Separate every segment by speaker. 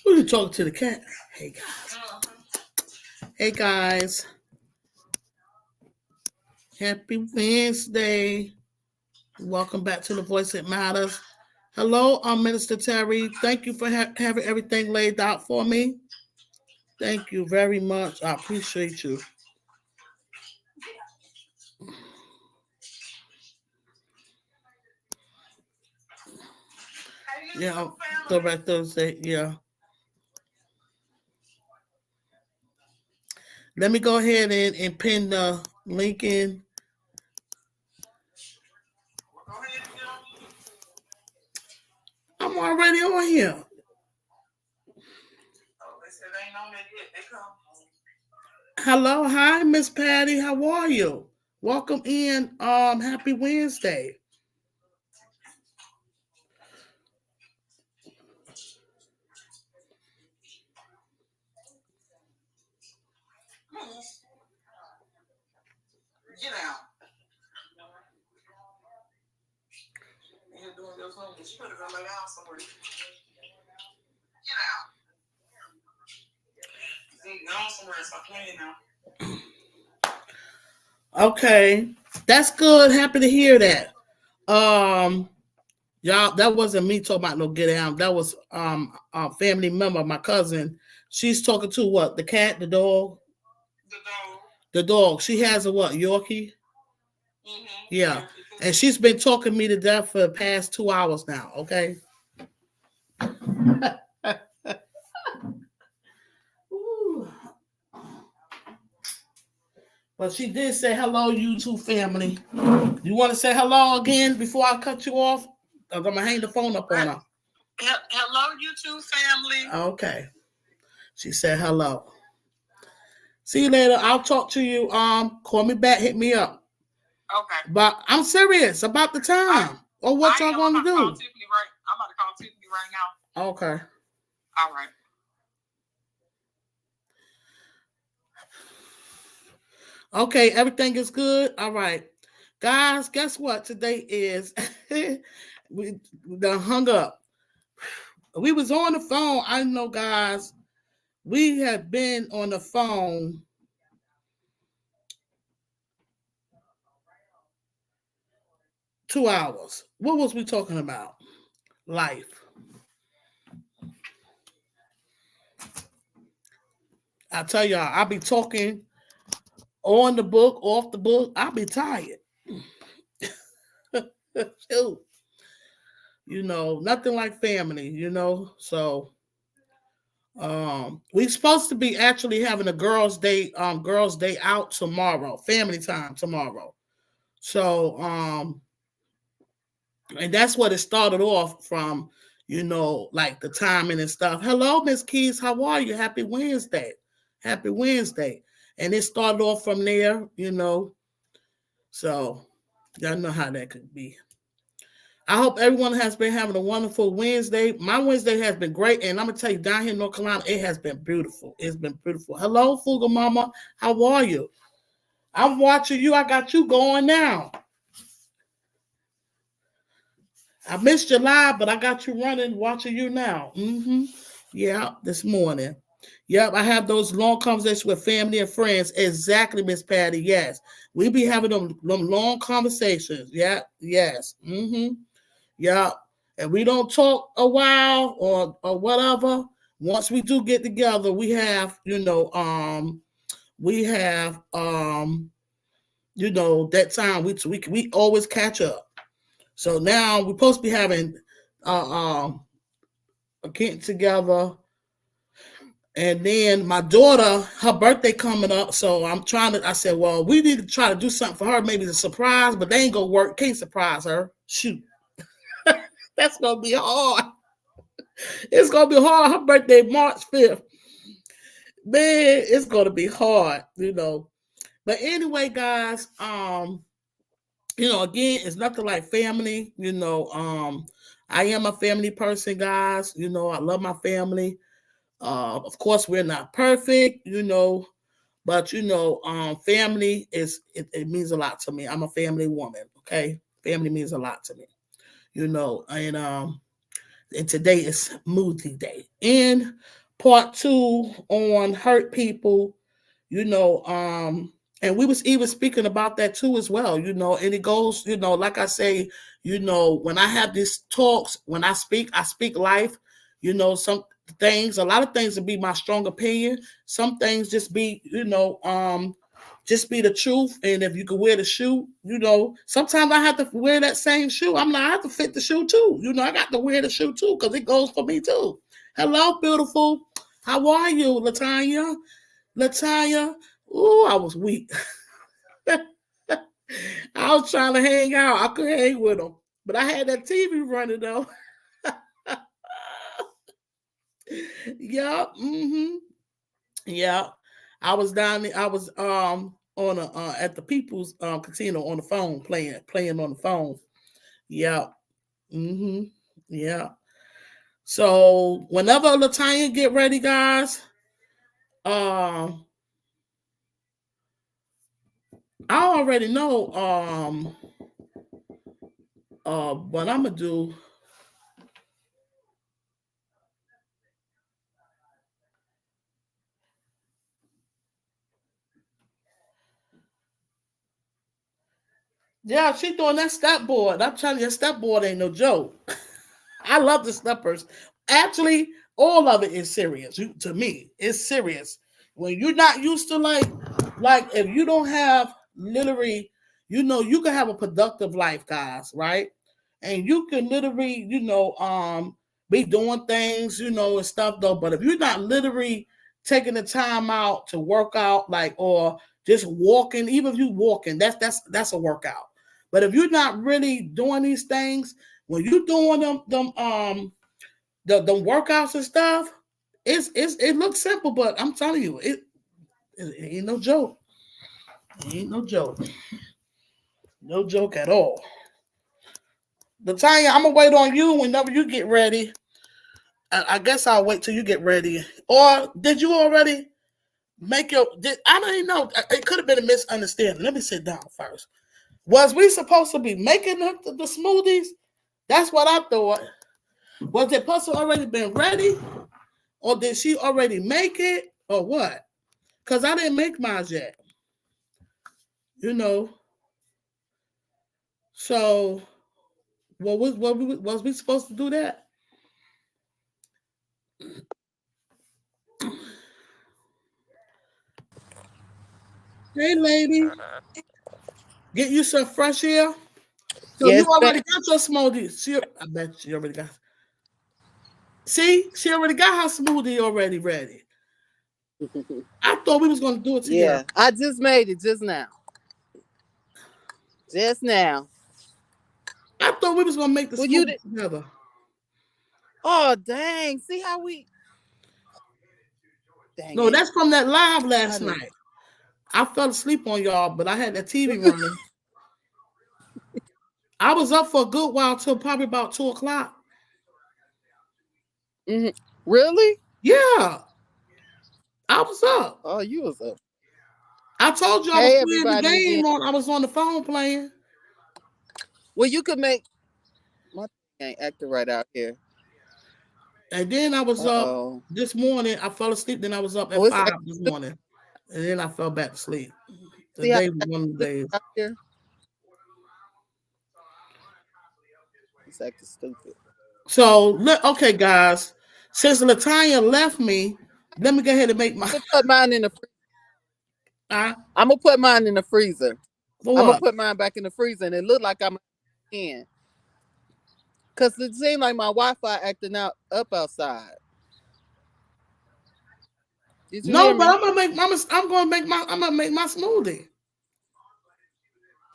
Speaker 1: Who you talking to the cat? Hey guys. Hey guys. Happy Wednesday. Welcome back to The Voice That Matters. Hello, I'm Minister Terry. Thank you for having everything laid out for me. Thank you very much. I appreciate you. Yeah, go back Thursday. Yeah. Let me go ahead and pin the link in. I'm already on here. Hello, hi, Miss Patty. How are you? Welcome in. Happy Wednesday. Get out. You're doing those homework. You better go lay down somewhere. Get out. Go somewhere and stop playing now. Okay, that's good. Happy to hear that. Y'all, that wasn't me talking about no get out. That was a family member, my cousin. She's talking to what? The cat, the dog. The dog. The dog. She has a what? Yorkie. Mm-hmm. Yeah, and she's been talking me to death for the past 2 hours now. Okay. But she did say hello, YouTube family. You want to say hello again before I cut you off? I'm gonna hang the phone up on her. Hello, YouTube family. Okay. She said hello. See you later. I'll talk to you. Call me back. Hit me up. Okay. But I'm serious about the time or what y'all going to do. I'm about to call Tiffany right now. Okay. All right. Okay, everything is good. All right. Guys, guess what? Today is we done hung up. We was on the phone. I know, guys. We have been on the phone 2 hours. What was we talking about? Life. I tell y'all, I'll be talking on the book, off the book. I'll be tired. You know, nothing like family, you know. So we supposed to be actually having a girls' day out tomorrow, family time tomorrow. So and that's what it started off from, you know, like the timing and stuff. Hello, Miss Keys, how are you? Happy Wednesday. Happy Wednesday. And it started off from there, you know. So y'all know how that could be. I hope everyone has been having a wonderful Wednesday. My Wednesday has been great. And I'm going to tell you, down here in North Carolina, it has been beautiful. It's been beautiful. Hello, Fuga Mama. How are you? I'm watching you. I got you going now. I missed your live, but I got you running, watching you now. Mm-hmm. Yeah, this morning. Yep, I have those long conversations with family and friends. Exactly, Miss Patty. Yes. We be having them long conversations. Yeah, yes. Mm-hmm. Yeah. And we don't talk a while or whatever. Once we do get together, we have, you know, that time we always catch up. So now we're supposed to be having getting together. And then my daughter, her birthday coming up. So I said, well, we need to try to do something for her, maybe a surprise, but they ain't gonna work. Can't surprise her. Shoot. That's gonna be hard. It's gonna be hard. Her birthday March 5th. Man, it's gonna be hard, you know. But anyway, guys, you know, again, it's nothing like family, you know. I am a family person, guys. You know, I love my family. Of course, we're not perfect, you know, but you know, family it means a lot to me. I'm a family woman, okay? Family means a lot to me, you know, and And today is Smoothie Day. And part two on hurt people, you know, and we was even speaking about that too as well, you know, and it goes, you know, like I say, you know, when I have these talks, when I speak life, you know, some things, a lot of things will be my strong opinion. Some things just be, just be the truth. And if you could wear the shoe, you know, sometimes I have to wear that same shoe. I'm not, I have to fit the shoe too. You know, I got to wear the shoe too because it goes for me too. Hello, beautiful. How are you, Latanya? Latanya? Ooh, I was weak. I was trying to hang out. I could hang with them. But I had that TV running though. Yeah. Mm-hmm. Yeah. I was down there. I was on a at the People's casino on the phone playing on the phone. Yeah. Mm-hmm. Yeah. So whenever Latanya get ready, guys, um I already know what I'm gonna do. Yeah, she doing that step board. I'm telling you, step board ain't no joke. I love the steppers. Actually, all of it is serious. To me, it's serious. When you're not used to like if you don't have literally, you know, you can have a productive life, guys, right? And you can literally, be doing things, you know, and stuff though. But if you're not literally taking the time out to work out, like or just walking, even if you walking, that's a workout. But if you're not really doing these things, when you doing them workouts and stuff, it looks simple, but I'm telling you, it ain't no joke. It ain't no joke. No joke at all. Latanya, I'm gonna wait on you whenever you get ready. I guess I'll wait till you get ready. Or did you already make your? I don't even know. It could have been a misunderstanding. Let me sit down first. Was we supposed to be making the smoothies? That's what I thought. Was the puzzle already been ready? Or did she already make it? Or what? Because I didn't make mine yet. You know. So was we supposed to do that? Hey lady, get you some fresh air. So you
Speaker 2: Yes, ma'am.
Speaker 1: already got your smoothie. I bet she already got. See, she already got her smoothie already ready. I thought we was gonna do it together.
Speaker 2: Yeah, I just made it just now. Just now.
Speaker 1: I thought we was gonna make the
Speaker 2: Well, you
Speaker 1: smoothie
Speaker 2: did.
Speaker 1: together.
Speaker 2: Oh, dang. See how we. Dang
Speaker 1: No,
Speaker 2: it.
Speaker 1: that's from that live
Speaker 2: I
Speaker 1: last
Speaker 2: didn't.
Speaker 1: night. I fell asleep on y'all, but I had that TV running. I was up for a good while till probably about 2 o'clock.
Speaker 2: Hmm. Really?
Speaker 1: Yeah, I was up.
Speaker 2: Oh, you was up.
Speaker 1: I told you I was
Speaker 2: Hey,
Speaker 1: playing the
Speaker 2: everybody again.
Speaker 1: game on. I was on the phone playing,
Speaker 2: Well, you could make. My thing ain't acting right out here.
Speaker 1: and then I was
Speaker 2: Uh
Speaker 1: up
Speaker 2: oh.
Speaker 1: this morning. I fell asleep. Then I was up at
Speaker 2: Oh, it's
Speaker 1: 5
Speaker 2: acting
Speaker 1: this
Speaker 2: stupid.
Speaker 1: morning, and then I fell back to sleep.
Speaker 2: See how
Speaker 1: Today
Speaker 2: it's
Speaker 1: was
Speaker 2: acting
Speaker 1: one of the
Speaker 2: stupid
Speaker 1: days.
Speaker 2: out here? It's acting stupid.
Speaker 1: So okay, guys. Since Latanya left me, let me go ahead and make my.
Speaker 2: I'm gonna put mine in the.
Speaker 1: Uh,
Speaker 2: I'm gonna put mine in the freezer.
Speaker 1: for
Speaker 2: I'm gonna
Speaker 1: what?
Speaker 2: put mine back in the freezer, and it looked like I'm in. Cause it seemed like my Wi-Fi acting out up outside. Did you hear
Speaker 1: No, but
Speaker 2: me?
Speaker 1: I'm gonna make my smoothie.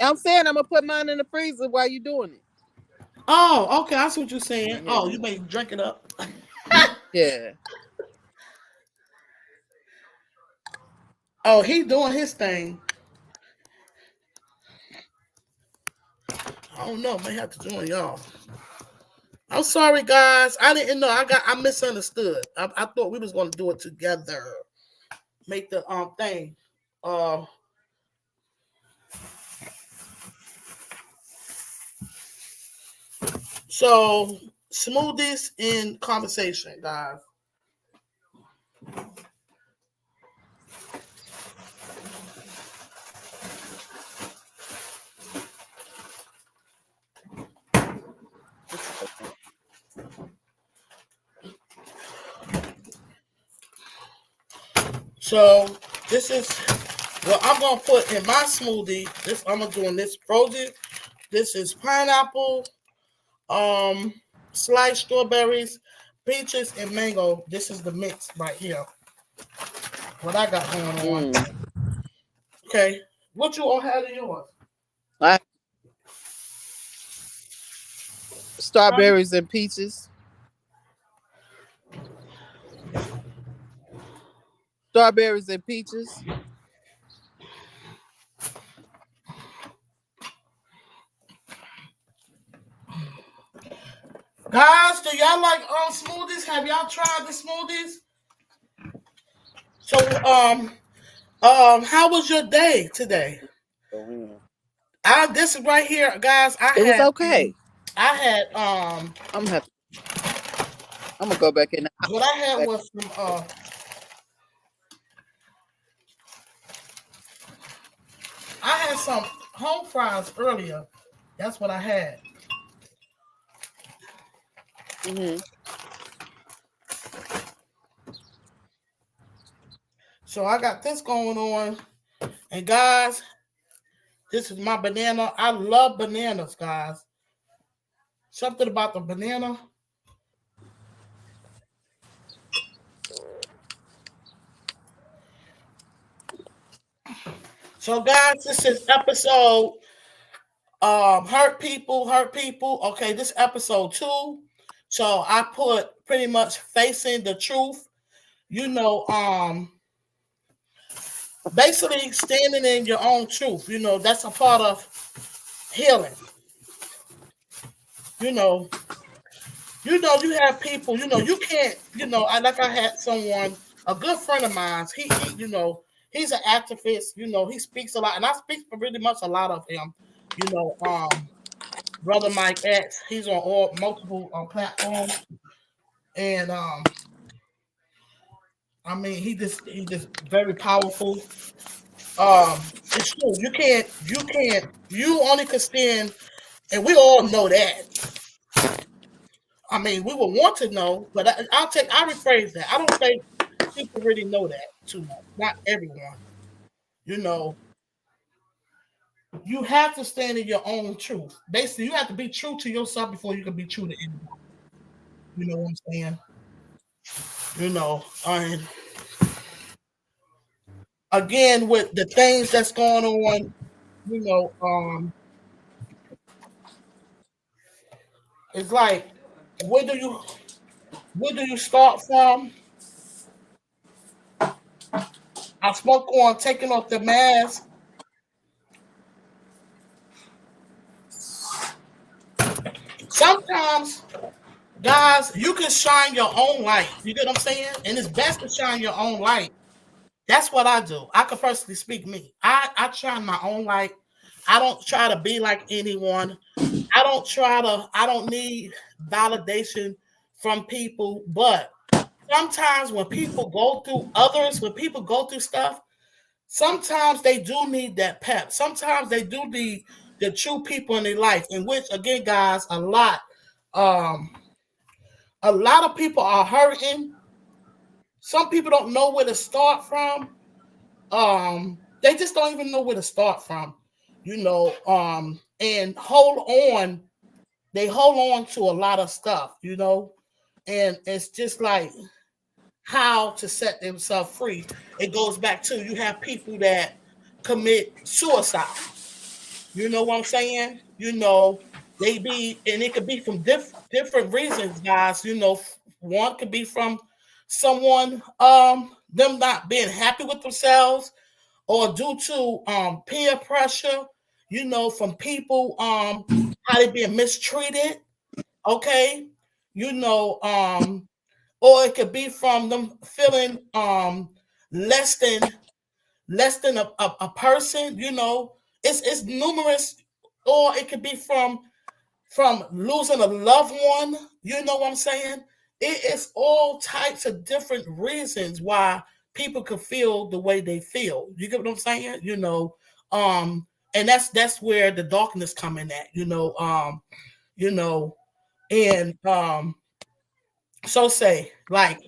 Speaker 2: I'm saying I'm gonna put mine in the freezer while you doing it.
Speaker 1: Oh, okay. I see what you're
Speaker 2: Yeah,
Speaker 1: saying.
Speaker 2: here it
Speaker 1: Oh, you
Speaker 2: is.
Speaker 1: may drink it up.
Speaker 2: Yeah.
Speaker 1: Oh, he doing his thing. I don't know. May have to join y'all. I'm sorry, guys. I didn't know. I misunderstood. I thought we was gonna do it together. Make the thing. Uh, so smoothies in conversation, guys. So this is what I'm gonna put in my smoothie. This I'm gonna do in this frozen. This is pineapple, um, sliced strawberries, peaches, and mango. This is the mix right here. What I got going on. Okay. What you all had in yours?
Speaker 2: I
Speaker 1: Huh?
Speaker 2: strawberries and peaches. Strawberries and peaches.
Speaker 1: Guys, do y'all like smoothies? Have y'all tried the smoothies? So how was your day today? I this is right here, guys.
Speaker 2: It was okay.
Speaker 1: I had
Speaker 2: I'm gonna have to, I'm gonna go back in.
Speaker 1: what I had was some I had some home fries earlier. That's what I had.
Speaker 2: Mm-hmm.
Speaker 1: So I got this going on. And guys, this is my banana. I love bananas, guys. Something about the banana. So guys, this is episode hurt people. Okay, this episode 2. So I put pretty much facing the truth. You know, basically standing in your own truth. You know, that's a part of healing. You know, you have people. You can't. Like I had someone, a good friend of mine. He's an activist. He speaks a lot, and I speak for really much a lot of him. You know, brother Mike X. He's on all multiple platforms, and I mean, he just very powerful. It's true. You only can stand, and we all know that. I mean, we would want to know, but I rephrase that. I don't think people really know that too much. Not everyone. You know, you have to stand in your own truth. Basically, you have to be true to yourself before you can be true to anyone. You know what I'm saying? And again, with the things that's going on, you know, it's like, where do you where do you start from? I spoke on taking off the mask. Sometimes, guys, you can shine your own light. You get what I'm saying? And it's best to shine your own light. That's what I do. I can personally speak me. I shine my own light. I don't try to be like anyone. I don't need validation from people. But sometimes when people go through stuff, sometimes they do need that pep. Sometimes they do need the true people in their life, in which again, guys, um, a lot of people are hurting. Some people don't know where to start from. They just don't even know where to start from, and they hold on to a lot of stuff, and it's just like how to set themselves free. It goes back to you have people that commit suicide. You know what I'm saying? They be, and it could be from different reasons, guys. One could be from someone, them not being happy with themselves, or due to peer pressure, from people, how they being mistreated. Okay, you know, or it could be from them feeling less than a person. It's numerous, or it could be from losing a loved one. You know what I'm saying? It is all types of different reasons why people could feel the way they feel. You get what I'm saying? Um, and that's where the darkness come in at. You know, and so say like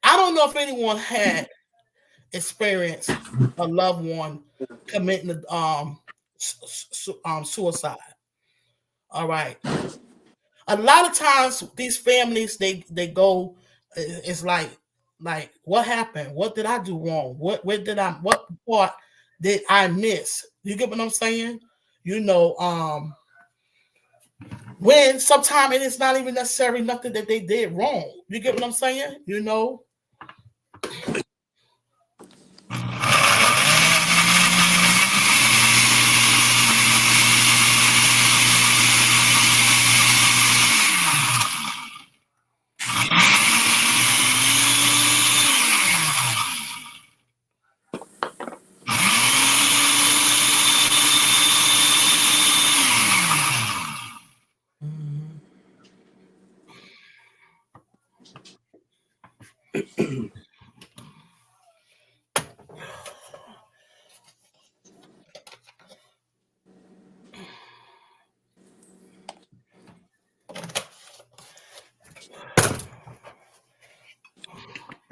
Speaker 1: I don't know if anyone had experienced a loved one committing suicide. All right, a lot of times these families they go it's like what happened, what did I do wrong, what part did I miss, you get what I'm saying, you know when sometimes it is not even necessarily nothing that they did wrong, you get what I'm saying,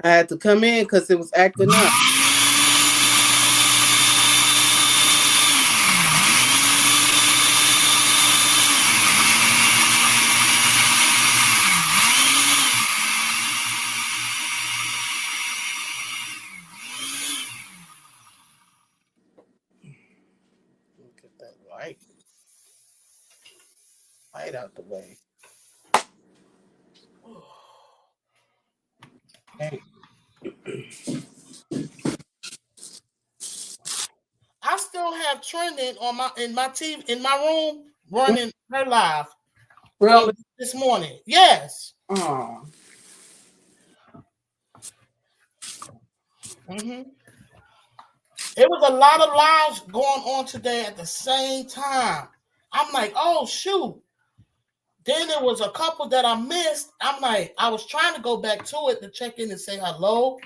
Speaker 2: I had to come in because it was acting up. Get that light out the way. Okay.
Speaker 1: I still have trending on my in my TV in my room running her live from
Speaker 2: Really?
Speaker 1: this morning. Yes.
Speaker 2: Oh.
Speaker 1: hmm It was a lot of lives going on today at the same time. I'm like, oh shoot. Then there was a couple that I missed. I'm like, I was trying to go back to it to check in and say hello.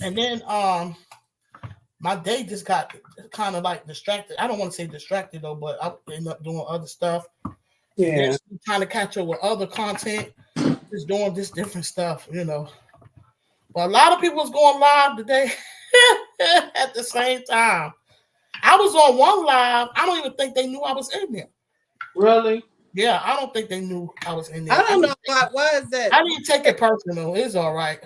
Speaker 1: And then my day just got kind of like distracted. I don't want to say distracted though, but I ended up doing other stuff. And then
Speaker 2: Yeah.
Speaker 1: trying to catch up with other content, just doing this different stuff. But a lot of people was going live today at the same time. I was on one live. I don't even think they knew I was in there.
Speaker 2: Really?
Speaker 1: Yeah, I don't think they knew I was in there.
Speaker 2: I don't know why is that?
Speaker 1: I didn't take it personal. It's all right.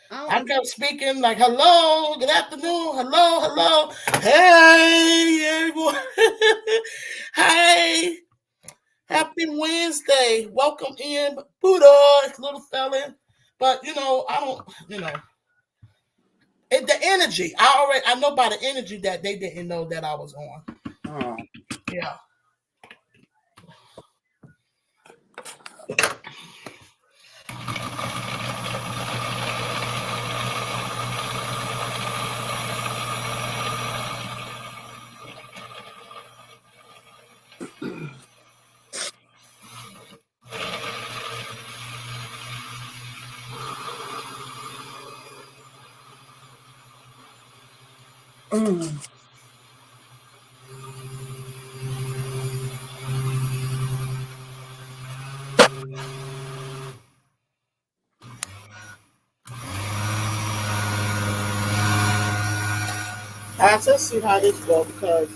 Speaker 1: I
Speaker 2: I
Speaker 1: kept speaking like, hello, good afternoon, hello, hey, everyone. Hey, happy Wednesday. Welcome in, Buddha, little fella. But, I don't, the energy. I know by the energy that they didn't know that I was on.
Speaker 2: oh.
Speaker 1: Yeah. I just see how this goes because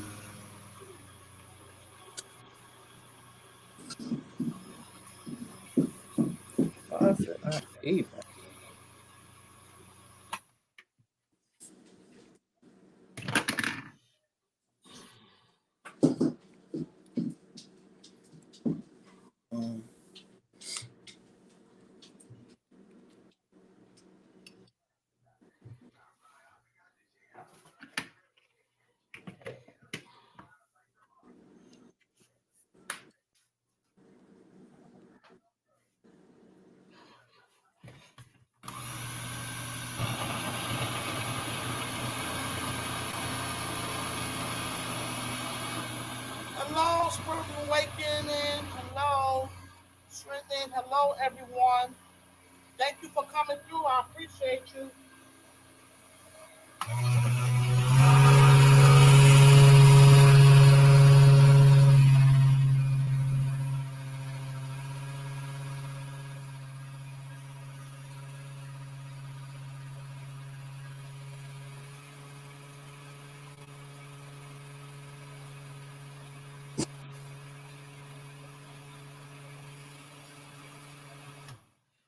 Speaker 2: I said uneven.
Speaker 1: hello, spiritual awakening. Hello. And then hello everyone. Thank you for coming through. I appreciate you.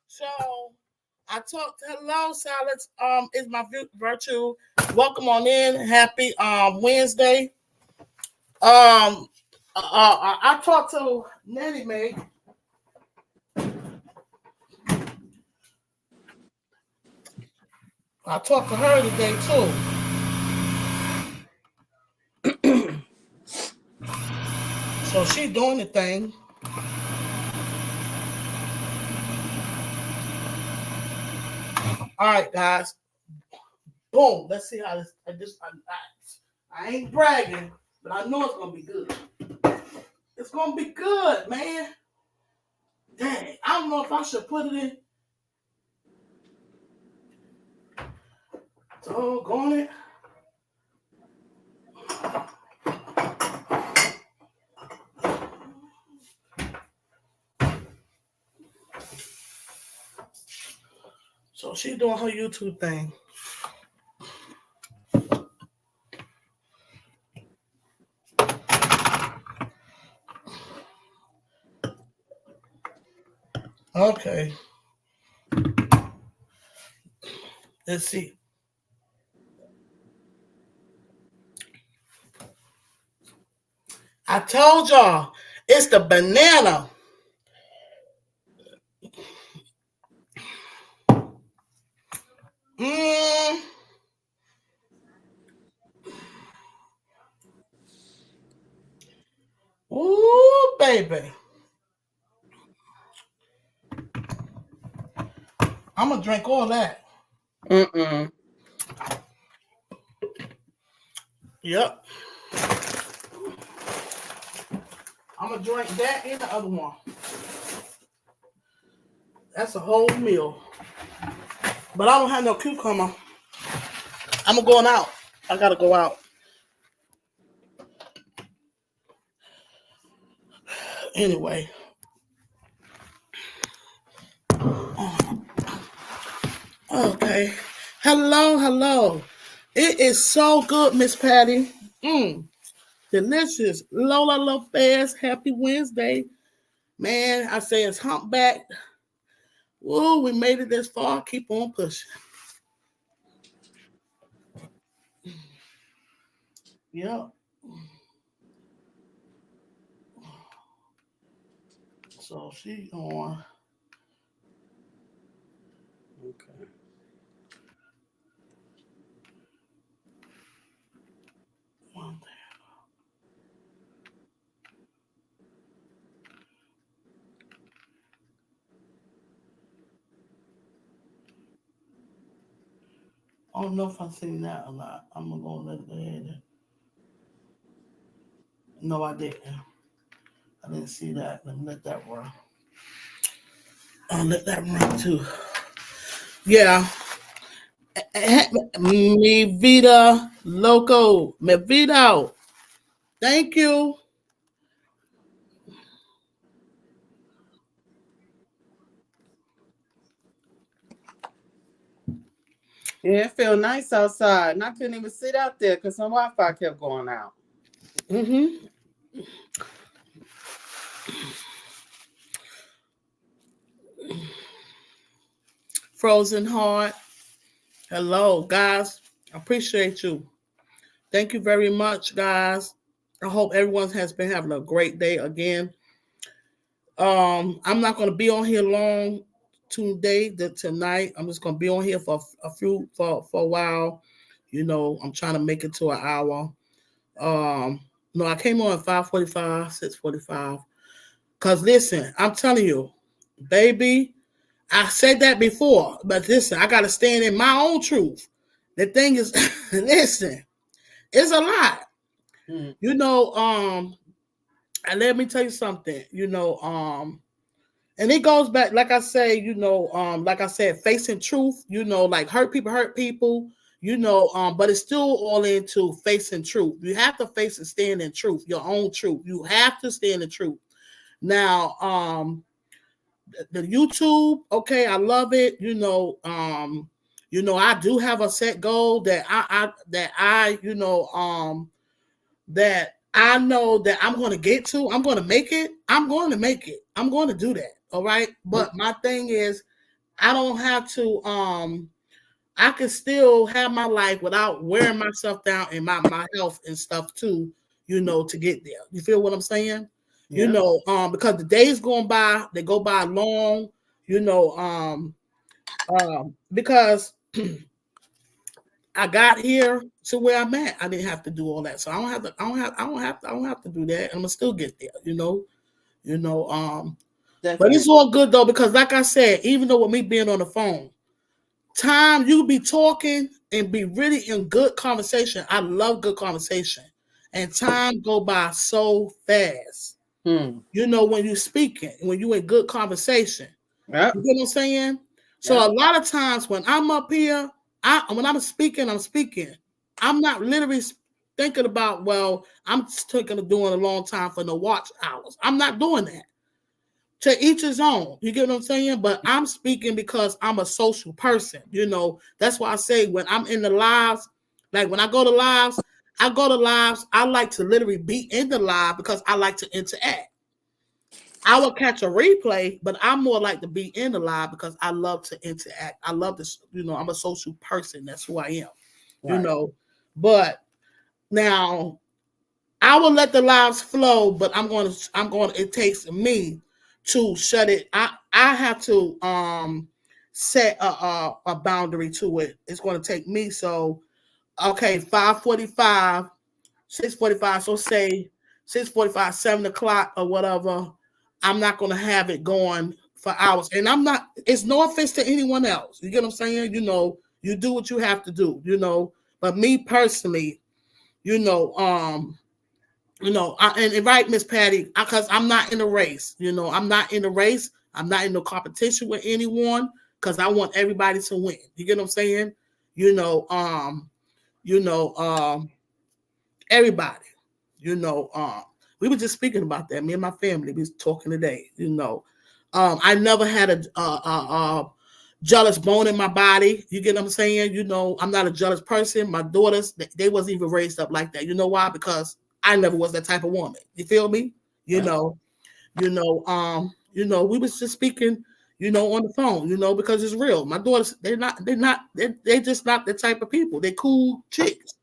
Speaker 1: So I talked. Hello, Silence. Is my virtue. Welcome on in. Happy Wednesday. I talked to Nanny Mae. I talked to her today too. So she doing the thing. All right, guys. Boom. Let's see how I ain't bragging, but I know it's gonna be good. It's gonna be good, man. Dang, I don't know if I should put it in. Doggone it. So she doing her YouTube thing. Okay. Let's see. I told y'all it's the banana. Mmm. Ooh, baby. I'm gonna drink all that.
Speaker 2: Mm-mm.
Speaker 1: Yep. I'm gonna drink that and the other one. That's a whole meal. But I don't have no cucumber. I'm going out. I gotta go out. Anyway. Okay. Hello, hello. It is so good, Miss Patty. Delicious. Lola Lopez, happy Wednesday. Man, I say it's humpback. Woo, we made it this far. Keep on pushing. Yep. So she on.
Speaker 2: Okay.
Speaker 1: One I don't know if I've seen that or not. I'm gonna let it ahead. No, I didn't. I didn't see that. Let me let that run. I'll let that run too. Yeah. Mi vida loco. Mi vida. Thank you.
Speaker 2: Yeah, it felt nice outside, and I couldn't even sit out there because my Wi-Fi kept going out.
Speaker 1: Mm-hmm. Frozen Heart. Hello, guys. I appreciate you. Thank you very much, guys. I hope everyone has been having a great day again. I'm not going to be on here long tonight. I'm just going to be on here for a few for a while. You know, I'm trying to make it to an hour. No, I came on at 5:45, 6:45. Cause listen, I'm telling you, baby, I said that before, but listen, I gotta stand in my own truth. The thing is, listen, it's a lot.
Speaker 2: Mm.
Speaker 1: You know, and let me tell you something. You know, And it goes back, like I say, like I said, facing truth, like hurt people, but it's still all into facing truth. You have to face and stand in truth, your own truth. You have to stand in truth. Now, the YouTube, okay, I love it. I do have a set goal that I know that I'm going to get to. I'm going to make it. I'm going to make it. I'm going to do that. All right. But my thing is, I don't have to. I can still have my life without wearing myself down and my health and stuff too. To get there. You feel what I'm saying?
Speaker 2: Yeah.
Speaker 1: Because the days going by, they go by long. Because I got here to where I'm at. I didn't have to do all that, so I don't have to. I don't have to do that. I'm gonna still get there. But it's all good though because, like I said, even though with me being on the phone, time you be talking and be really in good conversation. I love good conversation, and time go by so fast. When you speaking, when you in good conversation,
Speaker 2: Yep.
Speaker 1: you get what I'm saying. So a lot of times when I'm up here, when I'm speaking. I'm not literally thinking about, well, I'm thinking of doing a long time for no watch hours. I'm not doing that. To each his own. You get what I'm saying? But I'm speaking because I'm a social person. That's why I say when I'm in the lives, like when I go to lives, I like to literally be in the live because I like to interact. I will catch a replay, but I'm more like to be in the live because I love to interact. I love this, I'm a social person. That's who I am.
Speaker 2: Right.
Speaker 1: But now I will let the lives flow, but it takes me to shut it. I have to set a boundary to it. It's going to take me. So okay, 5:45, 6:45. So say 6:45, 7 o'clock or whatever. I'm not going to have it going for hours, and I'm not. It's no offense to anyone else. You get what I'm saying? You do what you have to do. But me personally, and right, Miss Patty, because I'm not in a race. I'm not in a race. I'm not in no competition with anyone because I want everybody to win. You get what I'm saying? You know, um, everybody. You know, um, we were just speaking about that. Me and my family we was talking today. I never had a jealous bone in my body. You get what I'm saying? I'm not a jealous person. My daughters, they wasn't even raised up like that. You know why? Because I never was that type of woman. You feel me? We was just speaking, on the phone, because it's real. My daughters, they're just not the type of people. They cool chicks,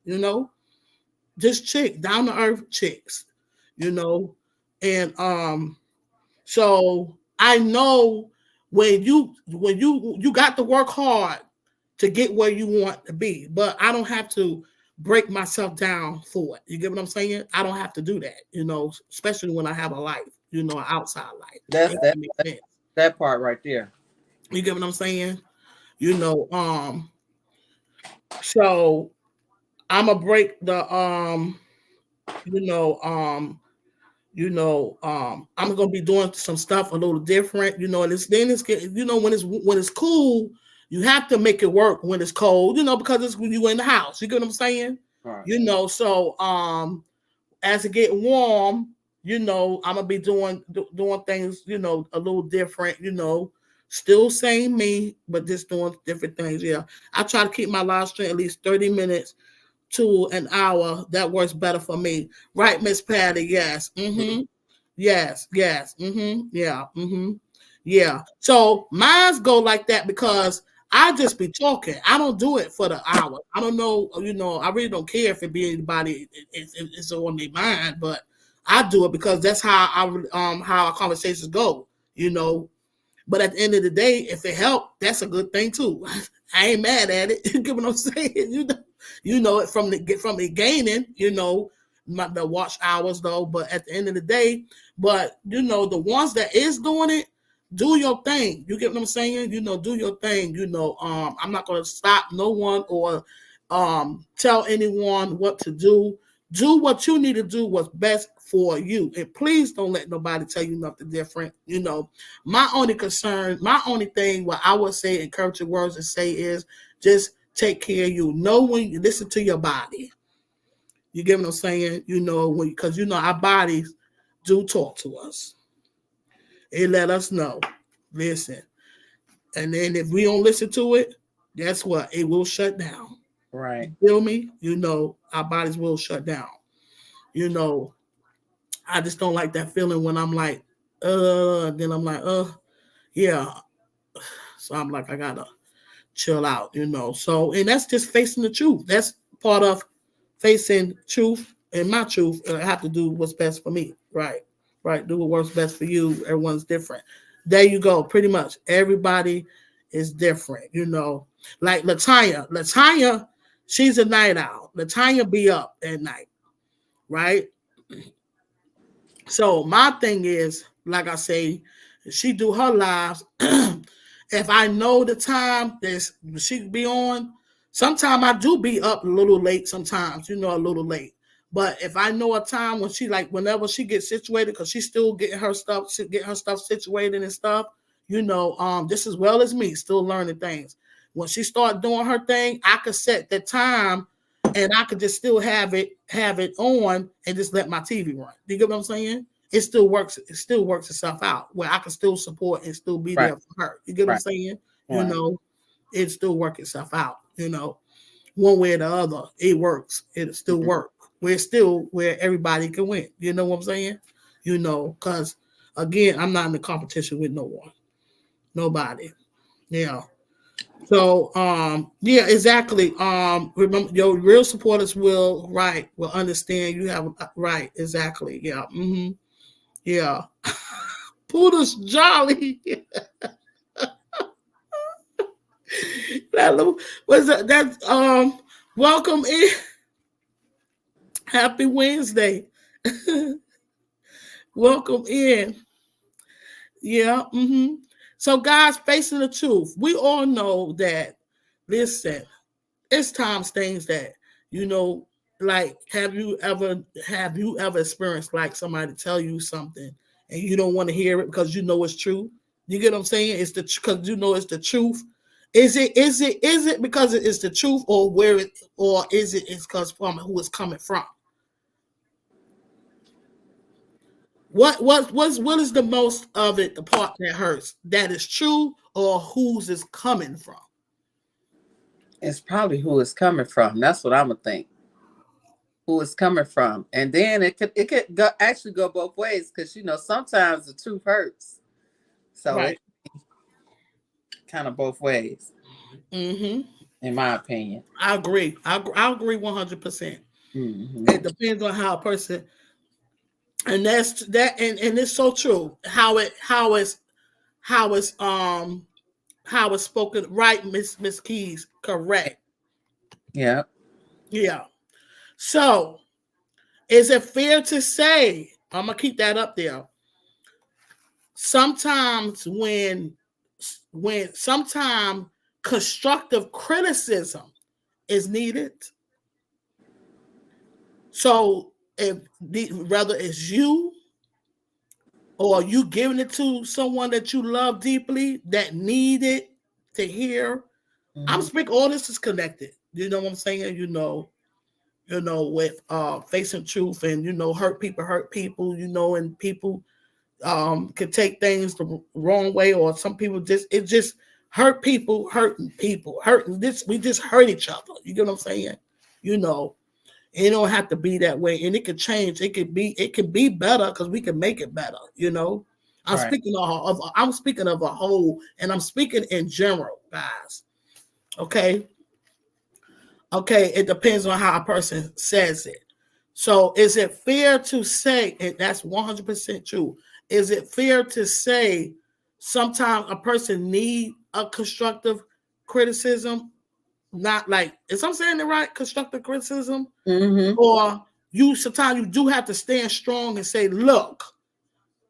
Speaker 1: just chick, down to earth chicks, you know, and so I know when you got to work hard to get where you want to be, but I don't have to break myself down for it. You get what I'm saying? I don't have to do that, especially when I have a life, an outside life.
Speaker 2: That's
Speaker 1: It
Speaker 2: that,
Speaker 1: makes
Speaker 2: that
Speaker 1: sense.
Speaker 2: that part right there.
Speaker 1: You get what I'm saying? You know, um, so I'm gonna break the you know, I'm gonna be doing some stuff a little different, and when it's cool, you have to make it work when it's cold, because it's when you in the house. You get what I'm saying?
Speaker 2: Right.
Speaker 1: So as it get warm, I'm gonna be doing things, a little different, still same me, but just doing different things. Yeah, I try to keep my live stream at least 30 minutes to an hour. That works better for me, right, Miss Patty? Yes. Mm-hmm. Yes, yes. Yeah. Yeah. So mine's go like that because I just be talking. I don't do it for the hour. I don't know, I really don't care if it be anybody it's on their mind, but I do it because that's how our conversations go, you know. But at the end of the day, if it helped, that's a good thing too. I ain't mad at it. You get what I'm saying? It from the gaining, not the watch hours though. But at the end of the day, but the ones that is doing it, do your thing. You get what I'm saying? Do your thing. I'm not gonna stop no one or tell anyone what to do. Do what you need to do what's best for you. And please don't let nobody tell you nothing different. My only concern, my only thing, what I would say, encouraging words to say is just take care of you. Know when you listen to your body. You get what I'm saying? Because our bodies do talk to us. It let us know. Listen. And then if we don't listen to it, guess what? It will shut down.
Speaker 2: Right.
Speaker 1: You feel me? Our bodies will shut down. I just don't like that feeling when I'm like, then I'm like, yeah. So I'm like, I gotta chill out. So, and that's just facing the truth. That's part of facing truth, and my truth. I have to do what's best for me. Right. Do what works best for you. Everyone's different. There you go. Pretty much everybody is different. Like Latanya, she's a night owl. Latanya be up at night. Right. So my thing is, like I say, she do her lives. If I know the time that she be on, sometimes I do be up a little late. Sometimes, a little late. But if I know a time when whenever she gets situated, because she's still getting her stuff situated and stuff, just as well as me, still learning things. When she start doing her thing, I could set the time, and I could just still have it on and just let my TV run. Do you get what I'm saying? It still works itself out where I can still support and still be there for her. You get what I'm saying? It still works itself out, one way or the other. It works. It still works. We're still where everybody can win. You know what I'm saying? Because again, I'm not in the competition with no one. Nobody. Yeah. So, yeah, exactly. Remember, your real supporters will understand you have right. Exactly. Yeah. Mm-hmm. Yeah. Poodle's jolly. What's that? That's welcome in. Happy Wednesday. Welcome in. Yeah. Mm-hmm. So, guys, facing the truth, we all know that. Listen, it's times things that like have you ever experienced like somebody tell you something and you don't want to hear it because it's true? You get what I'm saying? It's because it's the truth. Is it because it is the truth, or is it because from who it's coming from? What is the most of it, the part that hurts? That is true, or whose is coming from?
Speaker 2: It's probably who it's coming from. That's what I'm gonna think. Who it's coming from, and then it could actually go both ways, because sometimes the truth hurts. So
Speaker 1: Right.
Speaker 2: it kind of both ways.
Speaker 1: Mm-hmm.
Speaker 2: In my opinion,
Speaker 1: I agree. I agree 100%.
Speaker 2: Mm-hmm.
Speaker 1: It depends on how a person, and that's that, and it's so true. How it's spoken. Right, Miss Keys. Correct.
Speaker 2: Yeah.
Speaker 1: Yeah. So, is it fair to say? I'm gonna keep that up there. Sometimes when sometimes constructive criticism is needed. So if whether it's you or you giving it to someone that you love deeply that needed to hear, I'm speaking. All this is connected. You know what I'm saying? With facing truth, and hurt people. And people can take things the wrong way, or some people just hurt people, hurting this. We just hurt each other. You get what I'm saying? It don't have to be that way, and it could change. It could be better because we can make it better. I'm speaking of a whole, and I'm speaking in general, guys. Okay. It depends on how a person says it. So, is it fair to say, and that's 100% true? Is it fair to say sometimes a person need a constructive criticism? Not like, is I'm saying it right? Constructive criticism, or sometimes you do have to stand strong and say, look,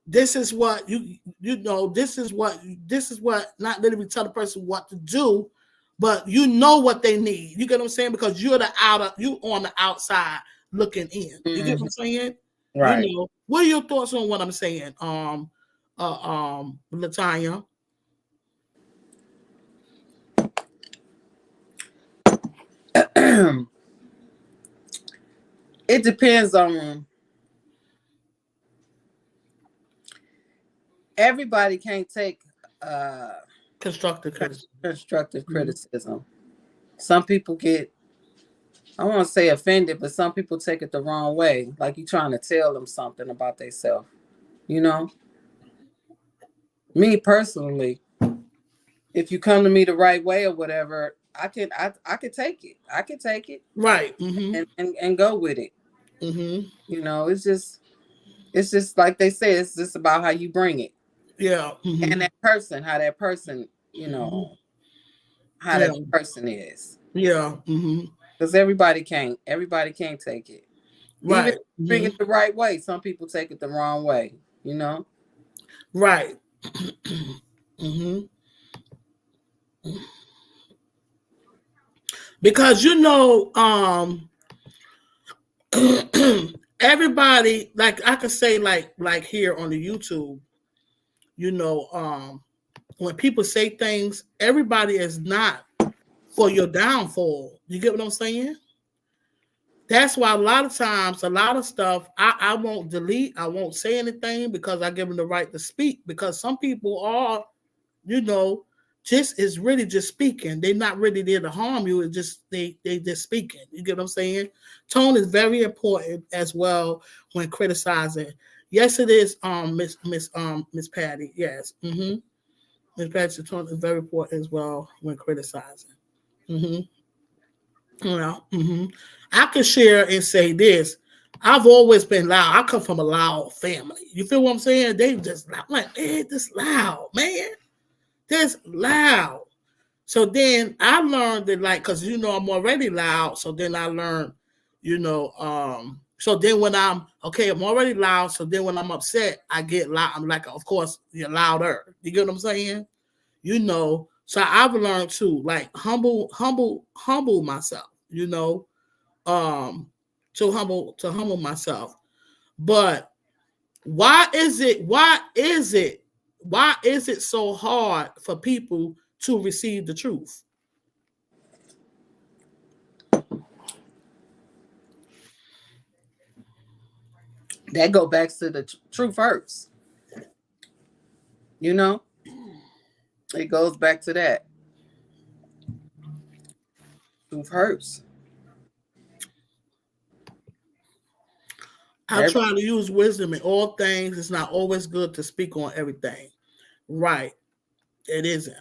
Speaker 1: this is what this is what, not literally tell the person what to do, but what they need. You get what I'm saying? Because you on the outside looking in. You get what I'm saying? You
Speaker 2: Right.
Speaker 1: know, what are your thoughts on what I'm saying? Latanya.
Speaker 2: It depends on, everybody can't take
Speaker 1: Constructive criticism.
Speaker 2: constructive criticism. Some people get, I won't say offended, but some people take it the wrong way. Like you trying to tell them something about themselves. You know? Me personally, if you come to me the right way or whatever, I can take it. I can take it.
Speaker 1: Right.
Speaker 2: And go with it. You know, it's just like they say, it's just about how you bring it.
Speaker 1: Yeah.
Speaker 2: And that person, how that person, you know, how
Speaker 1: Yeah.
Speaker 2: that person is.
Speaker 1: Yeah.
Speaker 2: Because everybody can't take it. Even
Speaker 1: Right.
Speaker 2: if you bring it the right way, some people take it the wrong way, you know?
Speaker 1: Right. Because you know, everybody, like I could say, like here on the YouTube, you know, when people say things, everybody is not for your downfall. You get what I'm saying? That's why a lot of times, a lot of stuff, I won't delete, I won't say anything because I give them the right to speak. Because some people are, you know, just is really just speaking. They're not really there to harm you. It's just they just speaking. You get what I'm saying? Tone is very important as well when criticizing. Yes, it is, Miss Patty. Yes. Miss Patty, tone is very important as well when criticizing. You know, I can share and say this. I've always been loud. I come from a loud family. You feel what I'm saying? They just loud. Like, man, this loud, man. This loud. So then I learned that, like, because you know I'm already loud. So then I learned, you know, so then when I'm okay, I'm already loud. So then when I'm upset, I get loud. I'm like, of course, you're louder. You get what I'm saying? You know, so I've learned to like humble myself, you know, um, to humble myself. But why is it so hard for people to receive the truth?
Speaker 2: That go back to the truth hurts. You know? It goes back to that. Truth hurts.
Speaker 1: I try to use wisdom in all things. It's not always good to speak on everything. Right. It isn't.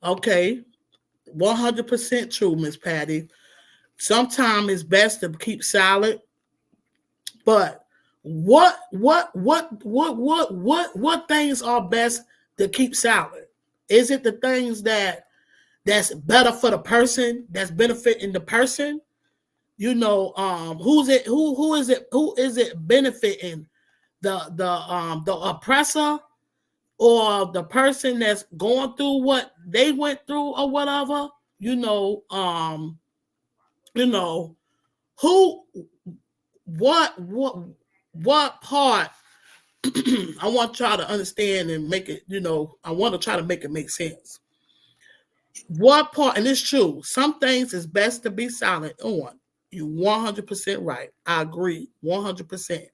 Speaker 1: Okay. 100% true, Miss Patty. Sometimes it's best to keep silent. But what things are best to keep silent? Is it the things that's better for the person, that's benefiting the person? You know, who is it benefiting? The oppressor or the person that's going through what they went through or whatever? You know, you know, who what part I want to try to understand and make it, you know, I want to try to make it make sense. What part, and it's true, some things is best to be silent on. You 100% right. I agree 100%.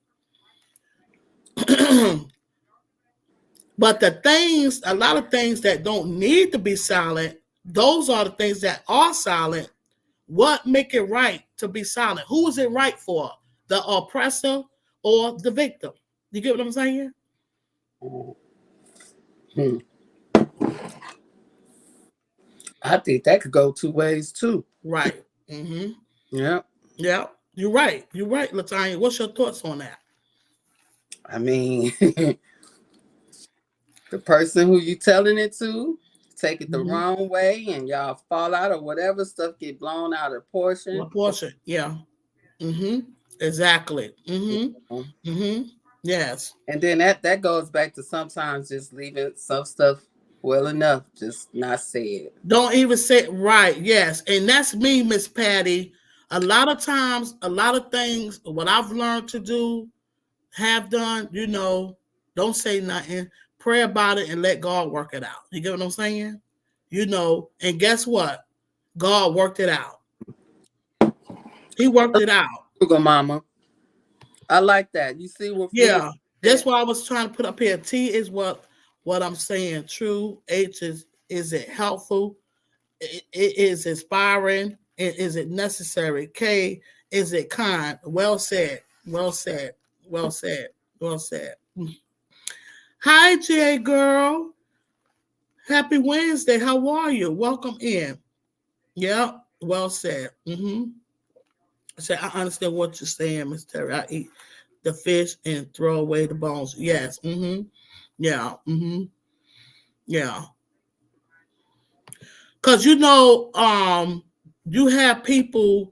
Speaker 1: But the things, a lot of things that don't need to be silent, those are the things that are silent. What make it right to be silent? Who is it right for? The oppressor or the victim? You get what I'm saying?
Speaker 2: Hmm. I think that could go two ways too.
Speaker 1: Right.
Speaker 2: Yeah.
Speaker 1: Yeah. You're right. You're right, Latanya. What's your thoughts on that?
Speaker 2: I mean, the person who you telling it to take it the wrong way and y'all fall out or whatever, stuff get blown out of proportion.
Speaker 1: Portion. Yeah. Exactly. Yes.
Speaker 2: And then that goes back to sometimes just leaving some stuff well enough, just not say it.
Speaker 1: Don't even say it right. Yes. And that's me, Miss Patty. A lot of times, a lot of things, what I've learned to do, have done, don't say nothing. Pray about it and let God work it out. You get what I'm saying? And guess what? God worked it out. He worked it out.
Speaker 2: Sugar mama. I like that. You see what Fluid
Speaker 1: Yeah. That's
Speaker 2: said?
Speaker 1: why I was trying to put up here. T is what I'm saying. True. H is it helpful? It is inspiring. Is it necessary? K, is it kind? Well said. Well said. Well said. Well said. Hi, J girl. Happy Wednesday. How are you? Welcome in. Yeah. Well said. I said, I understand what you're saying, Miss Terry. I eat the fish and throw away the bones. Yes. Yeah. Yeah. Cause you have people.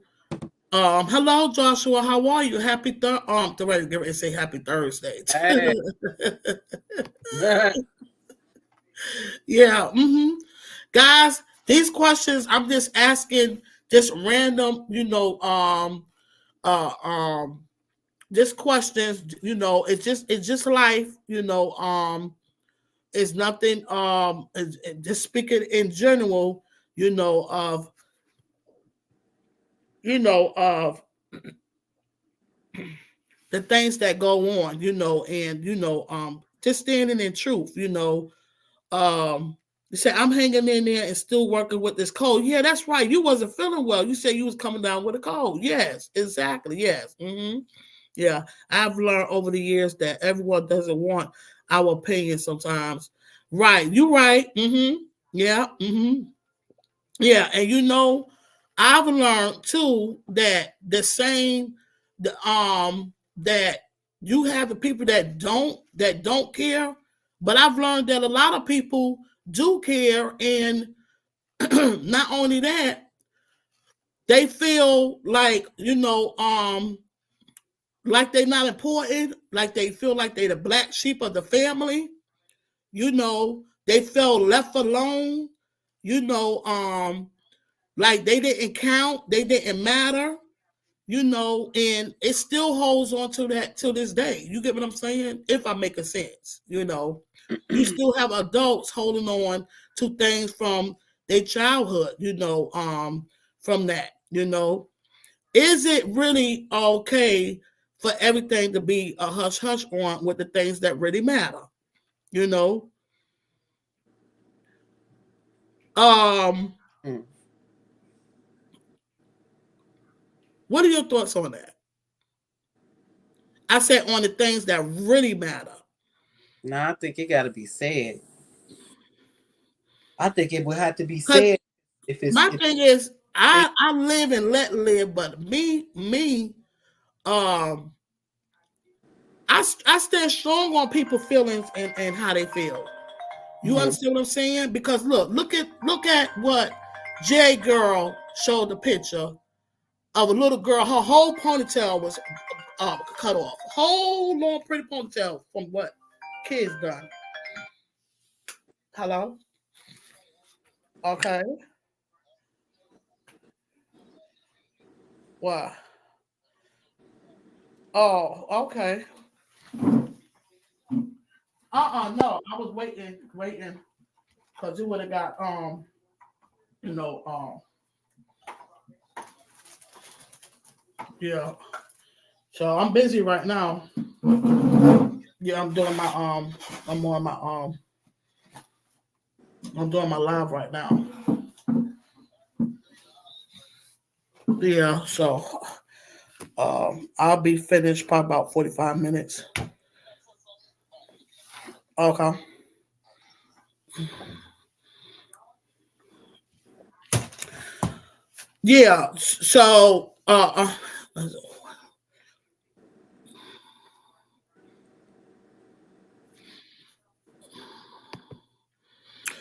Speaker 1: Hello, Joshua. How are you? Happy get ready to say happy Thursday.
Speaker 2: Hey.
Speaker 1: Yeah. Guys, these questions I'm just asking, just random. Just questions. It's just life. It's nothing. Just speaking in general. Of of the things that go on, and just standing in truth, you say I'm hanging in there and still working with this cold. Yeah, that's right. You wasn't feeling well. You said you was coming down with a cold. Yes, exactly. Yes. Yeah, I've learned over the years that everyone doesn't want our opinion sometimes. Right, you right. Yeah. Yeah, and I've learned too that that you have the people that don't care, but I've learned that a lot of people do care, and not only that, they feel like they're not important, like they feel like they're the black sheep of the family. They felt left alone. You know, like they didn't count, they didn't matter, and it still holds on to that to this day. You get what I'm saying? If I make a sense, you still have adults holding on to things from their childhood, from that, Is it really okay for everything to be a hush hush on with the things that really matter? You know? What are your thoughts on that? I said on the things that really matter.
Speaker 2: No, I think it got to be said. I think it would have to be
Speaker 1: Because
Speaker 2: said if it's.
Speaker 1: my
Speaker 2: If
Speaker 1: thing is,
Speaker 2: it,
Speaker 1: I live and let live, but me, um, I stand strong on people's feelings and how they feel. You
Speaker 2: Mhm.
Speaker 1: understand what I'm saying? Because look at what J girl showed the picture of a little girl. Her whole ponytail was cut off. Whole long pretty ponytail from what kids done. Hello? Okay. What? Oh, okay. No. I was waiting, because it would have got you know, yeah. So I'm busy right now. Yeah, I'm doing I'm on my I'm doing my live right now. Yeah, so I'll be finished probably about 45 minutes. Okay. Yeah. So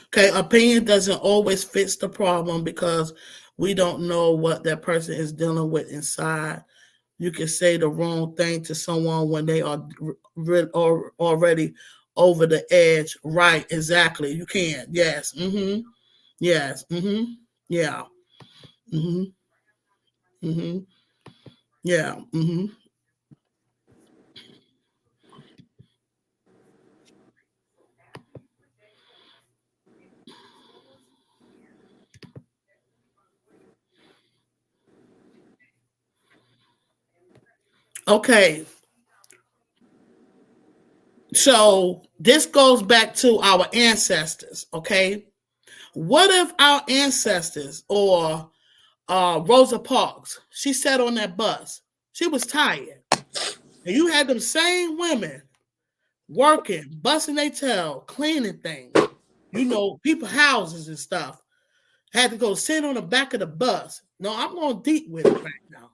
Speaker 1: okay, opinion doesn't always fix the problem because we don't know what that person is dealing with inside. You can say the wrong thing to someone when they are or already over the edge. Right, exactly. You can. Yes. Yes. Yeah. Mm-hmm. Yeah. Mm-hmm. Okay. So this goes back to our ancestors. Okay. What if our ancestors or Rosa Parks, she sat on that bus. She was tired. And you had them same women working, busting their tail, cleaning things. You know, people houses and stuff. Had to go sit on the back of the bus. No, I'm going deep with it right now.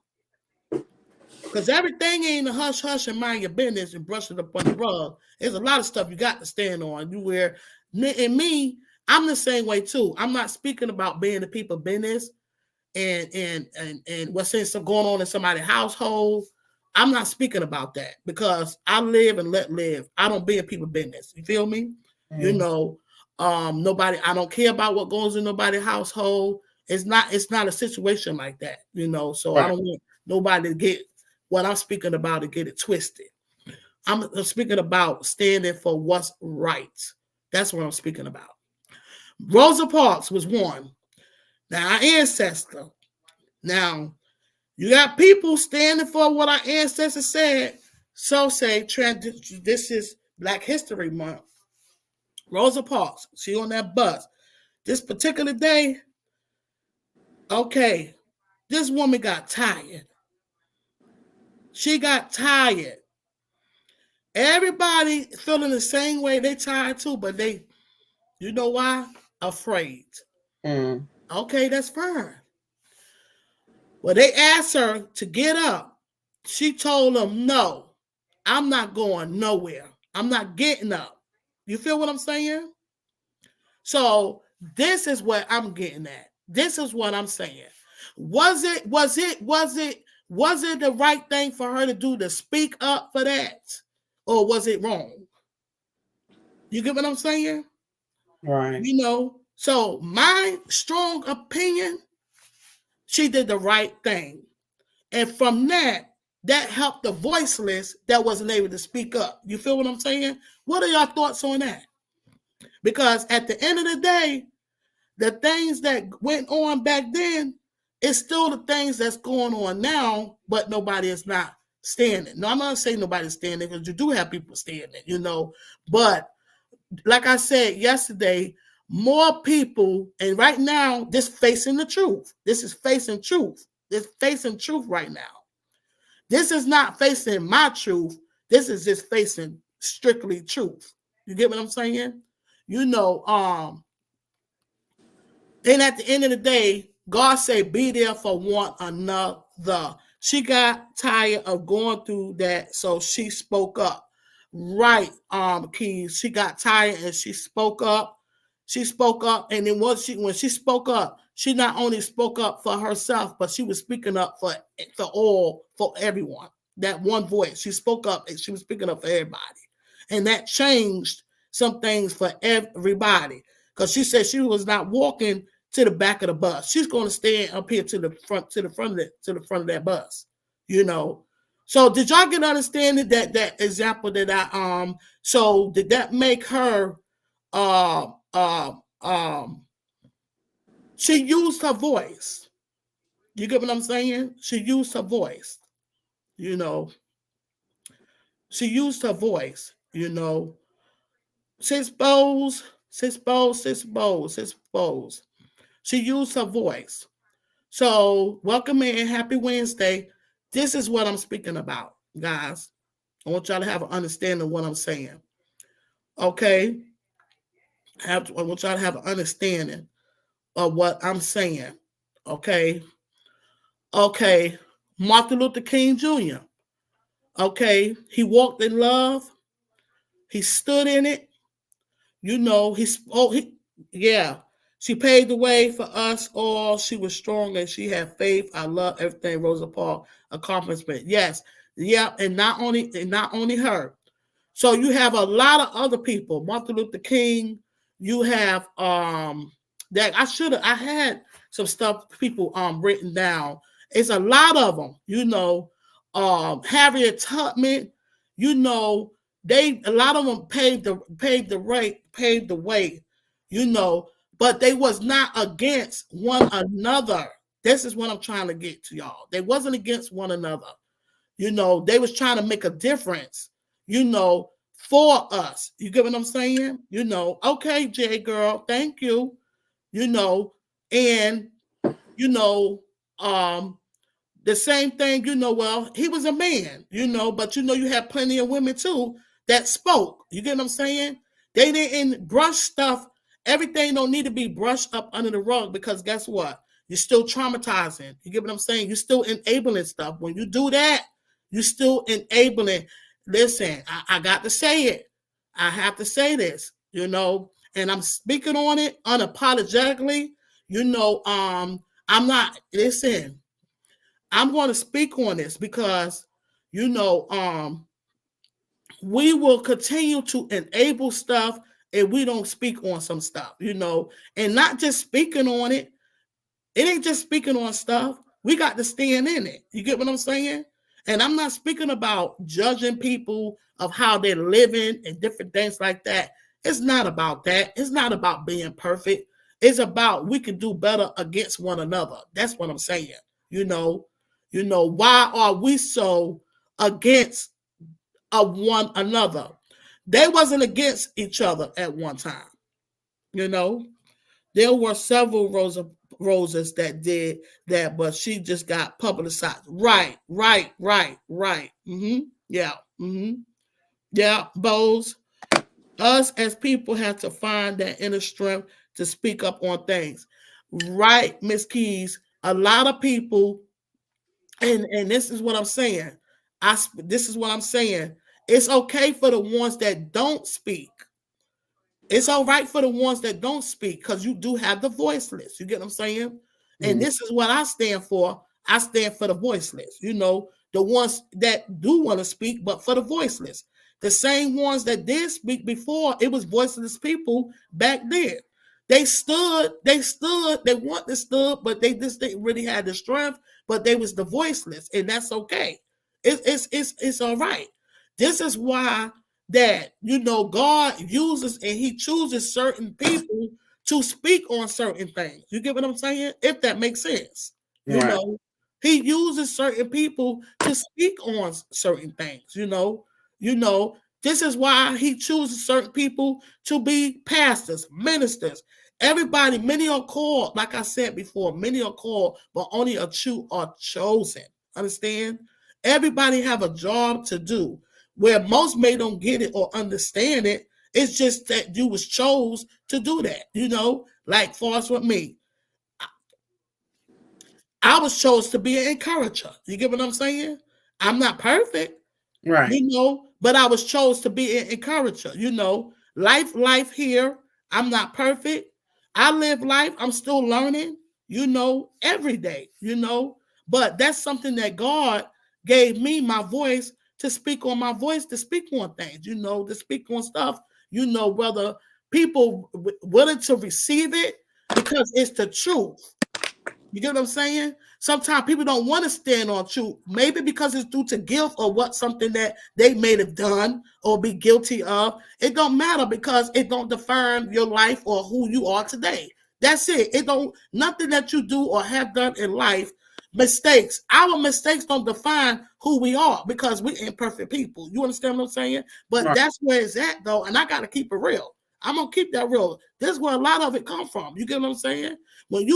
Speaker 1: Because everything ain't a hush hush and mind your business and brush it up on the rug. There's a lot of stuff you got to stand on. You wear, and me, I'm the same way too. I'm not speaking about being the people business and what's going on in somebody's household. I'm not speaking about that because I live and let live. I don't be in people business. You feel me? You know, nobody. I don't care about what goes in nobody's household. It's not a situation like that. You know, so I
Speaker 2: Right.
Speaker 1: don't want nobody to get what I'm speaking about to get it twisted. I'm speaking about standing for what's right. That's what I'm speaking about. Rosa Parks was one. Now, our ancestor. Now, you got people standing for what our ancestors said. So say, this is Black History Month. Rosa Parks, she on that bus. This particular day, okay, this woman got tired. She got tired. Everybody feeling the same way. They tired too, but you know why? Afraid.
Speaker 2: Mm.
Speaker 1: Okay, that's fine. Well, they asked her to get up. She told them, no, I'm not going nowhere. I'm not getting up. You feel what I'm saying? So this is what I'm getting at. This is what I'm saying. Was it the right thing for her to do to speak up for that? Or was it wrong? You get what I'm saying?
Speaker 2: Right.
Speaker 1: You know, so my strong opinion, she did the right thing. And from that helped the voiceless that wasn't able to speak up. You feel what I'm saying? What are your thoughts on that? Because at the end of the day, the things that went on back then is still the things that's going on now, but nobody is not standing. No, I'm not saying nobody's standing because you do have people standing, you know. But like I said yesterday, more people, and right now, this facing the truth. This is facing truth. This facing truth right now. This is not facing my truth. This is just facing strictly truth. You get what I'm saying? You know, and at the end of the day, God said, be there for one another. She got tired of going through that, so she spoke up. Right, Keys. She got tired and she spoke up. She spoke up, and then when she spoke up, she not only spoke up for herself, but she was speaking up for everyone. That one voice, she spoke up and she was speaking up for everybody, and that changed some things for everybody. Because she said she was not walking to the back of the bus. She's going to stand up here to the front of that bus. You know. So did y'all get understanding that example that I so did that make her uh uh um she used her voice. You get what I'm saying? She used her voice, you know. She used her voice, you know. Sis Bowles, Sis Bowles, Sis Bowles, Sis Bowles. She used her voice. So, welcome in. Happy Wednesday. This is what I'm speaking about, guys. I want y'all to have an understanding of what I'm saying. Okay? I want y'all to have an understanding of what I'm saying. Okay? Okay. Martin Luther King Jr. Okay? He walked in love. He stood in it. You know, yeah. She paved the way for us all. She was strong and she had faith. I love everything Rosa Parks accomplishment. Yes, yeah, and not only her. So you have a lot of other people. Martin Luther King. You have that I had some stuff people written down, It's a lot of them, Harriet Tubman, you know, a lot of them paved the way, you know, but they was not against one another. This is what I'm trying to get to y'all. They wasn't against one another. They was trying to make a difference, for us. You get what I'm saying? Okay, J girl, thank you. And you know, um, the same thing, well, he was a man, but you had plenty of women too that spoke. You get what I'm saying? They didn't brush stuff. Everything don't need to be brushed up under the rug, because guess what? You're still traumatizing. You get what I'm saying? You're still enabling stuff. When you do that, you're still enabling. Listen, I got to say it. I have to say this, and I'm speaking on it unapologetically. I'm not, listen, I'm going to speak on this because, we will continue to enable stuff if we don't speak on some stuff, and not just speaking on it. It ain't just speaking on stuff. We got to stand in it. You get what I'm saying? And I'm not speaking about judging people of how they're living and different things like that. It's not about that. It's not about being perfect. It's about we can do better against one another. That's what I'm saying. Why are we so against one another? They wasn't against each other at one time. There were several Roses that did that, but she just got publicized. Right. Yeah. Yeah, Bose. Us as people have to find that inner strength to speak up on things. Right, Miss Keys. A lot of people, and this is what I'm saying. This is what I'm saying. It's okay for the ones that don't speak. It's all right for the ones that don't speak, because you do have the voiceless. You get what I'm saying? Mm-hmm. And this is what I stand for. I stand for the voiceless. The ones that do want to speak, but for the voiceless. The same ones that did speak before, it was voiceless people back then. They want to stood, but they just didn't really have the strength, but they was the voiceless, and that's okay. It's all right. This is why that God uses and he chooses certain people to speak on certain things. You get what I'm saying? If that makes sense.
Speaker 2: Right.
Speaker 1: He uses certain people to speak on certain things. This is why he chooses certain people to be pastors, ministers. Everybody, many are called, like I said before, many are called, but only a few are chosen. Understand? Everybody have a job to do. Where most may don't get it or understand it, it's just that you was chose to do that. Like far as with me, I was chose to be an encourager. You get what I'm saying? I'm not perfect,
Speaker 2: right?
Speaker 1: But I was chose to be an encourager. Life here. I'm not perfect. I live life. I'm still learning. Every day. But that's something that God gave me, my voice, to speak on my voice, to speak on things, to speak on stuff, whether people willing to receive it, because it's the truth. You get what I'm saying? Sometimes people don't want to stand on truth, maybe because it's due to guilt or what something that they may have done or be guilty of. It don't matter, because it don't define your life or who you are today. That's it. It don't, nothing that you do or have done in life. Mistakes. Our mistakes don't define who we are, because we're imperfect people. You understand what I'm saying? But right. That's where it's at, though, and I got to keep it real. I'm going to keep that real. This is where a lot of it come from. You get what I'm saying? And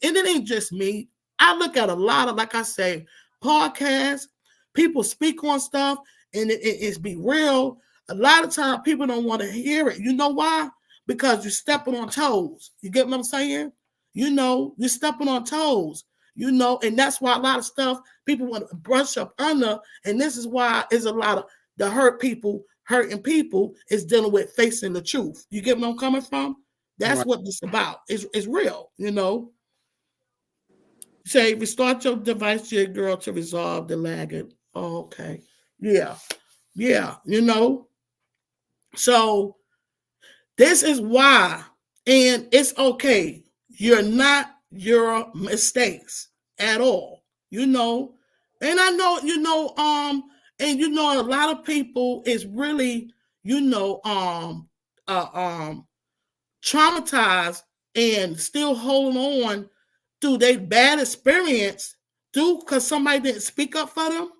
Speaker 1: it ain't just me. I look at a lot of, like I say, podcasts. People speak on stuff, and it's be real. A lot of times people don't want to hear it. You know why? Because you're stepping on toes. You get what I'm saying? You're stepping on toes. And that's why a lot of stuff people want to brush up under. And this is why there's a lot of the hurting people is dealing with facing the truth. You get what I'm coming from? That's right. What this about. It's real, Say, restart your device, your girl, to resolve the lagging. Oh, okay. Yeah. So this is why, and it's okay. You're not your mistakes at all. you know. And I know, and a lot of people is really, you know, uh, um, traumatized and still holding on through their bad experience through because somebody didn't speak up for them.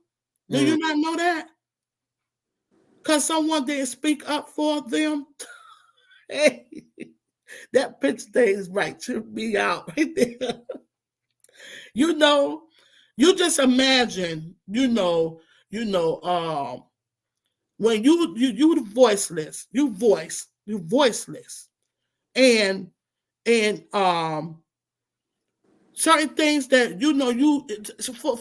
Speaker 1: Do you not know that? Because someone didn't speak up for them. Hey, that picture thing is right to me out right there. You know, you just imagine, when you voiceless, you voiceless, and and certain things that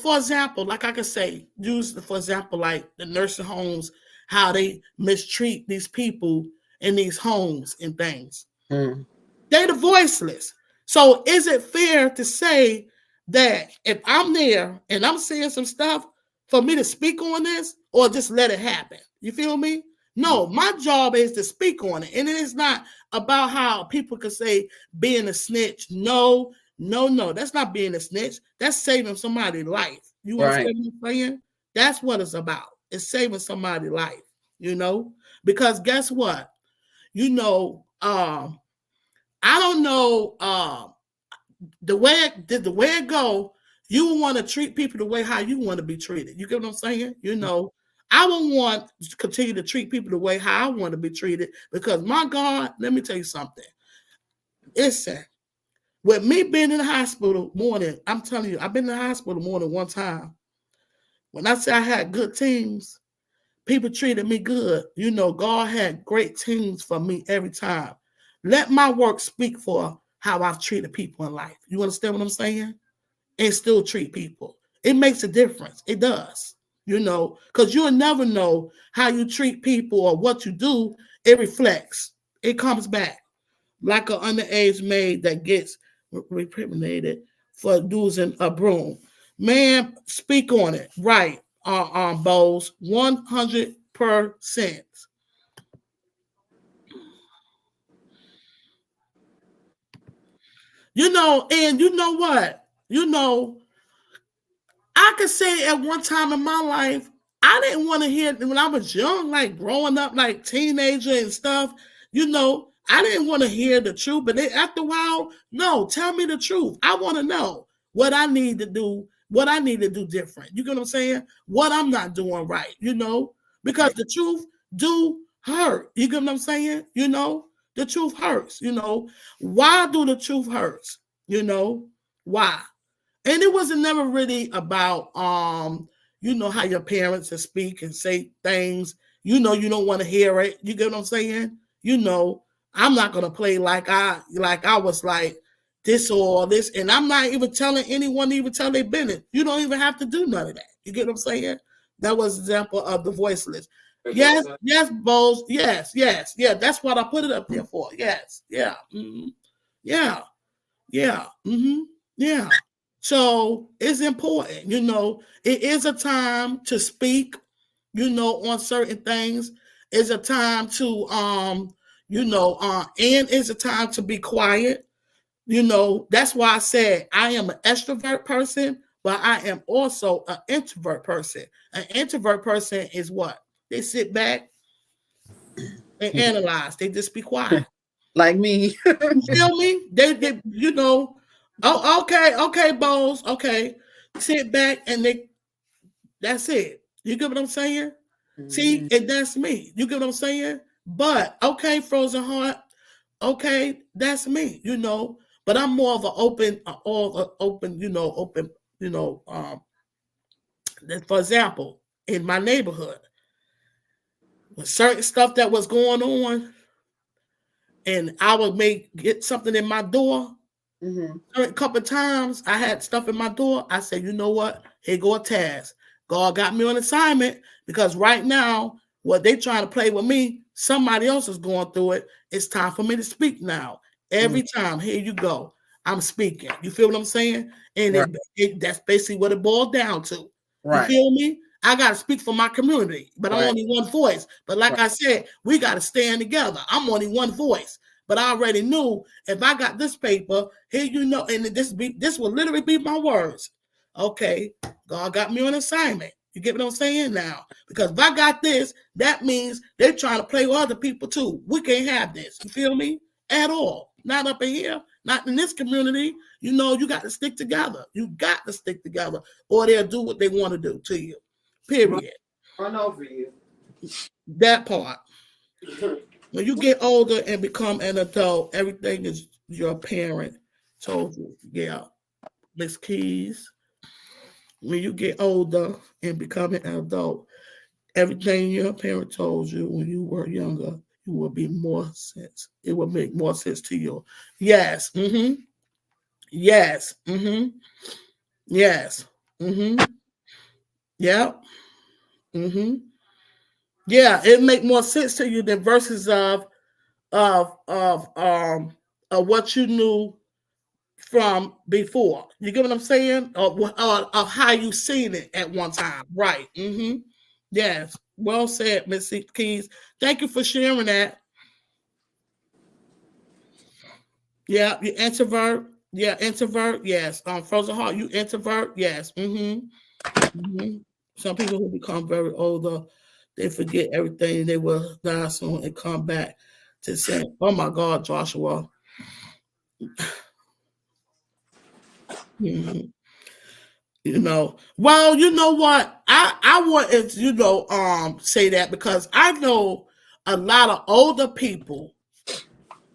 Speaker 1: for example, like I could say, use for example, like the nursing homes, how they mistreat these people in these homes and things. They're the voiceless. So is it fair to say that if I'm there and I'm saying some stuff, for me to speak on this or just let it happen? You feel me? No, my job is to speak on it. And it is not about how people could say being a snitch. No, no, no. That's not being a snitch. That's saving somebody's life. You understand what I'm saying? That's what it's about. It's saving somebody's life, Because guess what? I don't know the way it go. You want to treat people the way how you want to be treated. You get what I'm saying? I don't want to continue to treat people the way how I want to be treated because my God, let me tell you something. Listen, with me being in the hospital I'm telling you, I've been in the hospital more than one time. When I say I had good teams, people treated me good. God had great teams for me every time. Let my work speak for how I've treated people in life. You understand what I'm saying? And still treat people. It makes a difference. It does. Because you'll never know how you treat people or what you do. It reflects. It comes back. Like an underage maid that gets reprimandated for using a broom. Man, speak on it. Right. Bowles, 100%. And you know what? I could say at one time in my life, I didn't want to hear when I was young, like growing up, like teenager and stuff. I didn't want to hear the truth, but after a while, no, tell me the truth. I want to know what I need to do, what I need to do different. You get what I'm saying? What I'm not doing right, because the truth do hurt. You get what I'm saying? The truth hurts. Why do the truth hurts? Why? And it wasn't never really about how your parents speak and say things, you don't want to hear it. You get what I'm saying? I'm not gonna play like I was like this or this, and I'm not even telling anyone to even tell their business. You don't even have to do none of that. You get what I'm saying? That was an example of the voiceless. Yes, yes, Bose. Yes, yes, yeah. That's what I put it up there for. Yes, yeah, yeah, yeah, yeah. So it's important, it is a time to speak, on certain things. It's a time to, and it's a time to be quiet. That's why I said I am an extrovert person, but I am also an introvert person. An introvert person is what? They sit back and analyze. They just be quiet.
Speaker 2: Like me.
Speaker 1: You feel me? They oh, okay, Bones. Okay. Sit back and that's it. You get what I'm saying? See, and that's me. You get what I'm saying? But okay, Frozen Heart. Okay, that's me. But I'm more of an open, for example, in my neighborhood, with certain stuff that was going on, and I would get something in my door. A couple of times I had stuff in my door. I said, you know what? Here go a task. God got me on assignment because right now, what they trying to play with me, somebody else is going through it. It's time for me to speak now. Every time, here you go. I'm speaking. You feel what I'm saying? And that's basically what it boiled down to. You feel me? I got to speak for my community, but I'm only one voice. But like I said, we got to stand together. I'm only one voice. But I already knew if I got this paper, here and this will literally be my words. Okay, God got me on assignment. You get what I'm saying now? Because if I got this, that means they're trying to play with other people too. We can't have this. You feel me? At all. Not up in here. Not in this community. You know, you got to stick together. You got to stick together, or they'll do what they want to do to you. Period.
Speaker 2: Run over you.
Speaker 1: That part. When you get older and become an adult, everything is your parent told you. Yeah. Miss Keys. When you get older and become an adult, everything your parent told you when you were younger, it will be more sense. It will make more sense to you. Yes. Mm-hmm. Yes. Mm-hmm. Yes. Mm-hmm. Yeah. Mm-hmm. Yeah. It make more sense to you than verses of what you knew from before. You get what I'm saying? Of how you seen it at one time. Right. Mm-hmm. Yes. Well said, Miss Keys. Thank you for sharing that. Yeah, you introvert. Yeah, introvert. Yes. Frozen heart, you introvert. Yes. Mm-hmm. Mm-hmm. Some people who become very older, they forget everything. They will die soon and come back to say, "Oh my God, Joshua." Mhm. You know, well, you know what? I want to, say that because I know a lot of older people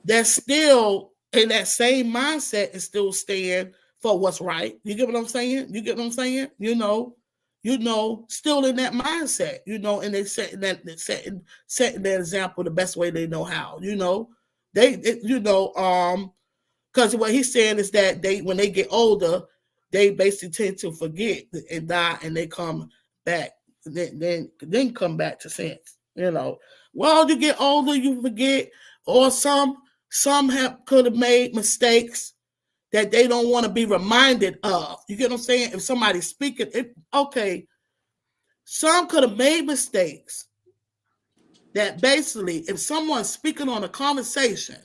Speaker 1: that's still in that same mindset and still staying for what's right. You get what I'm saying? You get what I'm saying? Still in that mindset, and they setting that example the best way they know how. Because what he's saying is that when they get older, they basically tend to forget and die, and they come back, then come back to sense. Well, you get older, you forget, or some could have made mistakes that they don't want to be reminded of. You get what I'm saying? If somebody's speaking, okay, some could have made mistakes that basically, if someone's speaking on a conversation,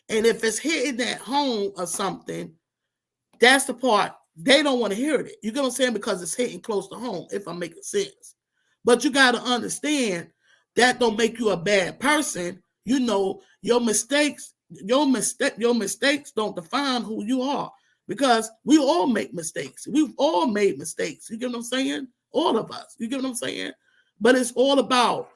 Speaker 1: and if it's hitting at home or something, that's the part they don't want to hear it. You get what I'm saying? Because it's hitting close to home, if I'm making sense. But you got to understand that don't make you a bad person. Your mistakes don't define who you are, because we all make mistakes. We've all made mistakes. You get what I'm saying? All of us. You get what I'm saying? But it's all about,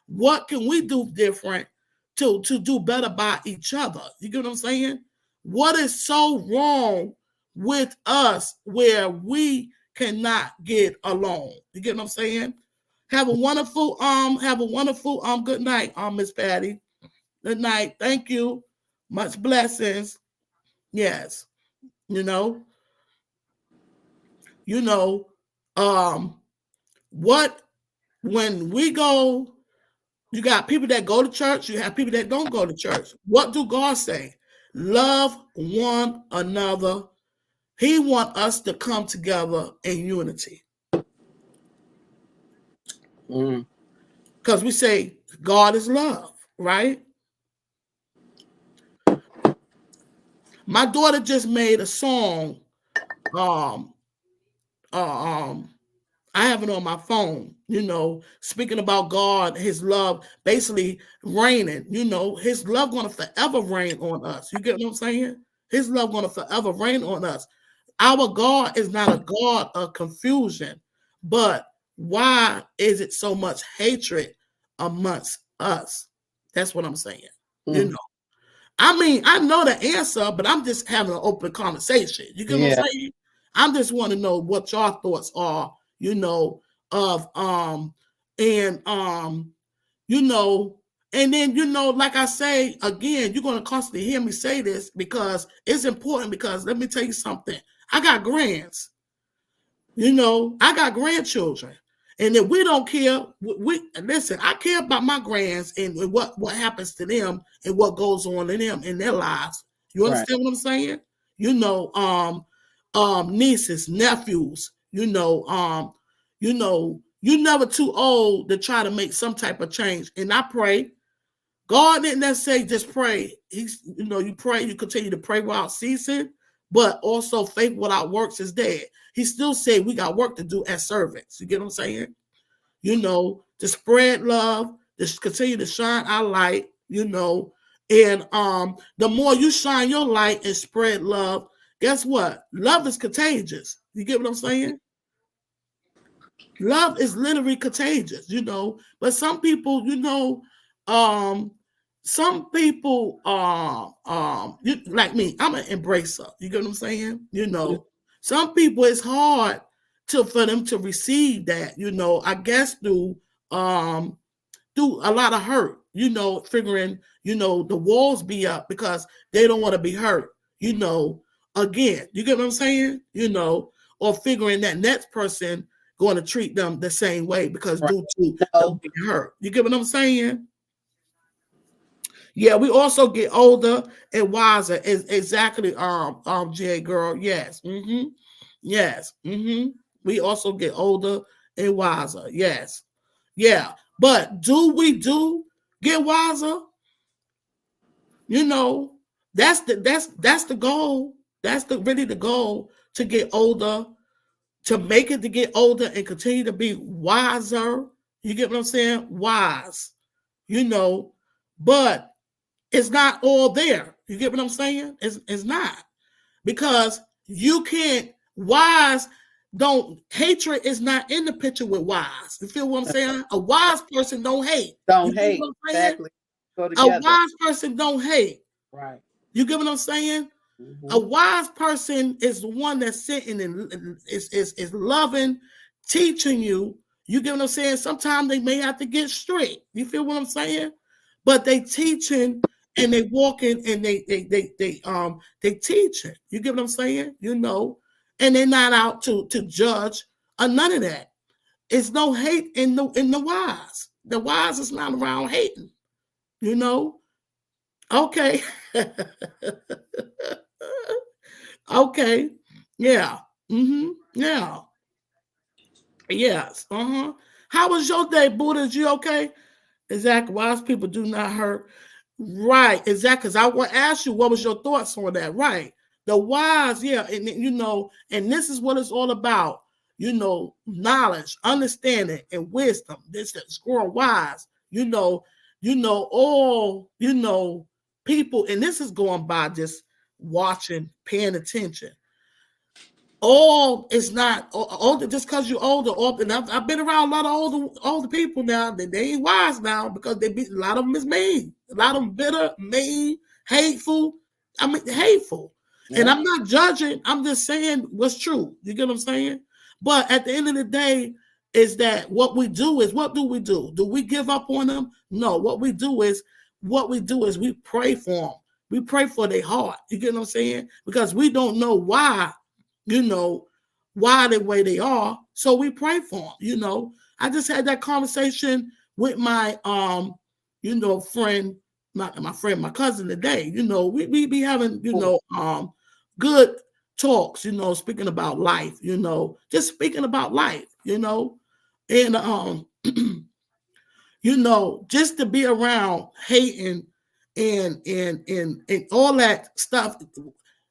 Speaker 1: what can we do different to do better by each other? You get what I'm saying? What is so wrong with us where we cannot get along? You get what I'm saying? Have a wonderful good night, Miss Patty. Good night. Thank you. Much blessings. Yes. You know, you know, um, what when we go, you got people that go to church, you have people that don't go to church. What do God say? Love one another. He wants us to come together in unity. Because we say God is love, right? My daughter just made a song. Um, I have it on my phone, speaking about God, his love, basically raining, his love gonna forever rain on us. You get what I'm saying? His love gonna forever rain on us. Our God is not a God of confusion, but why is it so much hatred amongst us? That's what I'm saying. I mean, I know the answer, but I'm just having an open conversation. You get what I'm saying? I just want to know what your thoughts are, of and and then like I say again, you're gonna constantly hear me say this because it's important. Because let me tell you something, I got grands, I got grandchildren. And if we don't care, we listen, I care about my grands and what happens to them and what goes on in them in their lives. You understand what I'm saying? Nieces, nephews, you're never too old to try to make some type of change. And I pray. God didn't necessarily just pray. You pray, you continue to pray without ceasing, but also faith without works is dead. He still said we got work to do as servants. You get what I'm saying? To spread love, to continue to shine our light, and the more you shine your light and spread love, guess what? Love is contagious. You get what I'm saying? Love is literally contagious, But some people, um, like me, I'm an embracer. You get what I'm saying? Some people it's hard for them to receive that. I guess um through a lot of hurt. Figuring the walls be up because they don't want to be hurt. Again, you get what I'm saying? Or figuring that next person going to treat them the same way because due to them being hurt. You get what I'm saying? Yeah, we also get older and wiser. Exactly, J girl. Yes. Yes. We also get older and wiser. Yes. Yeah. But do get wiser? That's the goal. That's really the goal, to get older, to make it to get older and continue to be wiser. You get what I'm saying? Wise. But it's not all there. You get what I'm saying? It's not. Because you can't wise don't hatred is not in the picture with wise. You feel what I'm saying? A wise person don't hate.
Speaker 2: Don't hate. Exactly.
Speaker 1: Go together. A wise person don't hate.
Speaker 2: Right.
Speaker 1: You get what I'm saying? Mm-hmm. A wise person is the one that's sitting and is loving, teaching you. You get what I'm saying? Sometimes they may have to get straight. You feel what I'm saying? But they teaching and they walking and they teaching. You get what I'm saying? And they're not out to judge or none of that. It's no hate in the wise. The wise is not around hating. Okay. Okay. Yeah. Yeah. Yes. How was your day, Buddha? Is you okay? Exactly. Wise people do not hurt. Right. Exactly. Because I want to ask you, what was your thoughts on that? Right. The wise, yeah. And and this is what it's all about. Knowledge, understanding, and wisdom. This is growing wise. All, people, and this is going by just watching, paying attention. All is not older just because you're older. And I've been around a lot of older people now. They ain't wise now because a lot of them is mean. A lot of them bitter, mean, hateful. Hateful. Yeah. And I'm not judging. I'm just saying what's true. You get what I'm saying? But at the end of the day, is that what we do is, what do we do? Do we give up on them? No. What we do is we pray for them. We pray for their heart. You get what I'm saying? Because we don't know why why the way they are. So we pray for them. I just had that conversation with my friend, my cousin today. We be having, good talks, speaking about life, just speaking about life, and just to be around hating and all that stuff.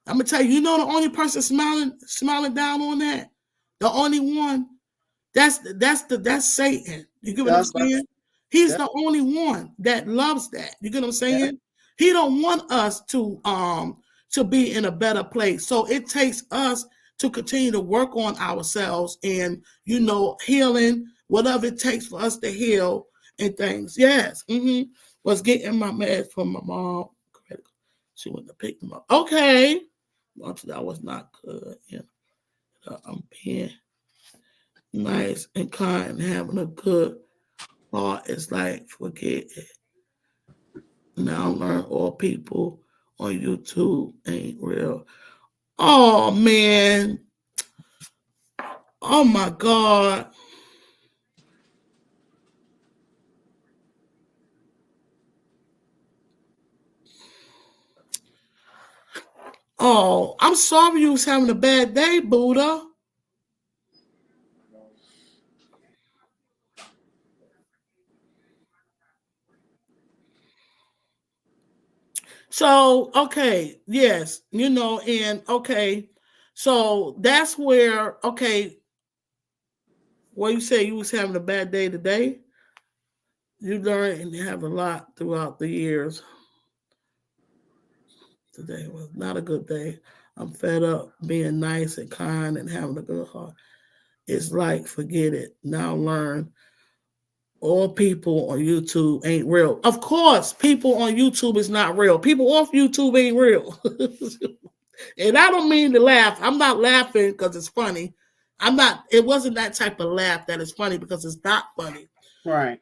Speaker 1: I'm gonna tell you, the only person smiling down on that, the only one, that's Satan. You get what I'm saying? He's the only one that loves that. You get what I'm saying? Yeah. He don't want us to be in a better place. So it takes us to continue to work on ourselves and healing, whatever it takes for us to heal and things. Yes. Was getting my meds from my mom. She went to pick them up. Okay. That was not good. I'm being nice and kind and having a good heart. It's like, forget it. Now learn all people on YouTube ain't real. Oh, man. Oh, my God. Oh, I'm sorry you was having a bad day, Buddha. So, okay, yes, and okay, so that's where, okay, well, you say you was having a bad day today. You learn and have a lot throughout the years. Today was not a good day. I'm fed up being nice and kind and having a good heart. It's like, forget it. Now learn all people on YouTube ain't real. Of course, people on YouTube is not real. People off YouTube ain't real. And I don't mean to laugh. I'm not laughing because it's funny. It wasn't that type of laugh that is funny because it's not funny.
Speaker 2: Right.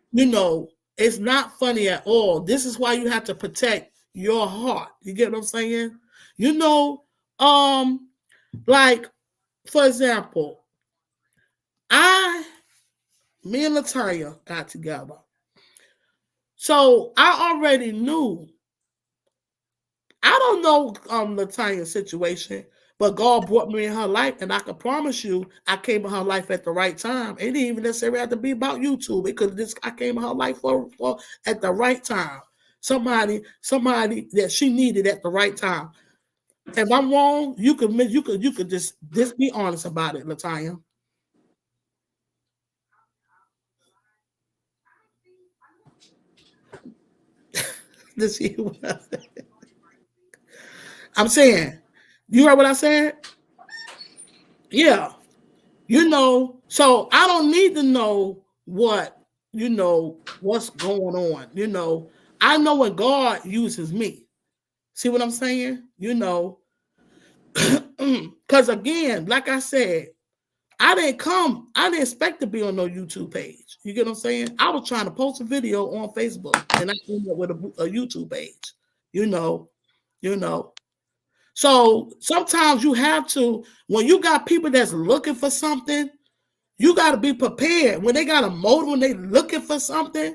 Speaker 1: It's not funny at all. This is why you have to protect your heart. You get what I'm saying? You know, um, like, for example, me and Latoya got together. So I already knew. I don't know Latoya's situation, but God brought me in her life, and I can promise you, I came in her life at the right time. It didn't even necessarily have to be about YouTube. It could just I came in her life for at the right time. Somebody that she needed at the right time. If I'm wrong, you could just be honest about it, Latoya. This is what I said. I'm saying, you heard what I said? Yeah. So I don't need to know what's going on. I know when God uses me. See what I'm saying? Because again, like I said, I didn't expect to be on no YouTube page. You get what I'm saying? I was trying to post a video on Facebook and I ended up with a YouTube page, you know, you know. So sometimes you have to, when you got people that's looking for something, you got to be prepared. When they got a motive, when they looking for something,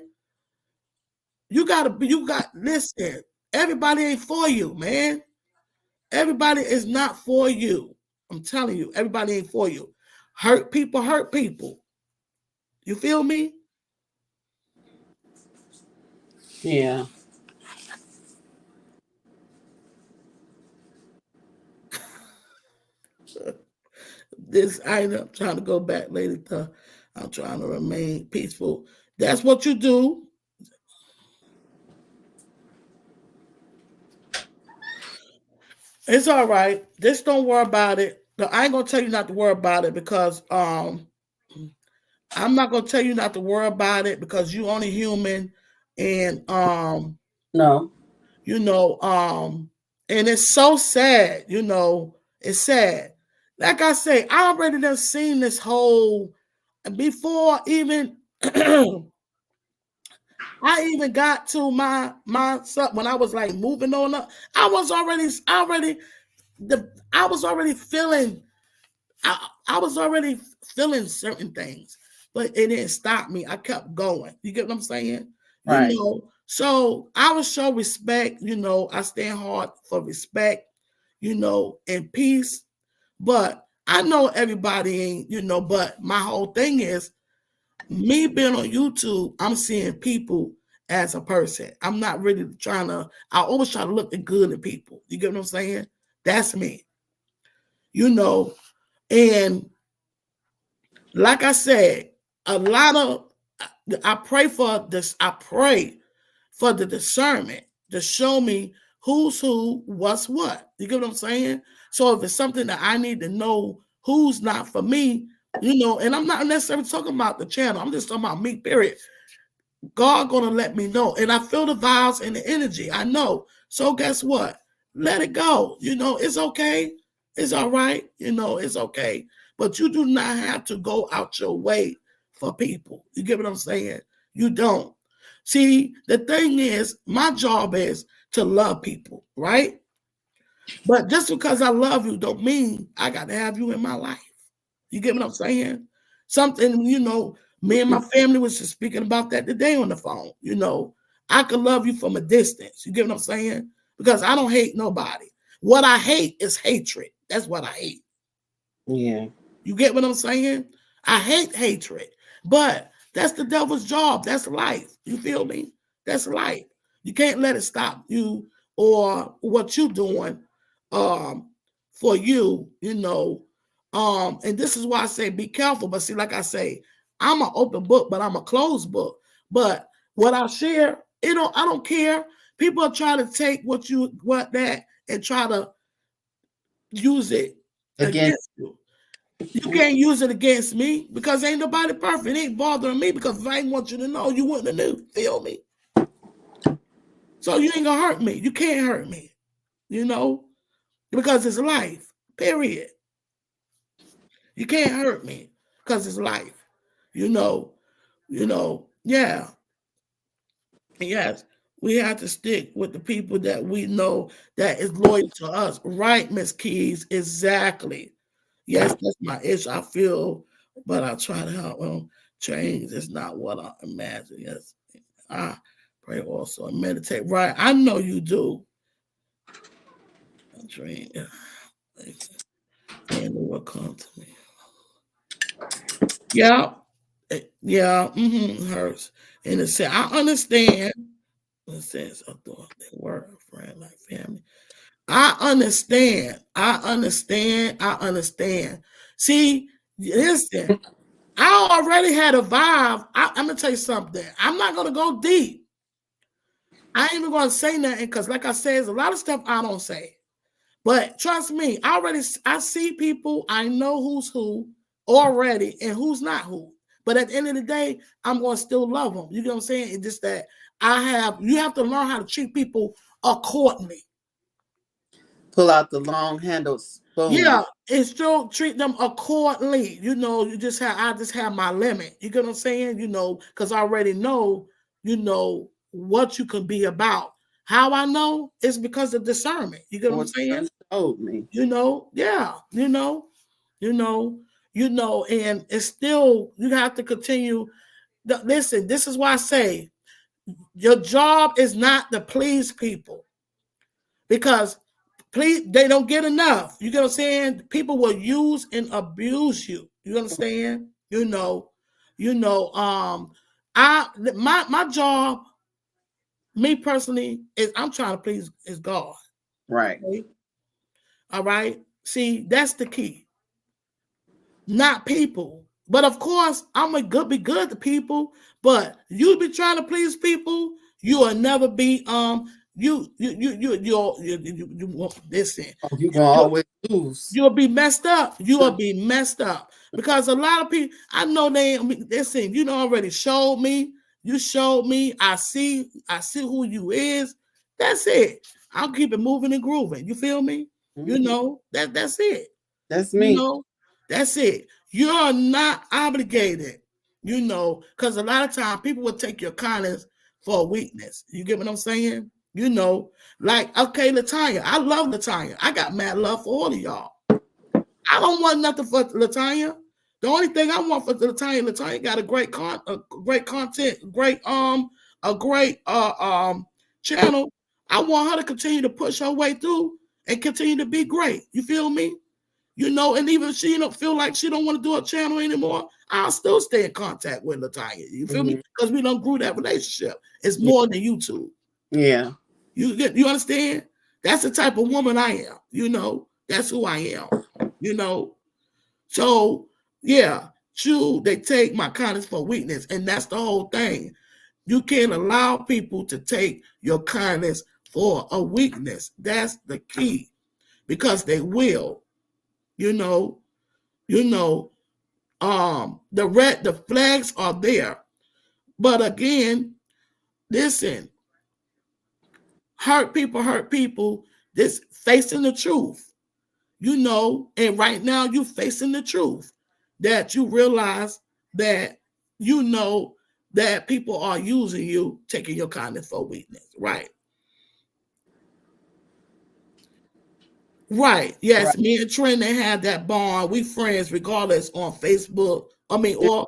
Speaker 1: listen, everybody ain't for you, man. Everybody is not for you. I'm telling you, everybody ain't for you. Hurt people hurt people. You feel me?
Speaker 2: Yeah.
Speaker 1: I'm trying to go back later. I'm trying to remain peaceful. That's what you do. It's all right. Just don't worry about it. I ain't gonna tell you not to worry about it because I'm not gonna tell you not to worry about it because you only human, and
Speaker 2: No.
Speaker 1: you know, and it's so sad. It's sad. Like I say, I already done seen this whole before even. I even got to my son when I was like moving on up. I was already feeling I was already feeling certain things, but it didn't stop me. I kept going. You get what I'm saying?
Speaker 2: Right.
Speaker 1: So I would show respect. I stand hard for respect. And peace. But I know everybody ain't. But my whole thing is me being on YouTube. I'm seeing people as a person. I'm not really trying to. I always try to look good at people. You get what I'm saying? That's me. You know, and like I said, a lot of I pray for this. I pray for the discernment to show me who's who, what's what. You get what I'm saying? So if it's something that I need to know who's not for me, and I'm not necessarily talking about the channel. I'm just talking about me, period. God gonna let me know. And I feel the vibes and the energy. I know. So guess what? Let it go. It's okay. It's all right. It's okay. But you do not have to go out your way for people. You get what I'm saying? You don't. See, the thing is, my job is to love people, right? But just because I love you don't mean I got to have you in my life. You get what I'm saying? Something, me and my family was just speaking about that today on the phone. I could love you from a distance. You get what I'm saying? Because I don't hate nobody. What I hate is hatred. That's what I hate.
Speaker 2: Yeah.
Speaker 1: You get what I'm saying? I hate hatred. But that's the devil's job. That's life. You feel me? That's life. You can't let it stop you or what you doing for you, you know. And this is why I say be careful. But see, like I say, I'm an open book, but I'm a closed book. But what I share, I don't care. People are trying to take what that and try to use it
Speaker 2: Against.
Speaker 1: against you. You can't use it against me because ain't nobody perfect. It ain't bothering me because if I ain't want you to know, you wouldn't have knew. Feel me? So you ain't gonna hurt me. You can't hurt me, you know, because it's life. Period. You can't hurt me because it's life. You know, yeah. Yes. We have to stick with the people that we know that is loyal to us. Right, Miss Keys? Exactly. Yes, that's my issue. I feel, but I try to help them change. It's not what I imagine. Yes. I pray also and meditate. Right. I know you do. I dream. And the Lord come to me. Yeah. Yeah. Hurts. And it said, I understand. It says, I thought they were a friend, like family. I understand. I understand. I understand. See, listen, I already had a vibe. I'm going to tell you something. I'm not going to go deep. I ain't even going to say nothing because, like I said, there's a lot of stuff I don't say. But trust me, I see people, I know who's who already and who's not who. But at the end of the day, I'm going to still love them. You know what I'm saying? It's just that you have to learn how to treat people accordingly.
Speaker 2: Pull out the long handled spoon.
Speaker 1: Yeah, and still treat them accordingly. You know, I just have my limit. You get what I'm saying? You know, because I already know, what you can be about. How I know is because of discernment. You get what I'm saying?
Speaker 2: Told me.
Speaker 1: Yeah, and it's still, you have to continue. Listen, this is why I say your job is not to please people because they don't get enough. You get what I'm saying? People will use and abuse you. You understand? My job, me personally, is I'm trying to please is God.
Speaker 2: Right.
Speaker 1: Okay? All right. See, that's the key. Not people. But of course, I'm gonna be good to people. But you be trying to please people, you will never be you won't listen.
Speaker 2: You're gonna always lose.
Speaker 1: You'll be messed up. You will be messed up because a lot of people I know listen. You know already showed me. You showed me. I see who you is. That's it. I'll keep it moving and grooving. You feel me?
Speaker 2: Mm-hmm.
Speaker 1: That's it.
Speaker 2: That's me.
Speaker 1: That's it. You're not obligated, because a lot of times people will take your kindness for a weakness. You get what I'm saying? Like, okay, Latanya. I love Latanya. I got mad love for all of y'all. I don't want nothing for Latanya. The only thing I want for Latanya got a great content, a great channel. I want her to continue to push her way through and continue to be great. You feel me? And even if she don't feel like she don't want to do a channel anymore, I'll still stay in contact with Latanya. You feel me? Because we don't grew that relationship. It's more than YouTube.
Speaker 2: Yeah.
Speaker 1: You understand? That's the type of woman I am. That's who I am. So yeah, they take my kindness for weakness, and that's the whole thing. You can't allow people to take your kindness for a weakness. That's the key, because they will. The flags are there. But again, listen, hurt people, this facing the truth, and right now you facing the truth that you realize that that people are using you, taking your kindness for weakness. Right. Yes. Right. Me and Trent, they had that bond. We friends regardless on Facebook. Or on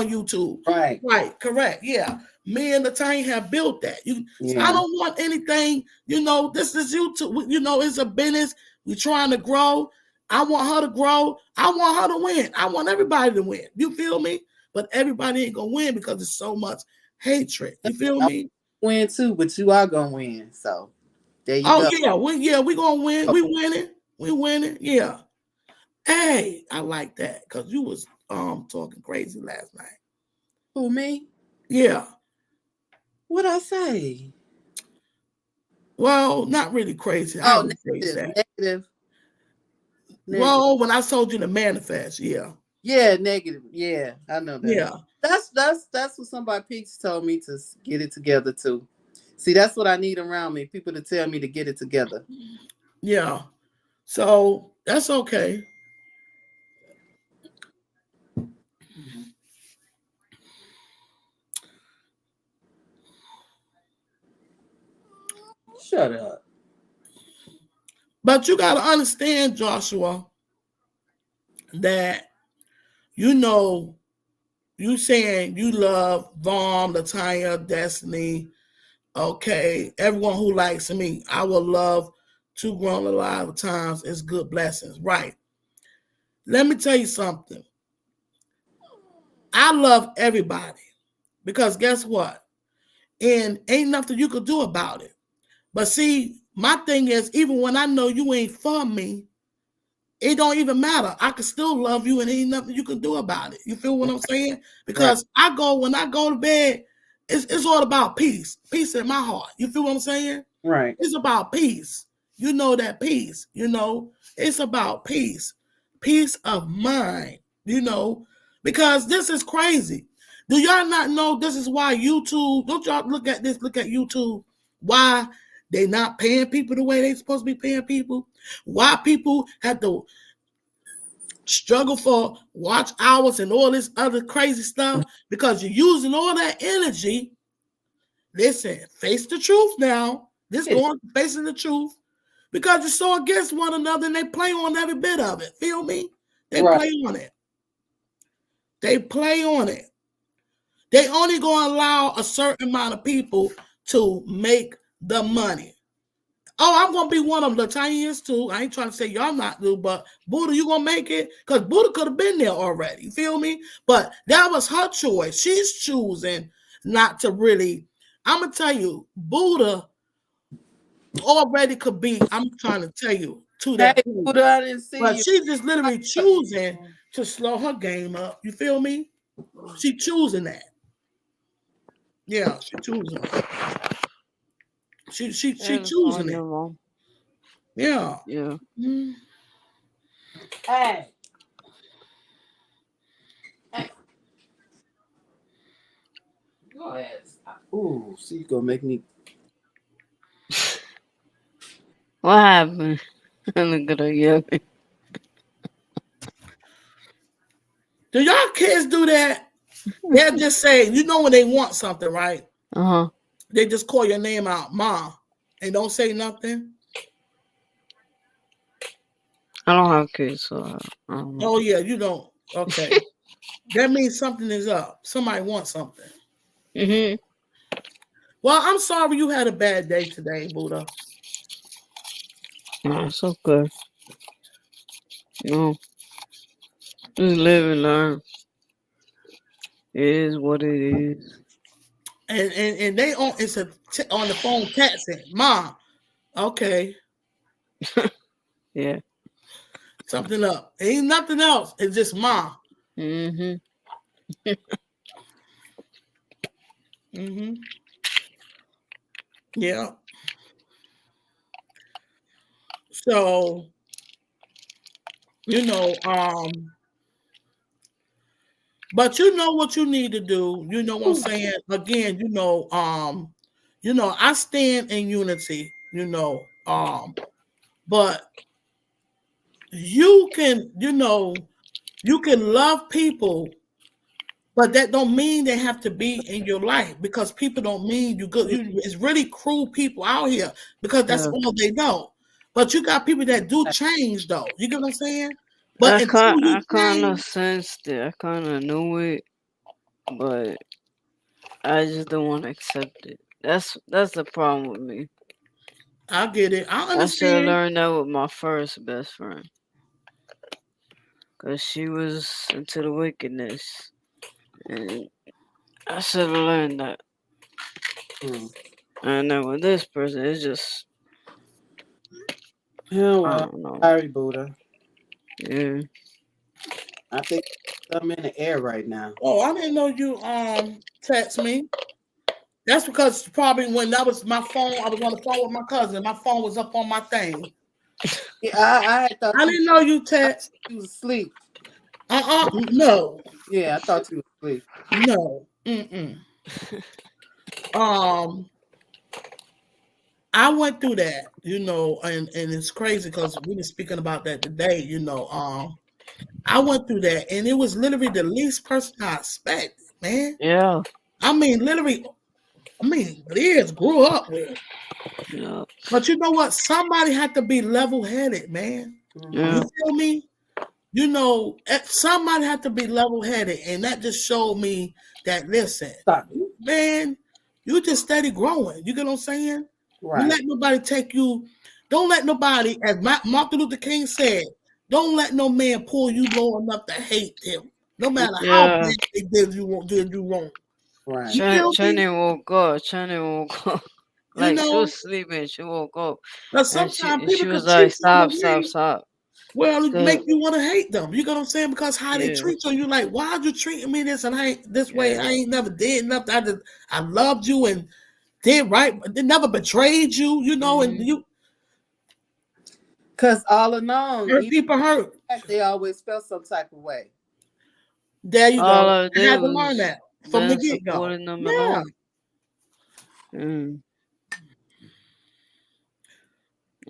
Speaker 1: YouTube.
Speaker 2: Right.
Speaker 1: Right. Correct. Yeah. Me and the Tiny have built that. So I don't want anything, this is YouTube. It's a business. We're trying to grow. I want her to grow. I want her to win. I want everybody to win. You feel me? But everybody ain't gonna win because there's so much hatred. You feel me?
Speaker 2: Win too, but you are gonna win. So There you
Speaker 1: Oh
Speaker 2: go.
Speaker 1: we gonna win. We winning. We winning. Yeah. Hey, I like that because you was talking crazy last night.
Speaker 2: Who, me?
Speaker 1: Yeah.
Speaker 2: What I say?
Speaker 1: Well, not really crazy. I
Speaker 2: Oh,
Speaker 1: would say that.
Speaker 2: negative.
Speaker 1: Well, when I told you to manifest, yeah.
Speaker 2: Yeah, negative. Yeah, I know that.
Speaker 1: Yeah.
Speaker 2: That's what somebody Peach told me to get it together too. See, that's what I need around me. People to tell me to get it together.
Speaker 1: Yeah. So that's okay.
Speaker 2: Shut up.
Speaker 1: But you gotta understand, Joshua, that you know you saying you love V.O.M, Latanya, Destiny, okay, everyone who likes me. I will love to grown alive times is good blessings. Right. Let me tell you something. I love everybody because guess what? And ain't nothing you could do about it. But see, my thing is, even when I know you ain't for me, it don't even matter. I can still love you and ain't nothing you can do about it. You feel what I'm saying?
Speaker 2: Right.
Speaker 1: Because when I go to bed, it's all about peace. Peace in my heart. You feel what I'm saying?
Speaker 2: Right.
Speaker 1: It's about peace. You know that peace, it's about peace. Peace of mind, because this is crazy. Do y'all not know this is why YouTube, don't y'all look at this, look at YouTube, why they not paying people the way they supposed to be paying people? Why people have to struggle for watch hours and all this other crazy stuff? Because you're using all that energy. Listen, face the truth now. This going facing the truth because you're so against one another and they play on every bit of it. Feel me? They
Speaker 2: Right.
Speaker 1: play on it. They play on it. They only gonna allow a certain amount of people to make the money. Oh, I'm gonna be one of them. Latanya is too. I ain't trying to say y'all not do, but Buddha, you gonna make it? Because Buddha could have been there already. You feel me? But that was her choice. She's choosing not to really. I'm gonna tell you, Buddha already could be. I'm trying to tell you to
Speaker 2: Hey,
Speaker 1: that point.
Speaker 2: Buddha, I didn't see
Speaker 1: But
Speaker 2: you.
Speaker 1: she's just literally choosing to slow her game up. You feel me? She choosing that. Yeah, she choosing it. She choosing it. Yeah.
Speaker 3: Yeah.
Speaker 1: Mm.
Speaker 2: Hey. Hey. Go ahead. Ooh, see, you gonna make me.
Speaker 3: What happened? Look at her yelling.
Speaker 1: Do y'all kids do that? They'll just say, when they want something, right?
Speaker 3: Uh-huh.
Speaker 1: They just call your name out, Mom, and don't say nothing.
Speaker 3: I don't have kids, so I don't know.
Speaker 1: Oh yeah, you don't. Okay, that means something is up. Somebody wants something.
Speaker 3: Mm-hmm.
Speaker 1: Well, I'm sorry you had a bad day today, Buddha.
Speaker 3: No, it's okay. No, just live and learn. It is what it is.
Speaker 1: And they on on the phone texting, Mom. Okay,
Speaker 3: Yeah.
Speaker 1: something up. Ain't nothing else. It's just Mom.
Speaker 3: Mm-hmm.
Speaker 1: Mm-hmm. Yeah. So you know, but you know what you need to do. You know what I'm saying? Again, I stand in unity, but you can love people, but that don't mean they have to be in your life because people don't mean you good. It's really cruel people out here because that's
Speaker 3: Yeah.
Speaker 1: all they know. But you got people that do change though. You get what I'm saying? But until you
Speaker 3: I kind of
Speaker 1: change,
Speaker 3: sensed it. I kind of knew it, but I just don't want to accept it. That's the problem with me.
Speaker 1: I get it. I
Speaker 3: I should have
Speaker 1: understand.
Speaker 3: learned that with my first best friend, cause she was into the wickedness, and I should have learned that.
Speaker 2: Mm.
Speaker 3: And then with this person, it's just
Speaker 2: Oh
Speaker 3: I
Speaker 2: well,
Speaker 3: don't know.
Speaker 2: sorry, Buddha.
Speaker 3: Yeah.
Speaker 2: I think I'm in the air right now.
Speaker 1: Oh, I didn't know you text me. That's because probably when that was my phone, I was on the phone with my cousin. My phone was up on my thing.
Speaker 2: Yeah, I had thought
Speaker 1: I didn't know you text.
Speaker 2: you was asleep.
Speaker 1: No,
Speaker 2: Yeah, I thought you was asleep.
Speaker 1: no. Mm-mm. Um, I went through that, and it's crazy because we were speaking about that today. I went through that, and it was literally the least person I expected, man.
Speaker 3: Yeah.
Speaker 1: I mean, literally, years grew up with.
Speaker 3: Yeah.
Speaker 1: But you know what? Somebody had to be level headed, man. You
Speaker 3: Yeah.
Speaker 1: feel me? Somebody had to be level headed, and that just showed me that listen,
Speaker 2: Stop.
Speaker 1: man, you just steady growing. You get what I'm saying? You
Speaker 2: Right.
Speaker 1: let nobody take you. Don't let nobody, as Martin Luther King said, don't let no man pull you low enough to hate him. No matter how
Speaker 3: Yeah.
Speaker 1: bad they did you wrong.
Speaker 2: Right.
Speaker 1: You feel me?
Speaker 3: Channy woke up. Channy woke up.
Speaker 1: You
Speaker 3: Like she
Speaker 1: know,
Speaker 3: was sleeping. She woke up
Speaker 1: but
Speaker 3: and
Speaker 1: sometimes
Speaker 3: she
Speaker 1: people
Speaker 3: was
Speaker 1: can
Speaker 3: like,
Speaker 1: treat you in a
Speaker 3: "Stop, stop,
Speaker 1: way.
Speaker 3: stop."
Speaker 1: Well, it
Speaker 3: Cause
Speaker 1: make you want to hate them. You know what I'm saying? Because how they
Speaker 3: yeah,
Speaker 1: treat you, you like, why are you treating me this and I ain't this way?
Speaker 3: yeah,
Speaker 1: I ain't never did nothing. I loved you and did right. They never betrayed you, and
Speaker 3: hmm,
Speaker 1: you
Speaker 2: Because all along,
Speaker 1: hurt
Speaker 2: even
Speaker 1: people hurt.
Speaker 2: they always felt some type of way.
Speaker 1: There you
Speaker 3: all
Speaker 1: go.
Speaker 3: I
Speaker 1: I
Speaker 3: did
Speaker 1: had to learn
Speaker 3: was
Speaker 1: that from the
Speaker 3: been
Speaker 1: get go.
Speaker 3: supporting them and
Speaker 1: Yeah.
Speaker 3: all. Mm.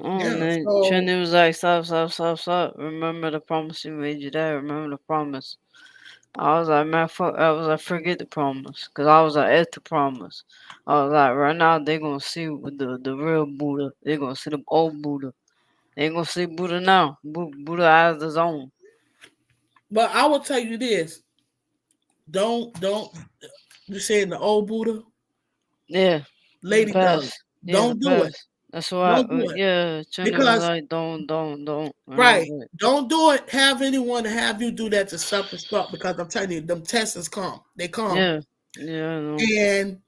Speaker 3: Oh, and
Speaker 1: Yeah.
Speaker 3: then
Speaker 1: So,
Speaker 3: Channy was like, "Stop, stop, stop, stop. Remember the promise you made your dad. Remember the promise." I was like, "Man, fuck." I was like, "Forget the promise," cause I was like, "It's the promise." I was like, "Right now they gonna see with the real Buddha. They gonna see the old Buddha. They ain't gonna see Buddha now. Buddha has his own."
Speaker 1: but I will tell you this. Don't you saying the old Buddha?
Speaker 3: Yeah, the
Speaker 1: Lady
Speaker 3: past. Yeah, the
Speaker 1: don't do it.
Speaker 3: past. That's why.
Speaker 1: Don't do it.
Speaker 3: Yeah, Channy was
Speaker 1: Because
Speaker 3: like, don't. And I was
Speaker 1: right.
Speaker 3: like,
Speaker 1: Don't do it. Have anyone have you do that to self-destruct because I'm telling you, them tests come. They come.
Speaker 3: yeah, yeah, I know.
Speaker 1: And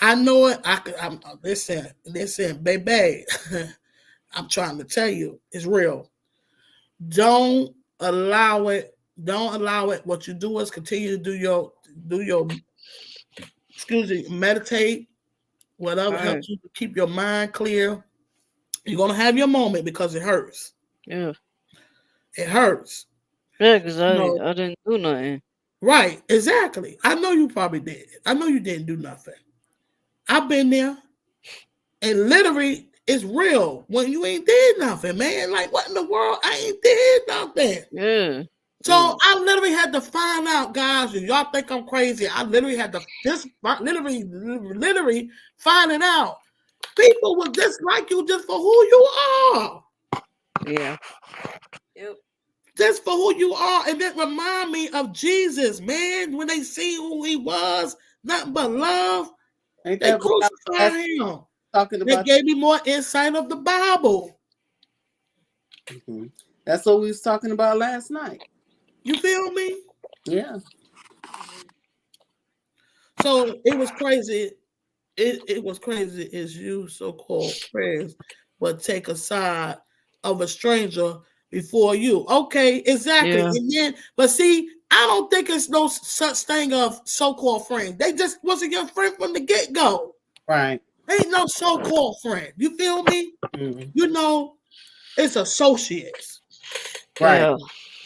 Speaker 1: I know it. I'm listen, baby. I'm trying to tell you, it's real. Don't allow it. Don't allow it. What you do is continue to do your excuse me, meditate, whatever
Speaker 3: Alright,
Speaker 1: helps you to keep your mind clear. You're gonna have your moment because it hurts.
Speaker 3: yeah,
Speaker 1: It hurts.
Speaker 3: yeah, cause
Speaker 1: You know,
Speaker 3: I didn't do nothing.
Speaker 1: right, exactly. I know you probably did. I know you didn't do nothing. I've been there, and literally, it's real when you ain't did nothing, man. Like, what in the world? I ain't did nothing.
Speaker 3: Yeah,
Speaker 1: So
Speaker 3: mm,
Speaker 1: I literally had to find out, guys. And y'all think I'm crazy? I literally had to literally finding out. People will dislike you just for who you are.
Speaker 3: yeah, yep,
Speaker 1: Just for who you are. And that remind me of Jesus, man. When they see who he was, nothing but love,
Speaker 2: Ain't
Speaker 1: they
Speaker 2: that what I was
Speaker 1: crucified him.
Speaker 2: talking
Speaker 1: They
Speaker 2: about?
Speaker 1: gave me more insight of the Bible.
Speaker 2: Mhm. That's what we was talking about last night.
Speaker 1: You feel me?
Speaker 2: Yeah.
Speaker 1: So it was crazy. It was crazy is you so-called friends but take a side of a stranger before you. Okay, exactly.
Speaker 3: yeah,
Speaker 1: And then, but see, I don't think it's no such thing of so-called friend. They just wasn't your friend from the get-go.
Speaker 2: Right.
Speaker 1: Ain't no so-called friend. You feel me?
Speaker 2: Mhm.
Speaker 1: You know, it's associates.
Speaker 2: Right.
Speaker 3: yeah,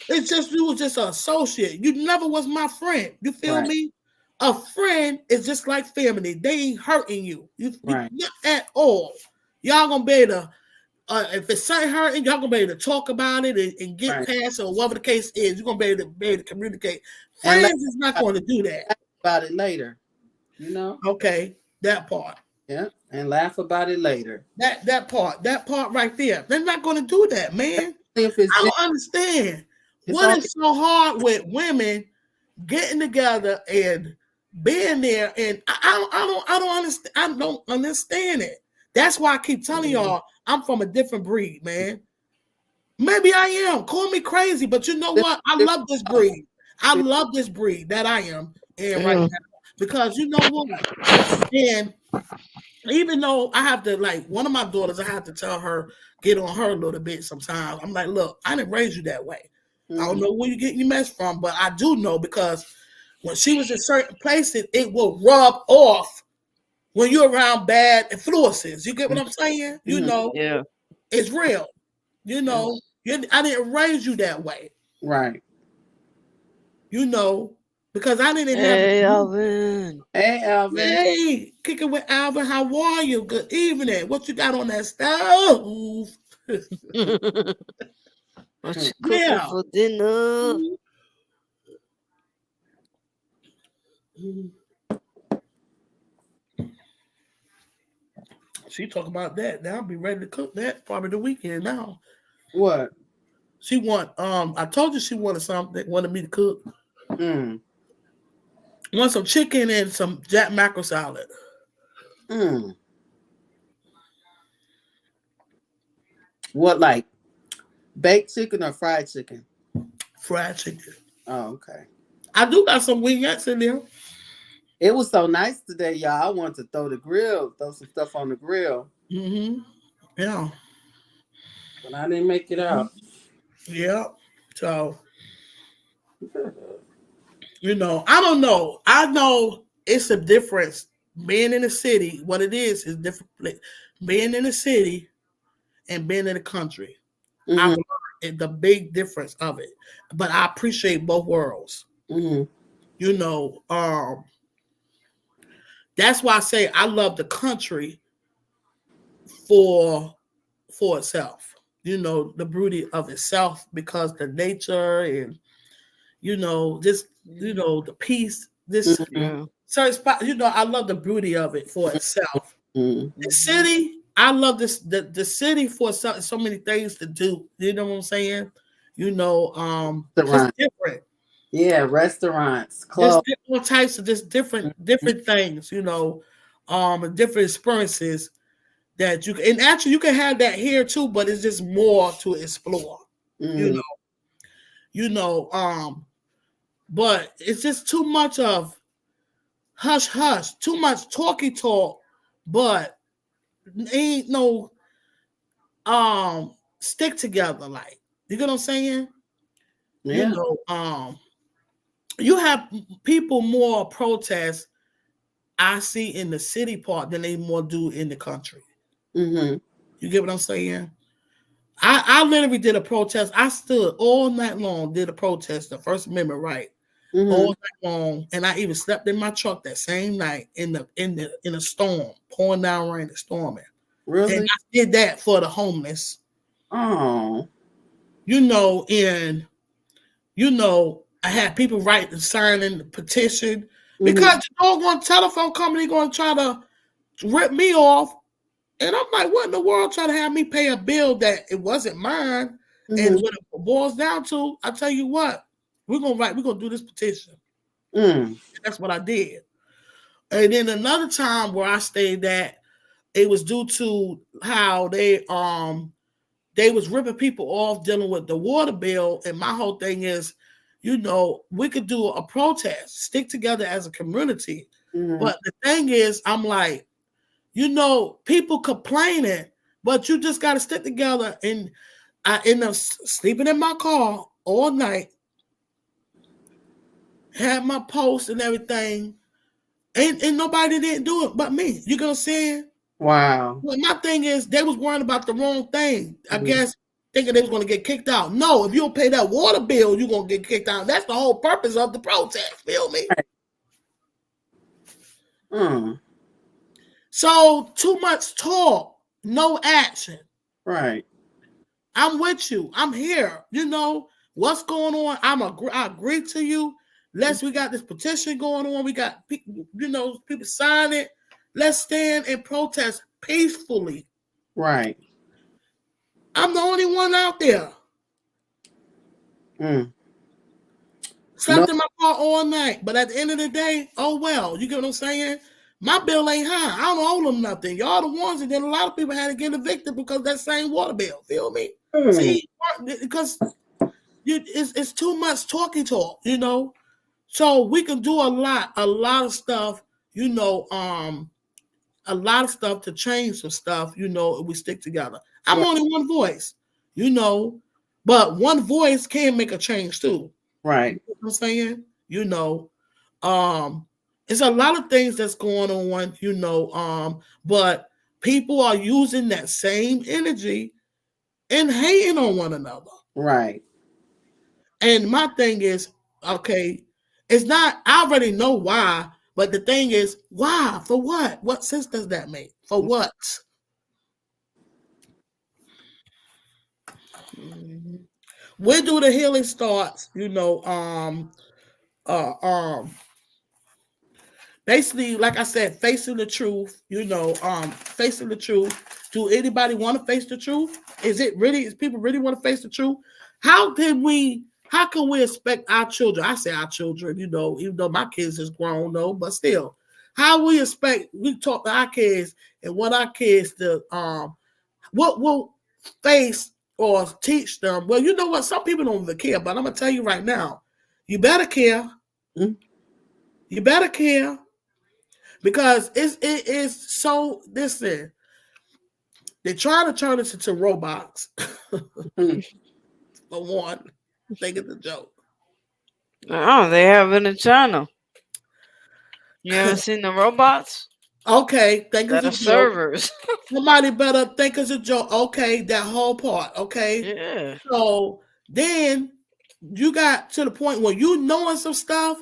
Speaker 1: It's just you was just an associate. You never was my friend. You feel
Speaker 2: Right.
Speaker 1: me? A friend is just like family. They ain't hurting you. You
Speaker 2: Right.
Speaker 1: not at all. Y'all gonna be able to if it's something hurting, y'all gonna be able to talk about it and get
Speaker 2: Right.
Speaker 1: past it or whatever the case is. You're gonna be able to communicate.
Speaker 2: And laugh
Speaker 1: Friends is not going to do that.
Speaker 2: about it later. You know?
Speaker 1: Okay, that part.
Speaker 2: Yeah. And laugh about it later.
Speaker 1: That part right there. They're not going to do that, man.
Speaker 2: If it's
Speaker 1: I
Speaker 2: gen-
Speaker 1: don't understand
Speaker 2: it's
Speaker 1: what
Speaker 2: only
Speaker 1: is so hard with women getting together and being there. And I don't understand. I don't understand it. That's why I keep telling y'all I'm from a different breed, man. Maybe I am. Call me crazy, but you know what? I love this breed. I love this breed that I am in right
Speaker 3: yeah,
Speaker 1: now because you know what? And even though I have to, like, one of my daughters, I have to tell her get on her a little bit sometimes. I'm like, look, I didn't raise you that way. I don't
Speaker 2: Mhm.
Speaker 1: know where you get your mess from, but I do know because when she was in certain places, it will rub off when you're around bad influences. You get what I'm saying? You
Speaker 2: Mhm.
Speaker 1: know,
Speaker 3: Yeah.
Speaker 1: it's real. You know,
Speaker 3: Yes.
Speaker 1: I didn't raise you that way.
Speaker 2: Right.
Speaker 1: You know, because I didn't have.
Speaker 3: Hey, Alvin.
Speaker 2: Hey, Alvin.
Speaker 1: Hey, kicking with Alvin. How are you? Good evening. What you got on that stove?
Speaker 3: What
Speaker 2: Hmm.
Speaker 3: you cooking
Speaker 1: Yeah.
Speaker 3: for dinner?
Speaker 1: She talk about that. Now I'll be ready to cook that probably the weekend now.
Speaker 2: What?
Speaker 1: She I told you she wanted something, wanted me to cook.
Speaker 2: Mm.
Speaker 1: Want some chicken and some jack mackerel salad.
Speaker 2: Mm. What, like baked chicken or fried chicken?
Speaker 1: Fried chicken.
Speaker 2: Oh, okay.
Speaker 1: I do got some wingettes in there.
Speaker 2: It was so nice today, y'all. I wanted to throw some stuff on the grill,
Speaker 1: Mm-hmm. Yeah.
Speaker 2: but I didn't make it out.
Speaker 1: Yeah. So, I don't know. I know it's a difference. Being in the city, what it is different. Being in the city and being in the country. I've
Speaker 2: Mm-hmm.
Speaker 1: learned the big difference of it. But I appreciate both worlds.
Speaker 2: Mm-hmm.
Speaker 1: You know, that's why I say I love the country for itself. The beauty of itself because the nature and just the peace. This
Speaker 2: Mm-hmm.
Speaker 3: Yeah.
Speaker 1: certain spot. I love the beauty of it for itself.
Speaker 2: Mm-hmm.
Speaker 1: The
Speaker 3: Hmm.
Speaker 1: city, I love this. The city for so many things to do. You know what I'm saying? Just
Speaker 2: Restaurant.
Speaker 1: different.
Speaker 2: Yeah, restaurants,
Speaker 1: Just
Speaker 2: clubs.
Speaker 1: different types of just different things. And different experiences that you can, and actually you can have that here too, but it's just more to explore. You
Speaker 2: Mm-hmm.
Speaker 1: know, you know, um, but it's just too much of hush hush, too much talky talk, but ain't no stick together like you get what I'm saying? You
Speaker 2: Yeah.
Speaker 1: know, you have people more protest I see in the city part than they more do in the country.
Speaker 2: Mm-hmm.
Speaker 1: You get what I'm saying? I literally did a protest. I stood all night long, did a protest, the First Amendment right, all
Speaker 2: Mm-hmm.
Speaker 1: night long, and I even slept in my truck that same night in a storm, pouring down rain, and storming. And
Speaker 2: Really?
Speaker 1: I did that for the homeless,
Speaker 2: Oh.
Speaker 1: and I had people writing, signing the petition
Speaker 2: Mm-hmm.
Speaker 1: because the doggone telephone company going to try to rip me off. And I'm like, what in the world trying to have me pay a bill that it wasn't mine? And
Speaker 2: Mm-hmm.
Speaker 1: what it boils down to, I tell you what, we're gonna do this petition.
Speaker 2: Mm.
Speaker 1: And that's what I did. And then another time where I stayed at, it was due to how they was ripping people off dealing with the water bill. And my whole thing is, we could do a protest, stick together as a community.
Speaker 2: Mm-hmm.
Speaker 1: But the thing is, I'm like, people complaining, but you just got to stick together. And I end up sleeping in my car all night, had my post and everything, and nobody didn't do it but me. You know what I'm saying?
Speaker 2: Wow.
Speaker 1: Well, my thing is, they was worrying about the wrong thing. I
Speaker 2: Mm-hmm.
Speaker 1: guess thinking they was going to get kicked out. No, if you don't pay that water bill, you're going to get kicked out. That's the whole purpose of the protest. Feel me?
Speaker 2: Right. Mm.
Speaker 1: So too much talk, no action.
Speaker 2: Right.
Speaker 1: I'm with you. I'm here. What's going on. I agree to you. We got this petition going on. We got people sign it. Let's stand and protest peacefully.
Speaker 2: Right.
Speaker 1: I'm the only one out there.
Speaker 2: Mm. No.
Speaker 1: Slept in my car all night. But at the end of the day, oh well. You get what I'm saying? My bill ain't high. I don't owe them nothing. Y'all the ones, and then a lot of people had to get evicted because of that same water bill. Feel me?
Speaker 2: Mm.
Speaker 1: See, because it's too much talky talk. So we can do a lot of stuff, a lot of stuff to change some stuff, if we stick together. I'm only one voice, you know, but one voice can make a change too. You
Speaker 2: Right.
Speaker 1: know what I'm saying? You know, um, it's a lot of things that's going on, you know, but people are using that same energy and hating on one another.
Speaker 2: Right.
Speaker 1: And my thing is, okay, it's not, I already know why, but the thing is, why? For what? What sense does that make? For what?
Speaker 3: Mhm.
Speaker 1: Where do the healing starts? You know, uh, um, basically, like I said, facing the truth, you know, facing the truth. Do anybody want to face the truth? Is people really want to face the truth? How can we expect our children? I say our children, you know, even though my kids is grown though, but still, how we talk to our kids and want our kids to what will face or teach them? Well, you know what? Some people don't even care, but I'm gonna tell you right now, you better care.
Speaker 2: Mm.
Speaker 1: You better care because it is so. Listen, they're trying to turn us into robots.
Speaker 2: Mm.
Speaker 1: For one, I think it's a joke.
Speaker 3: Oh, they have it in China. You haven't seen the robots
Speaker 1: Okay, think it's
Speaker 3: that
Speaker 1: a
Speaker 3: are
Speaker 1: joke.
Speaker 3: servers.
Speaker 1: Somebody better think it's a joke. Okay, that whole part. Okay,
Speaker 3: Yeah.
Speaker 1: so then you got to the point where you knowing some stuff,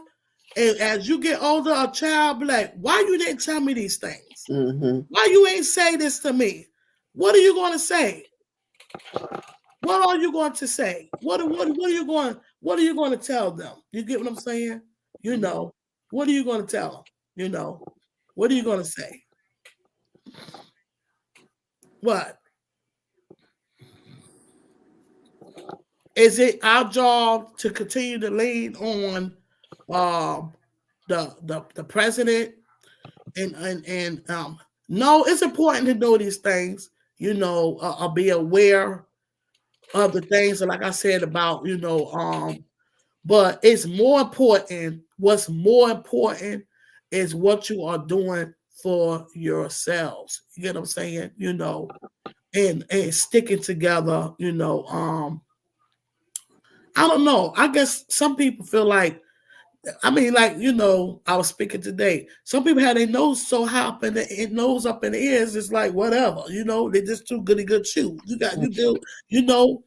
Speaker 1: and as you get older, a child be like, "Why you didn't tell me these things?
Speaker 2: Mm-hmm.
Speaker 1: Why you ain't say this to me? What are you going to say? What are you going to say? What are you going to tell them? You get what I'm saying? You know, what are you going to tell them? You know, what are you going to say? What is it our job to continue to lean on um the president and no, it's important to know these things, you know, be aware of the things like I said about, you know, but it's more important, what's more important is what you are doing for yourselves. You get what I'm saying? You know, and sticking together, you know, I don't know. I guess some people feel like, I mean, like, you know, I was speaking today. Some people have their nose so high up in the nose up in the ears, it's like whatever, you know, they're just too goody good shoes. You do, you know,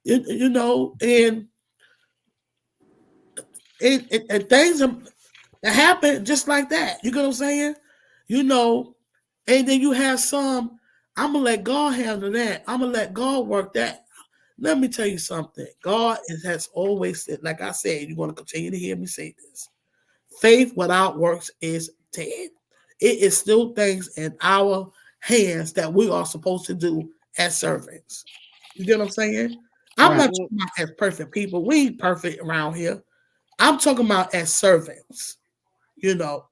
Speaker 1: you know, and things that happen just like that. You get what I'm saying? You know, and then you have some, I'm gonna let God handle that. I'm gonna let God work that. Let me tell you something. Has always said, like I said, you're going to continue to hear me say this. Faith without works is dead. It is still things in our hands that we are supposed to do as servants. You get what I'm saying? I'm
Speaker 2: Right.
Speaker 1: not talking about as perfect people. We ain't perfect around here. I'm talking about as servants. You know,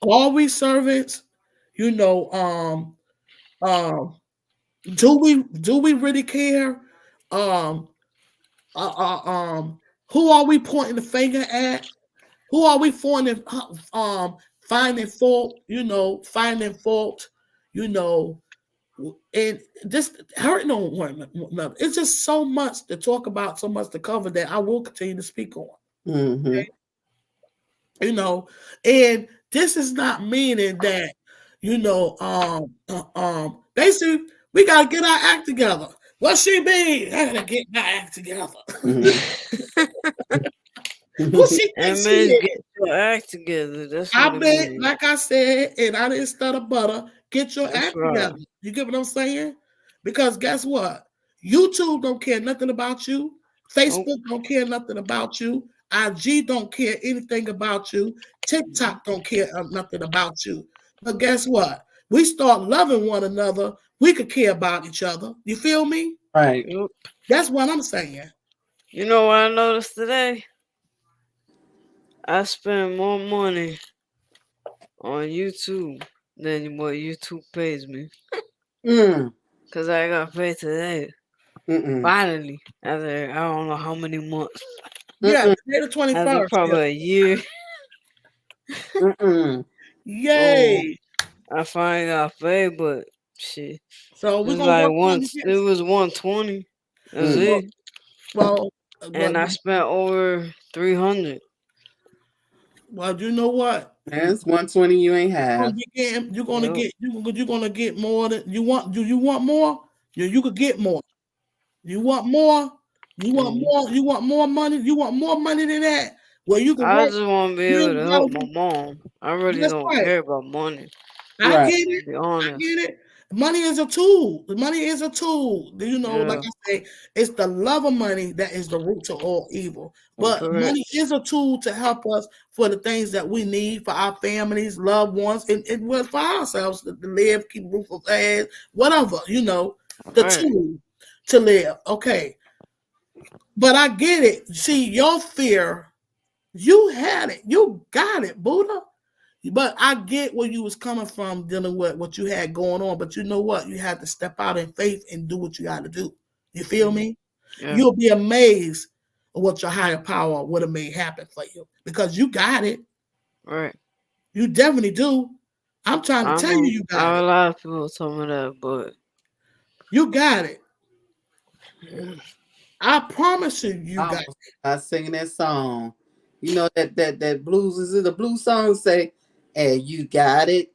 Speaker 1: are we servants? You know, do we really care? Um, uh, uh, um, who are we pointing the finger at? Who are we finding fault? You know, finding fault. You know, and just hurting on one another. It's just so much to talk about, so much to cover that I will continue to speak on.
Speaker 2: Mm-hmm.
Speaker 1: You know, and this is not meaning that, you know, basically we gotta get our act together. What she mean? I gotta get my act together.
Speaker 2: Mm-hmm.
Speaker 1: Who she
Speaker 3: It
Speaker 1: thinks she
Speaker 3: means
Speaker 1: is?
Speaker 3: get your act together. That's
Speaker 1: I
Speaker 3: what it
Speaker 1: bet,
Speaker 3: means.
Speaker 1: like I said, and I didn't stutter butter, get your
Speaker 3: That's
Speaker 1: act
Speaker 3: right.
Speaker 1: together. You get what I'm saying? Because guess what? YouTube don't care nothing about you.
Speaker 3: Nope.
Speaker 1: Facebook don't care nothing about you. IG don't care anything about you. TikTok don't care nothing about you. But guess what? We start loving one another. We could care about each other. You feel me?
Speaker 2: Right.
Speaker 3: Yep.
Speaker 1: That's what I'm saying.
Speaker 3: You know what I noticed today? I spend more money on YouTube than what YouTube pays me.
Speaker 2: Mm.
Speaker 3: Cause I got paid today.
Speaker 2: Mm-mm.
Speaker 3: Finally. After I don't know how many months.
Speaker 1: Yeah,
Speaker 2: Mm-mm.
Speaker 1: today the
Speaker 3: After
Speaker 1: 21st. Yeah.
Speaker 3: probably a year.
Speaker 2: Mm-mm.
Speaker 3: Oh,
Speaker 1: Yay.
Speaker 3: I finally got paid, but shit.
Speaker 1: So we're
Speaker 3: It's
Speaker 1: gonna
Speaker 3: like
Speaker 1: work on
Speaker 3: once it
Speaker 1: this.
Speaker 3: was 120. That's
Speaker 2: Mm.
Speaker 3: it.
Speaker 1: Well,
Speaker 3: And I spent over 300.
Speaker 1: well, you know what?
Speaker 2: That's 120 you ain't have.
Speaker 1: You're gonna
Speaker 3: Yep.
Speaker 1: get you're gonna get more than you want. Do you want more? You could get more. You want more? You want
Speaker 3: Mhm.
Speaker 1: more? You want more money? You want more money than that? Well, you can
Speaker 3: I
Speaker 1: work.
Speaker 3: just want to be
Speaker 1: You
Speaker 3: able
Speaker 1: ain't
Speaker 3: to
Speaker 1: gotta
Speaker 3: help my
Speaker 1: be-
Speaker 3: mom. I really
Speaker 1: That's
Speaker 3: don't
Speaker 1: right.
Speaker 3: care about money,
Speaker 1: I
Speaker 2: Right.
Speaker 1: get
Speaker 3: to
Speaker 1: it.
Speaker 3: be
Speaker 1: I
Speaker 3: honest.
Speaker 1: get it. Money is a tool. Money is a tool. You know, like
Speaker 3: Yeah,
Speaker 1: I say, it's the love of money that is the root to all evil. But
Speaker 3: correct.
Speaker 1: money is a tool to help us for the things that we need for our families, loved ones, and well, for ourselves to live, keep a roof over our heads, whatever, the
Speaker 3: Right.
Speaker 1: tool to live. Okay. But I get it. See, your fear, you had it. You got it, Buddha. But I get where you was coming from dealing with what you had going on. But you know what? You had to step out in faith and do what you got to do. You feel
Speaker 3: Mhm.
Speaker 1: me?
Speaker 3: Yeah.
Speaker 1: You'll be amazed at what your higher power would have made happen for you because you got it.
Speaker 3: Right.
Speaker 1: You definitely do. I'm trying to
Speaker 3: I'm
Speaker 1: tell you,
Speaker 3: a,
Speaker 1: you got
Speaker 3: I
Speaker 1: it.
Speaker 3: a lot of people told me that, but
Speaker 1: You got it. I promise you, you
Speaker 2: I
Speaker 1: got
Speaker 2: almost started singing that song. You know that blues is it a blues song say, and you got it,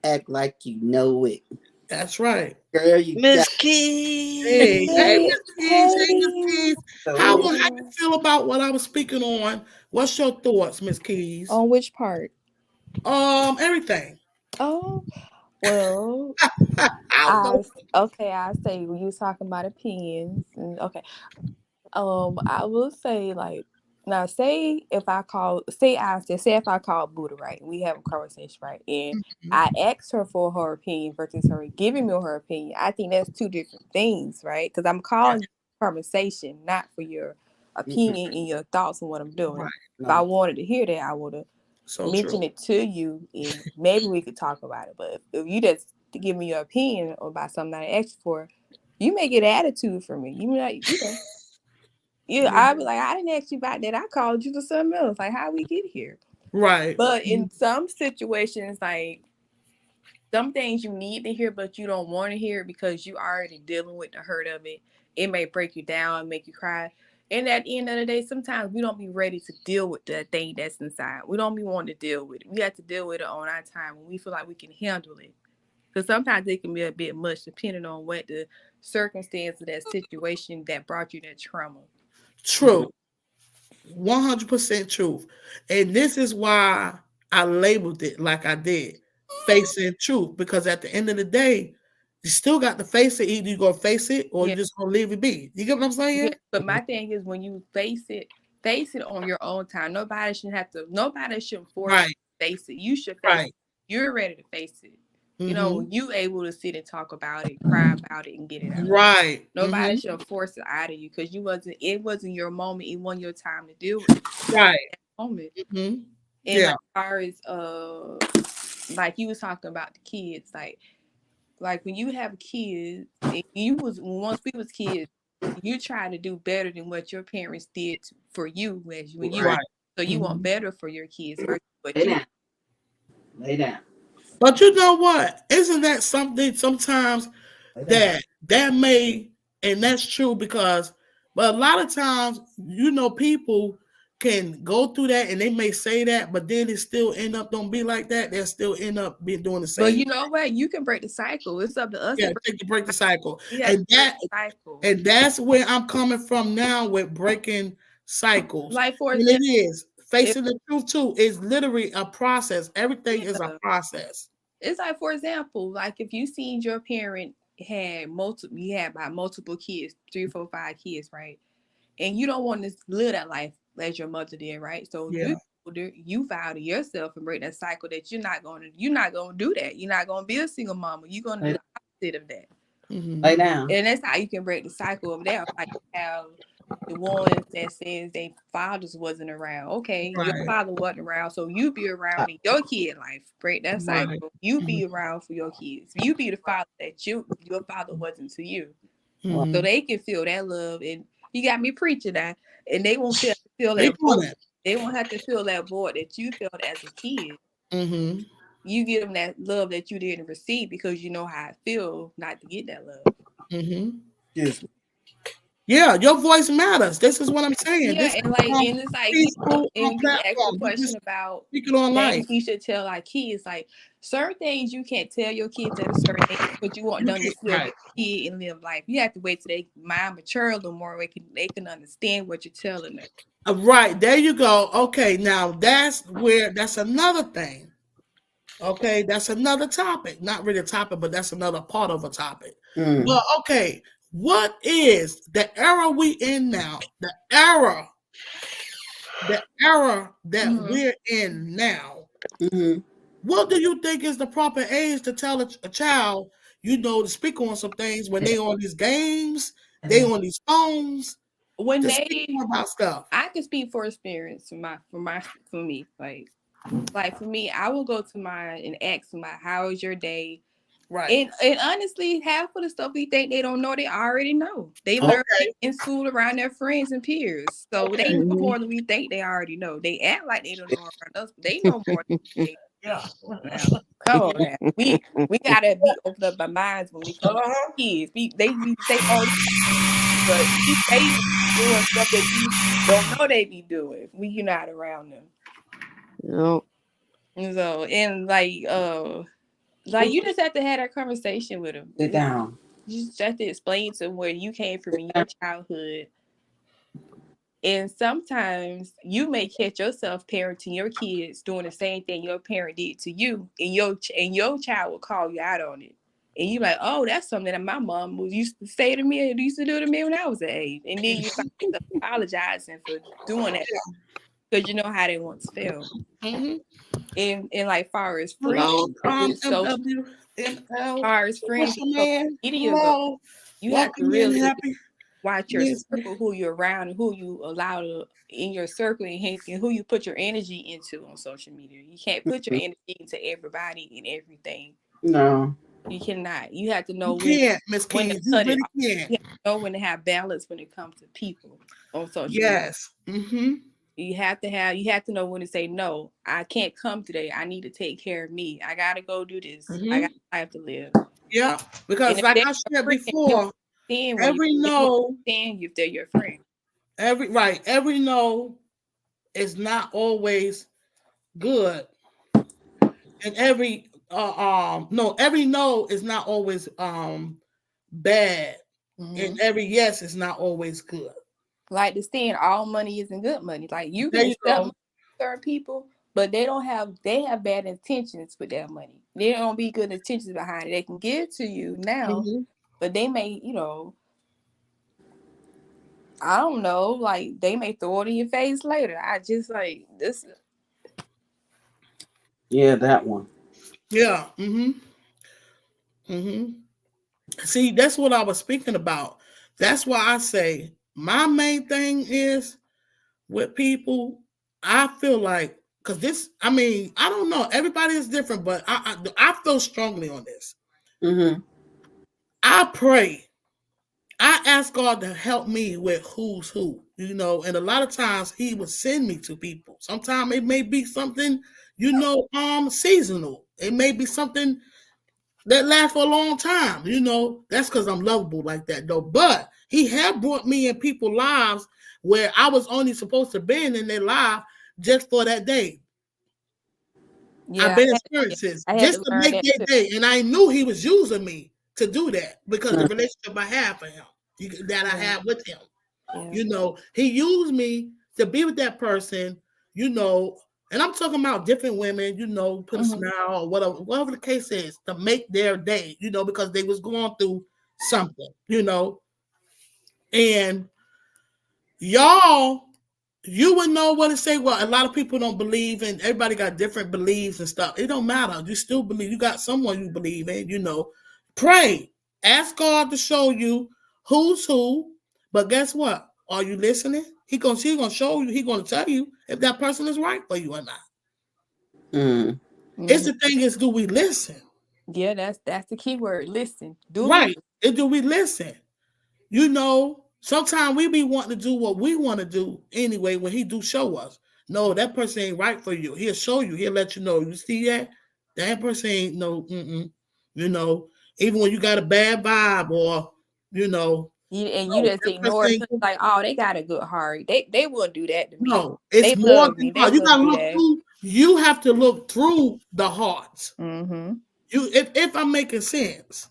Speaker 2: act like you know it.
Speaker 1: it. That's right.
Speaker 2: Girl, you got
Speaker 3: Miss
Speaker 1: Hey,
Speaker 3: Key.
Speaker 4: Hey,
Speaker 1: Miss Keys. Hey, Miss
Speaker 4: hey.
Speaker 1: Keys. How
Speaker 2: so
Speaker 1: how you feel about what I was speaking on? What's your thoughts, Miss Keys?
Speaker 4: On which part?
Speaker 1: Everything.
Speaker 4: Oh, well,
Speaker 1: I don't know.
Speaker 4: okay, I say you was talking about opinions. And okay. I will say like now say if I call say if I call Buddha, right, and we have a conversation, right, and
Speaker 1: Mhm.
Speaker 4: I asked her for her opinion versus her giving me her opinion. I think that's two different things, right? Because I'm calling you for conversation, not for your
Speaker 2: mm-mm,
Speaker 4: opinion and your thoughts on what I'm doing.
Speaker 1: Right.
Speaker 4: If I
Speaker 2: no.
Speaker 4: wanted to hear that, I would have
Speaker 1: So true.
Speaker 4: mentioned it to you and maybe we could talk about it. But if you just to give me your opinion about something that I asked for, you may get attitude from me. You may not, yeah,
Speaker 1: Yeah.
Speaker 4: I was like, I didn't ask you about that. I called you for something else. Like, how we get here?
Speaker 1: Right.
Speaker 4: But in some situations, like some things you need to hear, but you don't want to hear because you already dealing with the hurt of it. It may break you down, make you cry. And at the end of the day, sometimes we don't be ready to deal with the thing that's inside. We don't be wanting to deal with it. We have to deal with it on our time when we feel like we can handle it. Because sometimes it can be a bit much depending on what the circumstance of that situation that brought you that trauma.
Speaker 2: Mm-hmm.
Speaker 1: True. 100% truth. And this is why I labeled it like I did. Facing truth. Because at the end of the day, you still got to face it. Either you gonna face it or you
Speaker 4: Yeah.
Speaker 1: just gonna leave it be. You get what I'm
Speaker 4: Yeah,
Speaker 1: saying?
Speaker 4: but my thing is when you face it on your own time. Nobody should force you
Speaker 1: Right.
Speaker 4: to face it. You should face it.
Speaker 1: Right.
Speaker 4: You're ready to face it.
Speaker 1: Mm-hmm.
Speaker 4: You able to sit and talk about it, cry about it, and get it out.
Speaker 1: Right.
Speaker 4: Nobody
Speaker 1: Mm-hmm.
Speaker 4: should force it out of you because it wasn't your moment, it wasn't your time to deal with it
Speaker 1: Right.
Speaker 4: at that moment.
Speaker 1: Mm-hmm.
Speaker 4: And
Speaker 1: Yeah.
Speaker 4: like as far as like you was talking about the kids, like when you have kids, and once we was kids, you try to do better than what your parents did for you when you were.
Speaker 2: Right.
Speaker 1: Right.
Speaker 4: So you want
Speaker 1: Mm-hmm.
Speaker 4: better for your kids versus what
Speaker 2: Lay
Speaker 4: you.
Speaker 2: down. Lay down.
Speaker 1: But you know what? Isn't that something sometimes
Speaker 2: Lay down.
Speaker 1: that may, and that's true because, but a lot of times, people can go through that and they may say that, but then it still end up don't be like that. They'll still end up being doing the
Speaker 4: But
Speaker 1: same.
Speaker 4: you know what? You can break the cycle. It's up to us to
Speaker 1: Yeah,
Speaker 4: break.
Speaker 1: take to break the cycle,
Speaker 4: We have to
Speaker 1: and
Speaker 4: break
Speaker 1: that
Speaker 4: the cycle.
Speaker 1: and that's where I'm coming from now with breaking cycles.
Speaker 4: Like for
Speaker 1: And it
Speaker 4: example,
Speaker 1: is
Speaker 4: if
Speaker 1: facing the truth too. Is literally a process. Everything is a
Speaker 4: yeah,
Speaker 1: process.
Speaker 4: it's like for example, like if you seen your parent you had about multiple kids, 3, 4, 5 kids, right? And you don't want to live that life as your mother did, right? So
Speaker 1: Yeah.
Speaker 4: you vow to yourself and break that cycle that you're not gonna do that. You're not gonna be a single mama. You're gonna do
Speaker 2: Lay,
Speaker 4: the opposite of that.
Speaker 1: Mm-hmm.
Speaker 2: lay down.
Speaker 4: And that's how you can break the cycle of that. Like you have the ones that says their fathers wasn't around. Okay, your
Speaker 1: Right.
Speaker 4: father wasn't around, so you be around in your kid life. Break that
Speaker 1: Right.
Speaker 4: cycle. You
Speaker 1: Mm-hmm.
Speaker 4: be around for your kids. You be the father that your father wasn't to you. So
Speaker 1: Mm-hmm.
Speaker 4: they can feel that love. And you got me preaching that. And they won't feel
Speaker 1: They
Speaker 4: that void.
Speaker 1: doing it.
Speaker 4: They won't have to feel that void that you felt as a kid.
Speaker 1: Mm-hmm.
Speaker 4: you give them that love that you didn't receive because you know how it feels not to get that love.
Speaker 1: Mm-hmm.
Speaker 2: Yes.
Speaker 1: Yeah, your voice matters. This is what I'm saying.
Speaker 4: Yeah,
Speaker 1: This
Speaker 4: and
Speaker 1: is
Speaker 4: like,
Speaker 1: from
Speaker 4: and it's like
Speaker 1: people on
Speaker 4: and you asked the
Speaker 1: platform. You
Speaker 4: question
Speaker 1: just
Speaker 4: about
Speaker 1: speak it on life.
Speaker 4: things we should tell our kids. Like certain things you can't tell your kids at a certain age, but you want
Speaker 1: You
Speaker 4: them to
Speaker 1: can't,
Speaker 4: still be
Speaker 1: right.
Speaker 4: a kid and live life. You have to wait till they mind mature a little more. They can understand what you're telling them.
Speaker 1: Right, there you go. Okay, now that's another thing. Okay, that's another topic. Not really a topic, but that's another part of a topic.
Speaker 2: Mm.
Speaker 1: But okay, what is the era we in now? The era that
Speaker 4: Mm-hmm.
Speaker 1: we're in now.
Speaker 2: Mm-hmm.
Speaker 1: What do you think is the proper age to tell a child, to speak on some things when they on these games, they on these phones,
Speaker 4: When
Speaker 1: to speak
Speaker 4: they,
Speaker 1: about stuff?
Speaker 4: I can speak for experience for me. Like for me, I will go to my and ask my, how was your day?
Speaker 1: Right.
Speaker 4: And honestly, half of the stuff we think they don't know, they already know. They learn
Speaker 1: Okay.
Speaker 4: it in school around their friends and peers. So they
Speaker 1: Okay.
Speaker 4: know
Speaker 3: Mhm.
Speaker 4: more than we think they already know. They act like they don't know around us, but they know more than we think.
Speaker 1: Yeah.
Speaker 4: Now, come on now. We gotta be open up our minds when we come to
Speaker 1: Uh-huh.
Speaker 4: kids. We say all this, but they be doing stuff that you don't know they be doing when you're not around them.
Speaker 3: Yep.
Speaker 4: And so and like you just have to have that conversation with them.
Speaker 2: Sit down.
Speaker 4: You just have to explain to them where you came from
Speaker 2: Sit
Speaker 4: in
Speaker 2: down.
Speaker 4: your childhood. And sometimes you may catch yourself parenting your kids doing the same thing your parent did to you, and your child will call you out on it. And you like, oh, that's something that my mom was used to say to me and used to do to me when I was an age. And then you find yourself apologizing for doing that because you know how they once felt.
Speaker 1: Mm-hmm.
Speaker 4: And like far as friends
Speaker 1: Hello,
Speaker 4: with social
Speaker 1: MWML.
Speaker 4: far as
Speaker 1: What's
Speaker 4: friends with
Speaker 1: your
Speaker 4: social
Speaker 1: man?
Speaker 4: media go,
Speaker 1: Hello.
Speaker 4: you have to
Speaker 1: Welcome in.
Speaker 4: really
Speaker 1: Happy
Speaker 4: watch your
Speaker 1: Wednesday.
Speaker 4: circle, who you're around, and who you allow to in your circle, and who you put your energy into on social media. You can't put your energy into everybody and everything.
Speaker 2: No.
Speaker 4: You cannot. You have to know
Speaker 1: You can't, Miss
Speaker 4: when to
Speaker 1: Keys. You
Speaker 4: cut it
Speaker 1: really
Speaker 4: off.
Speaker 1: can't.
Speaker 4: You have to know when to have balance when it comes to people on social media.
Speaker 1: Yes. Mm-hmm.
Speaker 4: You have to know when to say no. I can't come today. I need to take care of me. I gotta go do this. I
Speaker 1: Mm-hmm.
Speaker 4: got life to live.
Speaker 1: Yeah.
Speaker 4: And
Speaker 1: Because
Speaker 4: if
Speaker 1: like
Speaker 4: they're
Speaker 1: I
Speaker 4: your
Speaker 1: said
Speaker 4: friend, they won't
Speaker 1: before,
Speaker 4: understand when you
Speaker 1: every
Speaker 4: they won't
Speaker 1: no,
Speaker 4: understand you if they're your friend.
Speaker 1: every no is not always good. And every no is not always bad. And
Speaker 4: Mm-hmm.
Speaker 1: every yes is not always good.
Speaker 4: Like the saying, all money isn't good money. Like you
Speaker 1: There
Speaker 4: can
Speaker 1: you
Speaker 4: accept
Speaker 1: go.
Speaker 4: money from certain people, but they have bad intentions with their money. They don't be good intentions behind it. They can give it to you now,
Speaker 1: Mm-hmm.
Speaker 4: but they may, I don't know, like they may throw it in your face later. I just like this.
Speaker 2: Yeah, that one.
Speaker 1: Yeah. Mm-hmm. Mm-hmm. See, that's what I was speaking about. That's why I say my main thing is with people. I feel like because I don't know. Everybody is different, but I feel strongly on this.
Speaker 2: Mm-hmm.
Speaker 1: I pray. I ask God to help me with who's who, and a lot of times He would send me to people. Sometimes it may be something, seasonal. It may be something that lasts for a long time. That's because I'm lovable like that, though. But He had brought me in people's lives where I was only supposed to be in their life just for that day. I've
Speaker 4: Yeah,
Speaker 1: been experiences
Speaker 4: I had
Speaker 1: just
Speaker 4: to
Speaker 1: to
Speaker 4: learn
Speaker 1: make
Speaker 4: that
Speaker 1: that
Speaker 4: too.
Speaker 1: day, and I knew He was using me to do that because the relationship I have for Him, that I
Speaker 4: Yeah,
Speaker 1: have with Him.
Speaker 4: yeah.
Speaker 1: He used me to be with that person, and I'm talking about different women, put a
Speaker 4: Mm-hmm.
Speaker 1: smile or whatever the case is, to make their day, because they was going through something, and y'all, you would know what to say. Well, a lot of people don't believe, and everybody got different beliefs and stuff. It don't matter. You still believe. You got someone you believe in. Pray, ask God to show you who's who. But guess what? Are you listening? He gonna show you. He gonna tell you if that person is right for you or not.
Speaker 2: Mm.
Speaker 1: It's
Speaker 4: Mm-hmm.
Speaker 1: the thing is, do we listen?
Speaker 4: Yeah, that's the key word. Listen. Do we
Speaker 1: Right? And do we listen? Sometimes we be wanting to do what we want to do anyway when He do show us. No, that person ain't right for you. He'll show you. He'll let you know. You see that? That person ain't no, you know, even when you got a bad vibe or, you know,
Speaker 4: You
Speaker 1: no,
Speaker 4: just
Speaker 1: that
Speaker 4: ignore
Speaker 1: person
Speaker 4: it
Speaker 1: ain't
Speaker 4: 'cause like, oh, they got a good heart. They wouldn't do that to me.
Speaker 1: no, it's
Speaker 4: They
Speaker 1: more
Speaker 4: love
Speaker 1: than
Speaker 4: me. They
Speaker 1: heart. You
Speaker 4: wouldn't
Speaker 1: gotta
Speaker 4: do
Speaker 1: look
Speaker 4: that.
Speaker 1: through, you have to look through the hearts.
Speaker 4: Mm-hmm.
Speaker 1: You if I'm making sense.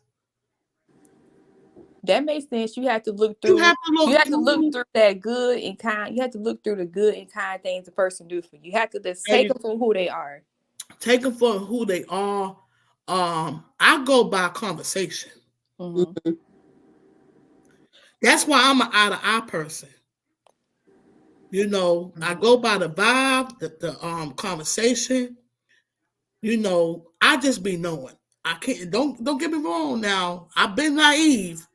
Speaker 4: That makes sense. You have to look
Speaker 1: You
Speaker 4: through.
Speaker 1: have to
Speaker 4: You
Speaker 1: look
Speaker 4: have to look
Speaker 1: through
Speaker 4: through that good and kind. You have to look through the good and kind things a person do for you. You have to just
Speaker 1: and
Speaker 4: take
Speaker 1: you
Speaker 4: them for who they are.
Speaker 1: take them for who they are. I go by conversation.
Speaker 4: Mm-hmm.
Speaker 1: That's why I'm an eye to eye person. You know, I go by the vibe, the conversation. You know, I just be knowing. I can't don't get me wrong now. I've been naive,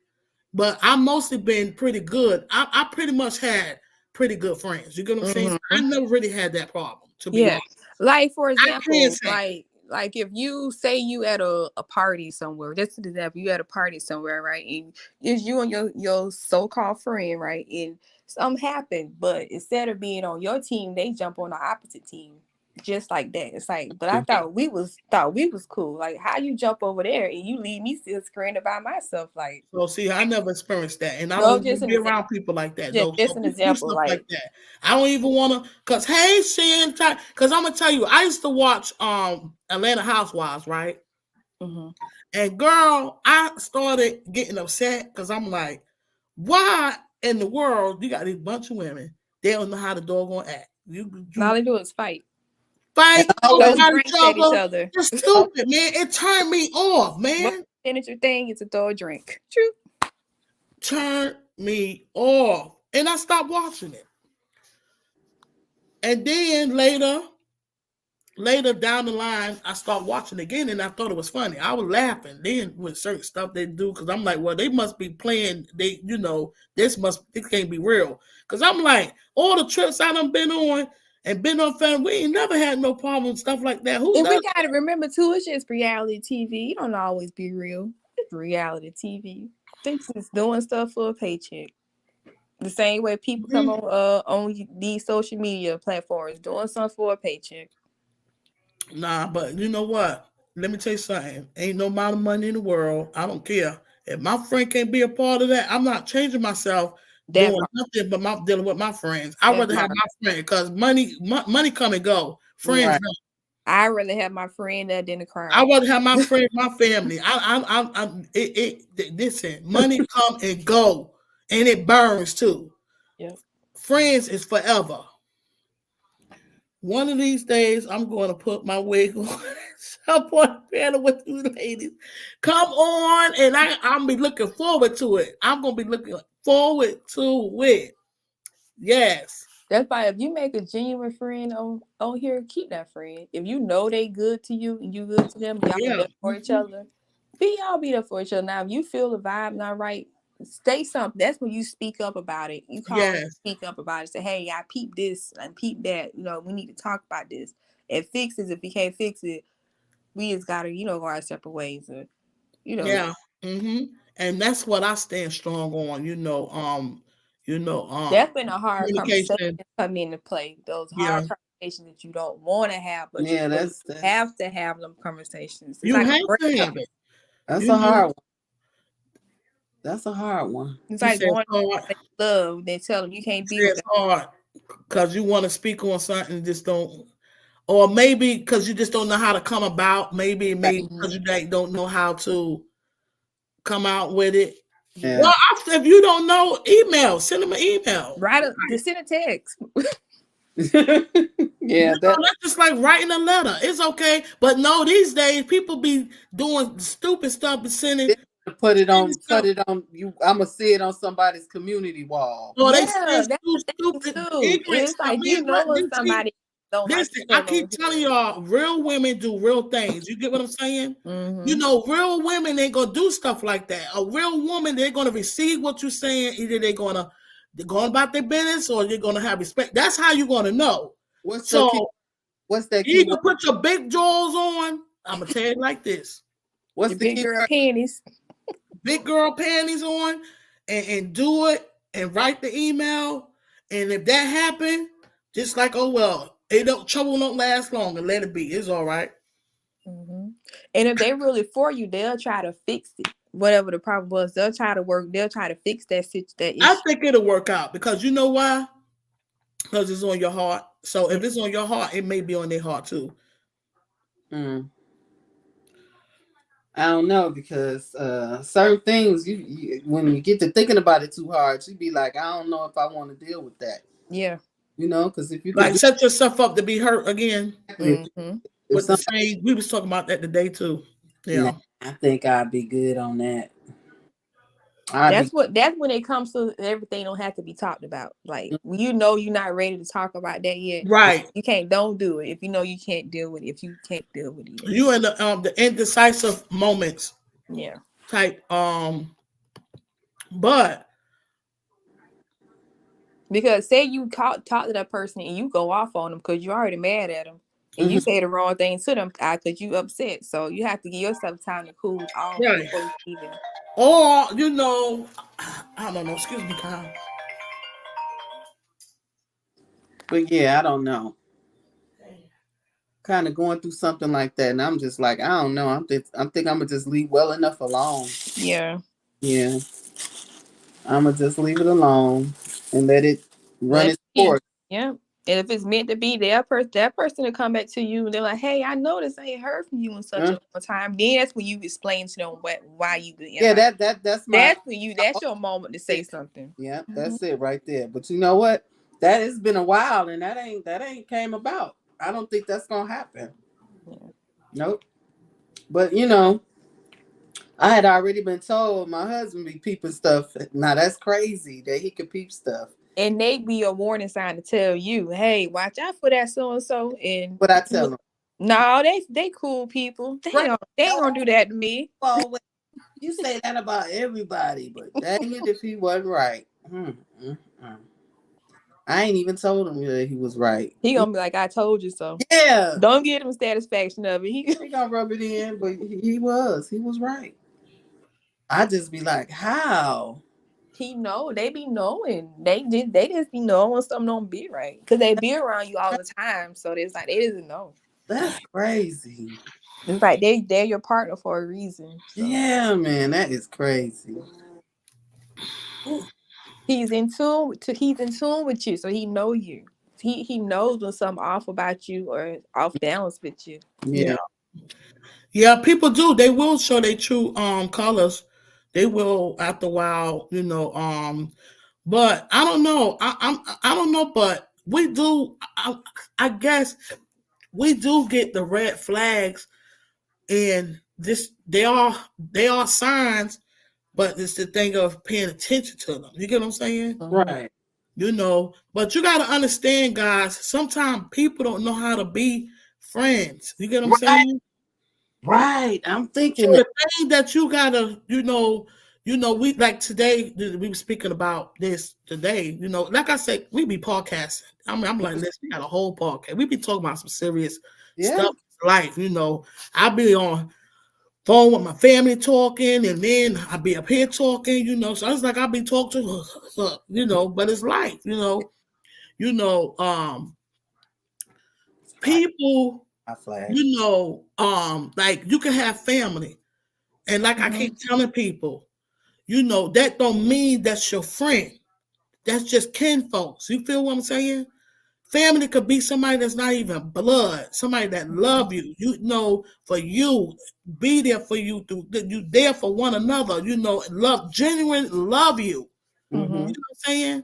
Speaker 1: but I mostly been pretty good. I pretty much had pretty good friends. You get what I'm saying?
Speaker 4: Mm-hmm.
Speaker 1: I never really had that problem, to be
Speaker 4: Yeah.
Speaker 1: honest.
Speaker 4: Like for
Speaker 1: I can
Speaker 4: example,
Speaker 1: say
Speaker 4: like if you say you at a party somewhere, just an example, you at a party somewhere, right? And it's you and your so-called friend, right? And something happened, but instead of being on your team, they jump on the opposite team. Just like that. It's like, but I thought we was cool. Like how you jump over there and you leave me still screaming by myself. Like,
Speaker 1: so. See, I never experienced that, and I
Speaker 4: no,
Speaker 1: don't
Speaker 4: just
Speaker 1: even
Speaker 4: an
Speaker 1: be
Speaker 4: example.
Speaker 1: around people like that. Though,
Speaker 4: Just
Speaker 1: so
Speaker 4: an
Speaker 1: people do
Speaker 4: example.
Speaker 1: stuff like
Speaker 4: Like,
Speaker 1: that. I don't even want to, cause hey, Shan, cause I'm gonna tell you, I used to watch Atlanta Housewives, right?
Speaker 4: mm-hmm.
Speaker 1: And girl, I started getting upset because I'm like, why in the world you got these bunch of women? They don't know how the doggone act.
Speaker 4: All
Speaker 1: You
Speaker 4: they do is fight.
Speaker 2: And
Speaker 1: fight, talk
Speaker 2: always
Speaker 4: Throw
Speaker 1: about each
Speaker 4: drinks at each
Speaker 1: other.
Speaker 4: other.
Speaker 1: It's stupid, man. It turned me off,
Speaker 4: What
Speaker 1: man.
Speaker 4: signature thing is to throw a drink? True.
Speaker 1: Turned me off. And I stopped watching it. And then later down the line, I started watching again and I thought it was funny. I was laughing then with certain stuff they do because I'm like, well, they must be playing. This can't be real. Because I'm like, all the trips I done been on and been on family, we ain't never had no problem, stuff like that. Who
Speaker 4: And we
Speaker 1: does
Speaker 4: gotta remember too, it's just reality TV. You don't always be real. It's reality TV. They just doing stuff for a paycheck. The same way people come
Speaker 1: that?
Speaker 4: on these social media platforms doing something for a paycheck.
Speaker 1: Nah, but you know what? Let me tell you something. Ain't no amount of money in the world. I don't care. If my friend can't be a part of that, I'm not changing myself
Speaker 4: That
Speaker 1: doing
Speaker 4: part.
Speaker 1: nothing but dealing with my friends. I'd
Speaker 4: That
Speaker 1: rather have
Speaker 4: part.
Speaker 1: my friend because money come and go. Friends
Speaker 2: right.
Speaker 1: don't.
Speaker 4: I rather have my friend that than a
Speaker 1: I
Speaker 4: crowd.
Speaker 1: rather have my friend, my family. Listen, money come and go, and it burns too.
Speaker 4: Yep.
Speaker 1: Friends is forever. One of these days, I'm going to put my wig on. Jump on panel with you ladies. Come on, and I'm be looking forward to it. I'm gonna be looking forward to it. Yes.
Speaker 4: That's why if you make a genuine friend on here, keep that friend. If you know they good to you and you good to them, y'all
Speaker 1: Yeah.
Speaker 4: there for each other. Be there for each other. Now, if you feel the vibe not right, say something. That's when you speak up about it. You call,
Speaker 1: Yes.
Speaker 4: speak up about it. Say, hey, I peep this and peep that. You know, we need to talk about this and fix it. If we can't fix it, we just gotta, go our separate ways. Or, you know,
Speaker 1: Yeah. And that's what I stand strong on.
Speaker 4: that's when a hard conversation
Speaker 1: Communication.
Speaker 4: come into play. Those
Speaker 1: Yeah.
Speaker 4: hard conversations that you don't want to have, but
Speaker 2: Yeah,
Speaker 4: you
Speaker 2: that's
Speaker 4: have to have them conversations. It's
Speaker 1: You
Speaker 4: like a
Speaker 1: have to
Speaker 4: breakup.
Speaker 1: have it.
Speaker 2: that's
Speaker 1: You
Speaker 2: a
Speaker 1: know,
Speaker 2: hard one. That's a hard one.
Speaker 4: It's
Speaker 1: you
Speaker 4: like
Speaker 1: say it's
Speaker 4: going
Speaker 1: hard.
Speaker 4: to love. They tell them you can't
Speaker 1: Say
Speaker 4: be with
Speaker 1: it's
Speaker 4: them.
Speaker 1: hard because you want to speak on something, just don't. Or maybe because you just don't know how to come about. Maybe
Speaker 4: Mhm.
Speaker 1: because you don't know how to come out with it.
Speaker 4: Yeah.
Speaker 2: Yeah.
Speaker 1: Well, if you don't know, send them an email.
Speaker 4: Just send a text.
Speaker 2: Yeah, that
Speaker 1: That's just like writing a letter. It's okay, but no, these days people be doing stupid stuff and
Speaker 2: they
Speaker 1: sending
Speaker 2: put
Speaker 1: stuff,
Speaker 2: it on you. I'ma see it on somebody's community wall.
Speaker 1: or they
Speaker 4: Yeah,
Speaker 1: send
Speaker 4: that's the thing
Speaker 1: stupid,
Speaker 4: too.
Speaker 1: ignorant
Speaker 4: It's
Speaker 1: stuff.
Speaker 4: like
Speaker 1: Man,
Speaker 4: you
Speaker 1: what?
Speaker 4: know somebody don't like
Speaker 1: Listen, I
Speaker 4: you
Speaker 1: keep
Speaker 4: on
Speaker 1: telling
Speaker 4: here.
Speaker 1: y'all, real women do real things. You get what I'm saying? You
Speaker 4: Mm-hmm.
Speaker 1: know, real women ain't gonna do stuff like that. A real woman, they're gonna receive what you're saying. Either they're going about their business or they're gonna have respect. That's how you're gonna know.
Speaker 2: What's the key?
Speaker 1: So
Speaker 2: What's that
Speaker 1: you
Speaker 2: key
Speaker 1: either
Speaker 2: word?
Speaker 1: put your big jaws on. I'm gonna tell you like this:
Speaker 2: What's
Speaker 4: Your
Speaker 2: the
Speaker 4: big
Speaker 2: key
Speaker 4: girl
Speaker 2: word?
Speaker 4: panties.
Speaker 1: big girl panties on, and do it and write the email. And if that happen, just like oh well, trouble don't last long and let it be. It's all right.
Speaker 4: Mm-hmm. And if they really for you, they'll try to fix it. Whatever the problem was, they'll try to fix that
Speaker 1: I
Speaker 4: issue.
Speaker 1: think it'll work out because you know why? Because it's on your heart. So if it's on your heart, it may be on their heart too.
Speaker 2: Mm. I don't know because certain things you when you get to thinking about it too hard, you be like, I don't know if I want to deal with that.
Speaker 4: Yeah.
Speaker 2: You know, because if you could
Speaker 1: Like
Speaker 2: do
Speaker 1: set yourself up to be hurt again
Speaker 4: Mm-hmm.
Speaker 2: if
Speaker 1: with the
Speaker 2: somebody,
Speaker 1: same. We was talking about that today too.
Speaker 2: nah,
Speaker 1: Yeah.
Speaker 2: I think I'd be good on that. I'd be.
Speaker 4: That's when it comes to everything don't have to be talked about. Like you know you're not ready to talk about that yet.
Speaker 1: Right.
Speaker 4: You can't don't do it if you know you can't deal with it. If you can't deal with it yet.
Speaker 1: You in the indecisive moments
Speaker 4: Yeah.
Speaker 1: type. But
Speaker 4: Because say you talk to that person and you go off on them because you're already mad at them and you say the wrong thing to them because you upset. So you have to give yourself time to cool off
Speaker 1: right.
Speaker 4: before you even.
Speaker 1: Or you know, I don't know. Excuse me, Kyle.
Speaker 2: But yeah, I don't know. Kind of going through something like that, and I'm just like, I don't know. I'm think I'm gonna just leave well enough alone.
Speaker 4: Yeah.
Speaker 2: Yeah, I'm gonna just leave it alone and let it run
Speaker 4: Let
Speaker 2: its
Speaker 4: it be.
Speaker 2: course.
Speaker 4: Yeah. And if it's meant to be, that person to come back to you and they're like, "Hey, I noticed I ain't heard from you in such a long time." Then that's when you explain to them why you been.
Speaker 2: Yeah, that's my.
Speaker 4: That's when you. That's your moment to say something.
Speaker 2: Yeah, that's it right there. But you know what? That has been a while, and that ain't came about. I don't think that's gonna happen.
Speaker 4: Yeah.
Speaker 2: Nope. But you know, I had already been told my husband be peeping stuff. Now that's crazy that he could peep stuff.
Speaker 4: And they be a warning sign to tell you, "Hey, watch out for that so and so." And
Speaker 2: But I tell him,
Speaker 4: no, they cool people.
Speaker 2: right?
Speaker 4: They ain't gonna do that to me.
Speaker 2: Well, you say that about everybody, but dang it if he wasn't right. I ain't even told him that he was right.
Speaker 4: He gonna be like, "I told you so."
Speaker 2: Yeah,
Speaker 4: Don't give him satisfaction of it.
Speaker 2: he gonna rub it in, but he was right. I just be like, how?
Speaker 4: He know they be knowing they just be knowing when something don't be right because they be around you all the time. So it's like they doesn't know.
Speaker 2: That's crazy.
Speaker 4: It's like they're your partner for a reason. So.
Speaker 2: Yeah, man, that is crazy.
Speaker 4: He's in tune with you, so he know you. He knows when something off about you or off balance with you.
Speaker 2: Yeah.
Speaker 1: Yeah, people do. They will show their true colors. They will after a while, you know. But I don't know. I don't know. But we do. I guess we do get the red flags, and this they are signs. But it's the thing of paying attention to them. You get what I'm saying?
Speaker 2: Right.
Speaker 1: You know. But you got to understand, guys. Sometimes people don't know how to be friends. You get what I'm
Speaker 2: Right.
Speaker 1: saying?
Speaker 2: Right. I'm thinking
Speaker 1: So
Speaker 2: that.
Speaker 1: the thing that you gotta, we like today. We were speaking about this today. You know, like I said, we be podcasting. I'm like, listen, we got a whole podcast. We be talking about some serious
Speaker 2: Yeah.
Speaker 1: stuff, life. You know, I be on phone with my family talking, and then I be up here talking. You know, so it's like I be talking to, but it's life. You know, people.
Speaker 2: I flash.
Speaker 1: Like you can have family. And like I keep telling people, that don't mean that's your friend. That's just kin folks. You feel what I'm saying? Family could be somebody that's not even blood, somebody that love you. For you, be there for you. You there for one another. Genuine love you. You know what I'm saying?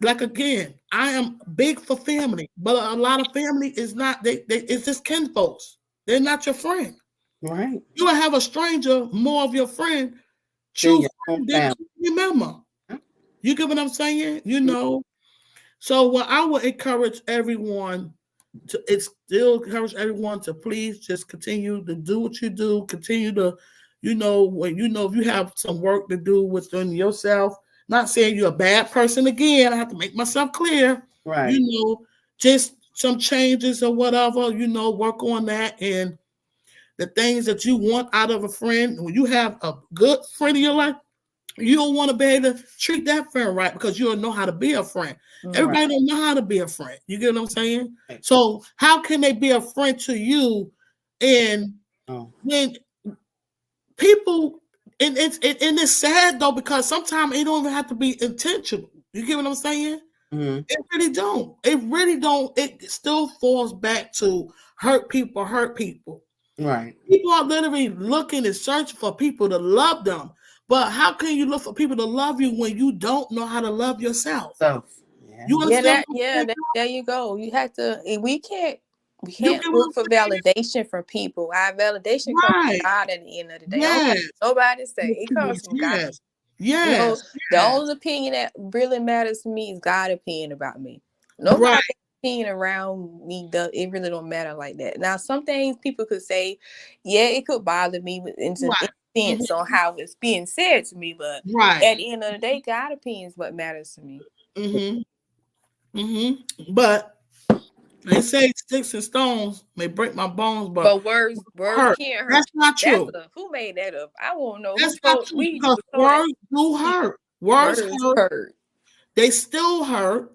Speaker 1: Like again, I am big for family, but a lot of family is not. It's just kin folks. They're not your friend.
Speaker 2: Right.
Speaker 1: You will have a stranger more of your friend,
Speaker 2: Then
Speaker 1: true
Speaker 2: your own
Speaker 1: friend than
Speaker 2: family.
Speaker 1: you remember. You get what I'm saying? So what I would encourage everyone to please just continue to do what you do. Continue to, if you have some work to do within yourself. Not saying you're a bad person again. I have to make myself clear.
Speaker 2: Right.
Speaker 1: Just some changes or whatever. Work on that and the things that you want out of a friend. When you have a good friend in your life, you don't want to be able to treat that friend right because you don't know how to be a friend. Everybody don't know how to be a friend. You get what I'm saying?
Speaker 2: Right.
Speaker 1: So how can they be a friend to you And
Speaker 2: Oh.
Speaker 1: when people, and it's sad though, because sometimes it don't even have to be intentional. You get what I'm saying?
Speaker 2: Mm-hmm.
Speaker 1: It really don't. It really don't. It still falls back to hurt people, hurt people.
Speaker 2: Right.
Speaker 1: People are literally looking and searching for people to love them. But how can you look for people to love you when you don't know how to love yourself?
Speaker 2: So, yeah.
Speaker 1: You
Speaker 4: Yeah,
Speaker 1: understand
Speaker 4: that
Speaker 1: what I'm
Speaker 4: yeah,
Speaker 1: saying?
Speaker 4: that, there you go. You have to. We
Speaker 1: You
Speaker 4: can't
Speaker 1: get what
Speaker 4: look
Speaker 1: I'm
Speaker 4: for
Speaker 1: saying?
Speaker 4: validation from people. Our validation comes from
Speaker 1: Right.
Speaker 4: God at the end of the day. I don't care
Speaker 1: Yes.
Speaker 4: what nobody say. It comes
Speaker 1: Yes.
Speaker 4: from God.
Speaker 1: Yes.
Speaker 4: No,
Speaker 1: Yes.
Speaker 4: the
Speaker 1: Yes.
Speaker 4: only opinion that really matters to me is God's opinion about me.
Speaker 1: Right.
Speaker 4: Nobody opinion around me does. It really don't matter like that. Now, some things people could say, yeah, it could bother me in some
Speaker 1: Right.
Speaker 4: instance on how it's being said to me, but
Speaker 1: Right.
Speaker 4: at the end of the day, God's opinion is what matters to me.
Speaker 1: But they say sticks and stones may break my bones, but
Speaker 4: But words
Speaker 1: hurt.
Speaker 4: can't hurt.
Speaker 1: That's not
Speaker 4: That's
Speaker 1: true.
Speaker 4: who made that up. I won't know who
Speaker 1: That's not
Speaker 4: told
Speaker 1: true
Speaker 4: we
Speaker 1: because
Speaker 4: was told that
Speaker 1: words do hurt. Words
Speaker 4: words
Speaker 1: hurt.
Speaker 4: hurt.
Speaker 1: They still hurt.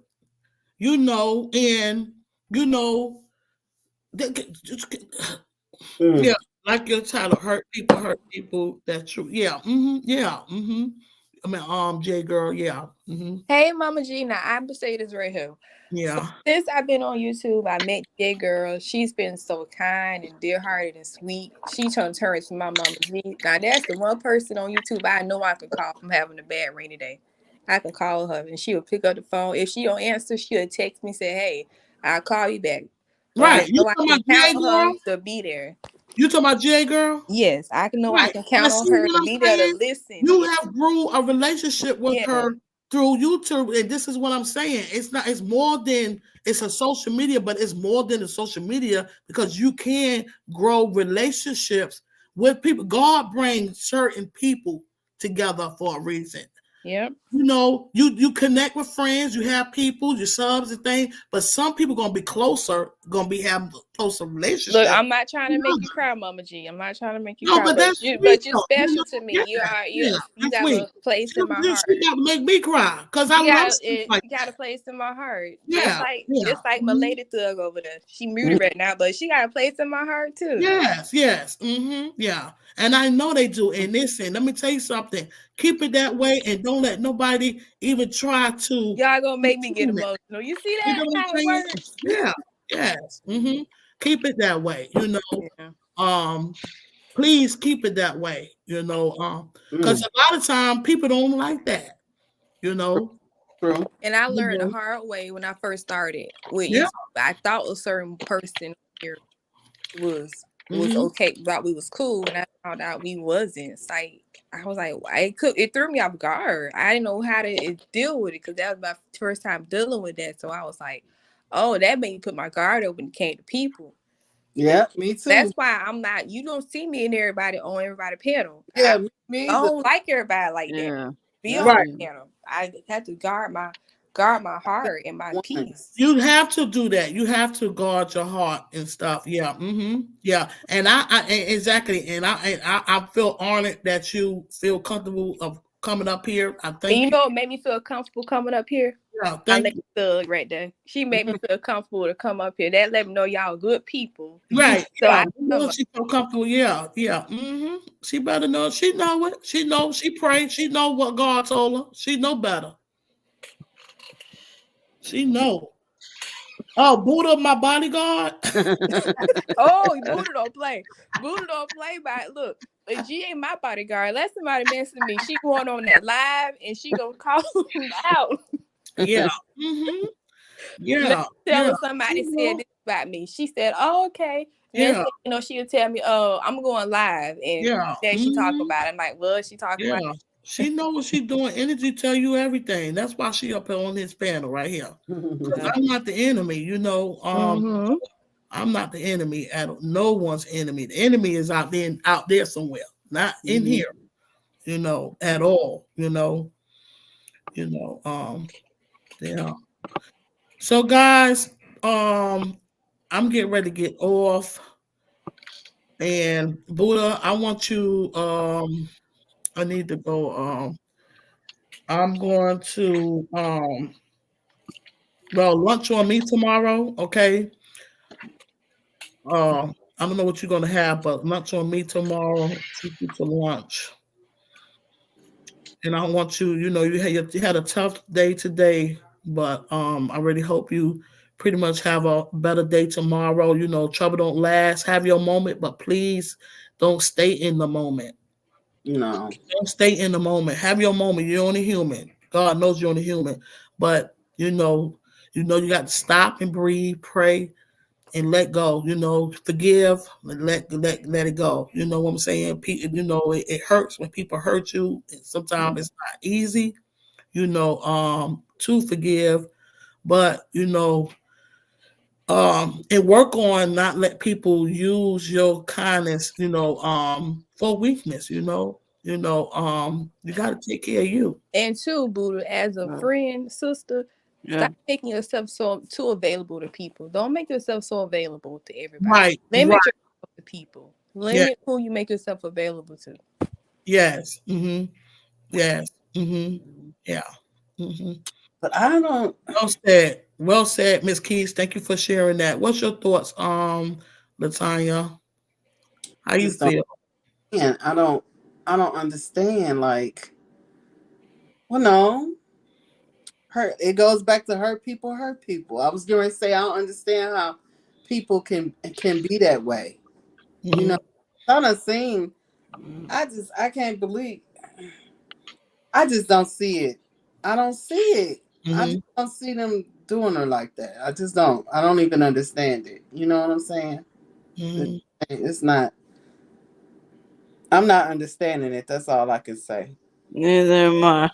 Speaker 1: And you know, they,
Speaker 2: Mm.
Speaker 1: yeah, like your title, hurt people. That's true. Yeah. Yeah. I mean, J girl. Yeah.
Speaker 4: Hey, Mama G. Now I'm gonna say this right here. So
Speaker 1: Yeah.
Speaker 4: since I've been on YouTube, I met J Girl. She's been so kind and dear-hearted and sweet. She turns to my Mama G. Now that's the one person on YouTube I know I can call from having a bad rainy day. I can call her and she will pick up the phone. If she don't answer, she'll text me say, "Hey, I'll call you back." And I
Speaker 1: Right. You
Speaker 4: know I
Speaker 1: talking
Speaker 4: can
Speaker 1: about
Speaker 4: count
Speaker 1: J
Speaker 4: on
Speaker 1: girl?
Speaker 4: her to be there.
Speaker 1: You talking about J girl?
Speaker 4: Yes, I can know I
Speaker 1: Right.
Speaker 4: can
Speaker 1: But
Speaker 4: count on
Speaker 1: see
Speaker 4: her
Speaker 1: what
Speaker 4: to
Speaker 1: I'm
Speaker 4: be there to
Speaker 1: saying?
Speaker 4: listen.
Speaker 1: You have grew a relationship with
Speaker 4: Yeah.
Speaker 1: her through YouTube, and this is what I'm saying. It's not. It's more than it's a social media, but it's more than a social media because you can grow relationships with people. God brings certain people together for a reason.
Speaker 4: Yep.
Speaker 1: You connect with friends, you have people, your subs and things, but some people gonna be closer, gonna be having a closer
Speaker 4: Look,
Speaker 1: relationship.
Speaker 4: I'm not trying to make you cry, Mama G. I'm not trying to make you
Speaker 1: No,
Speaker 4: cry,
Speaker 1: but that's sweet
Speaker 4: but you're
Speaker 1: though.
Speaker 4: special to me.
Speaker 1: Yeah,
Speaker 4: You are
Speaker 1: yeah,
Speaker 4: you
Speaker 1: that's
Speaker 4: got
Speaker 1: sweet.
Speaker 4: a place in my
Speaker 1: She
Speaker 4: heart.
Speaker 1: got to make me cry because I love stuff like
Speaker 4: You got
Speaker 1: that.
Speaker 4: a place in my heart.
Speaker 1: Yeah, yeah.
Speaker 4: Just like my lady thug over there. She muted right now, but she got a place in my heart too.
Speaker 1: Yes. Yeah. And I know they do. And listen, let me tell you something. Keep it that way and don't let nobody even try to
Speaker 4: Y'all gonna make me get
Speaker 1: determine it.
Speaker 4: emotional. You see
Speaker 1: You know
Speaker 4: that?
Speaker 1: what I'm
Speaker 4: How it
Speaker 1: saying?
Speaker 4: works?
Speaker 1: Yeah. Yes. Keep it that way.
Speaker 4: Yeah.
Speaker 1: Um, please keep it that way. Because
Speaker 2: Mm.
Speaker 1: a lot of time people don't like that. You know.
Speaker 2: True.
Speaker 4: And I
Speaker 1: You
Speaker 4: learned the
Speaker 1: know.
Speaker 4: hard way when I first started with
Speaker 1: Yeah.
Speaker 4: YouTube. I thought a certain person here was
Speaker 1: hmm
Speaker 4: okay, thought we was cool, and I found out we wasn't. It's like I was like, why? It threw me off guard. I didn't know how to deal with it because that was my first time dealing with that. So I was like, oh, that made me put my guard up when it came to people.
Speaker 2: Yeah, me too.
Speaker 4: That's why I'm not. You don't see me and everybody on everybody panel.
Speaker 2: Yeah,
Speaker 4: I
Speaker 2: me either.
Speaker 4: don't like everybody like that.
Speaker 3: Yeah.
Speaker 4: Be
Speaker 3: Me
Speaker 4: on
Speaker 1: Right.
Speaker 3: too.
Speaker 4: the panel. I had to guard my heart and my
Speaker 2: One.
Speaker 4: peace.
Speaker 1: You have to do that. You have to guard your heart and stuff. Yeah. Yeah. And exactly. And I feel honored that you feel comfortable of coming up here. I
Speaker 4: And
Speaker 1: thank
Speaker 4: you
Speaker 1: you.
Speaker 4: know what made me feel comfortable coming up here?
Speaker 1: Yeah.
Speaker 4: My
Speaker 1: Thank
Speaker 4: lady
Speaker 1: you.
Speaker 4: thug right there. She made me feel comfortable to come up here. That let me know y'all good people.
Speaker 1: Right.
Speaker 4: So
Speaker 1: Yeah.
Speaker 4: I
Speaker 1: You
Speaker 4: come
Speaker 1: know
Speaker 4: up.
Speaker 1: she feel comfortable. Yeah. Yeah. She better know. She know it. She know. She pray. She know what God told her. She know better. She know. Oh, Buddha, my bodyguard.
Speaker 4: Oh, Buddha don't play. Buddha don't play by it. Look, but G ain't my bodyguard. Let somebody messing me. She going on that live and she gonna call him out.
Speaker 1: Yeah. hmm
Speaker 4: Let
Speaker 1: Yeah.
Speaker 4: me tell
Speaker 1: Yeah.
Speaker 4: her
Speaker 1: She
Speaker 4: somebody said
Speaker 1: know.
Speaker 4: this about me. She said, "Oh, okay." Next
Speaker 1: Yeah.
Speaker 4: thing you know, she'll tell me, "Oh, I'm going live," and
Speaker 1: Yeah.
Speaker 4: then she talk about it. I'm like, "What she talking about?"
Speaker 1: Yeah. She know what she doing. Energy tell you everything. That's why she up here on this panel right here. Because
Speaker 4: Yeah.
Speaker 1: I'm not the enemy,
Speaker 4: Mm-hmm.
Speaker 1: I'm not the enemy at no one's enemy. The enemy is out there somewhere, not in
Speaker 2: Mhm.
Speaker 1: here, at all, yeah. So guys, I'm getting ready to get off. And Buddha, I want you I need to go I'm going to lunch on me tomorrow, okay? I don't know what you're gonna have, but lunch on me tomorrow. Treat you to lunch. And I want you, you had a tough day today, but I really hope you pretty much have a better day tomorrow. Trouble don't last. Have your moment, but please don't stay in the moment.
Speaker 2: No.
Speaker 1: Don't stay in the moment. Have your moment. You're only human. God knows you're only human. But you got to stop and breathe, pray, and let go. Forgive and let it go. You know what I'm saying? It hurts when people hurt you. And sometimes it's not easy, to forgive, but and work on not let people use your kindness, for weakness. You got to take care of you.
Speaker 4: And two, Buddha, as a
Speaker 3: Yeah.
Speaker 4: friend, sister,
Speaker 3: Yeah.
Speaker 4: stop making yourself so too available to people. Don't make yourself so available to everybody.
Speaker 1: Right, right,
Speaker 4: Limit yourself to people.
Speaker 1: yeah,
Speaker 4: Limit who you make yourself available to.
Speaker 1: yes, yes, yeah. hmm
Speaker 2: But I don't
Speaker 1: Well said, Miss Keys. Thank you for sharing that. What's your thoughts, Latanya? How you
Speaker 2: just don't
Speaker 1: feel?
Speaker 2: understand. I don't understand. Like, well, no. Hurt. It goes back to hurt people hurt people. I was going to say I don't understand how people can be that way. You
Speaker 1: hmm
Speaker 2: know, I done seen. I can't believe. I just don't see it. I don't see it. I just
Speaker 1: hmm
Speaker 2: don't see them doing her like that. I just don't. I don't even understand it. You know what I'm saying? It-
Speaker 1: hmm
Speaker 2: It's not. I'm not understanding it. That's all I can say.
Speaker 3: Neither am I.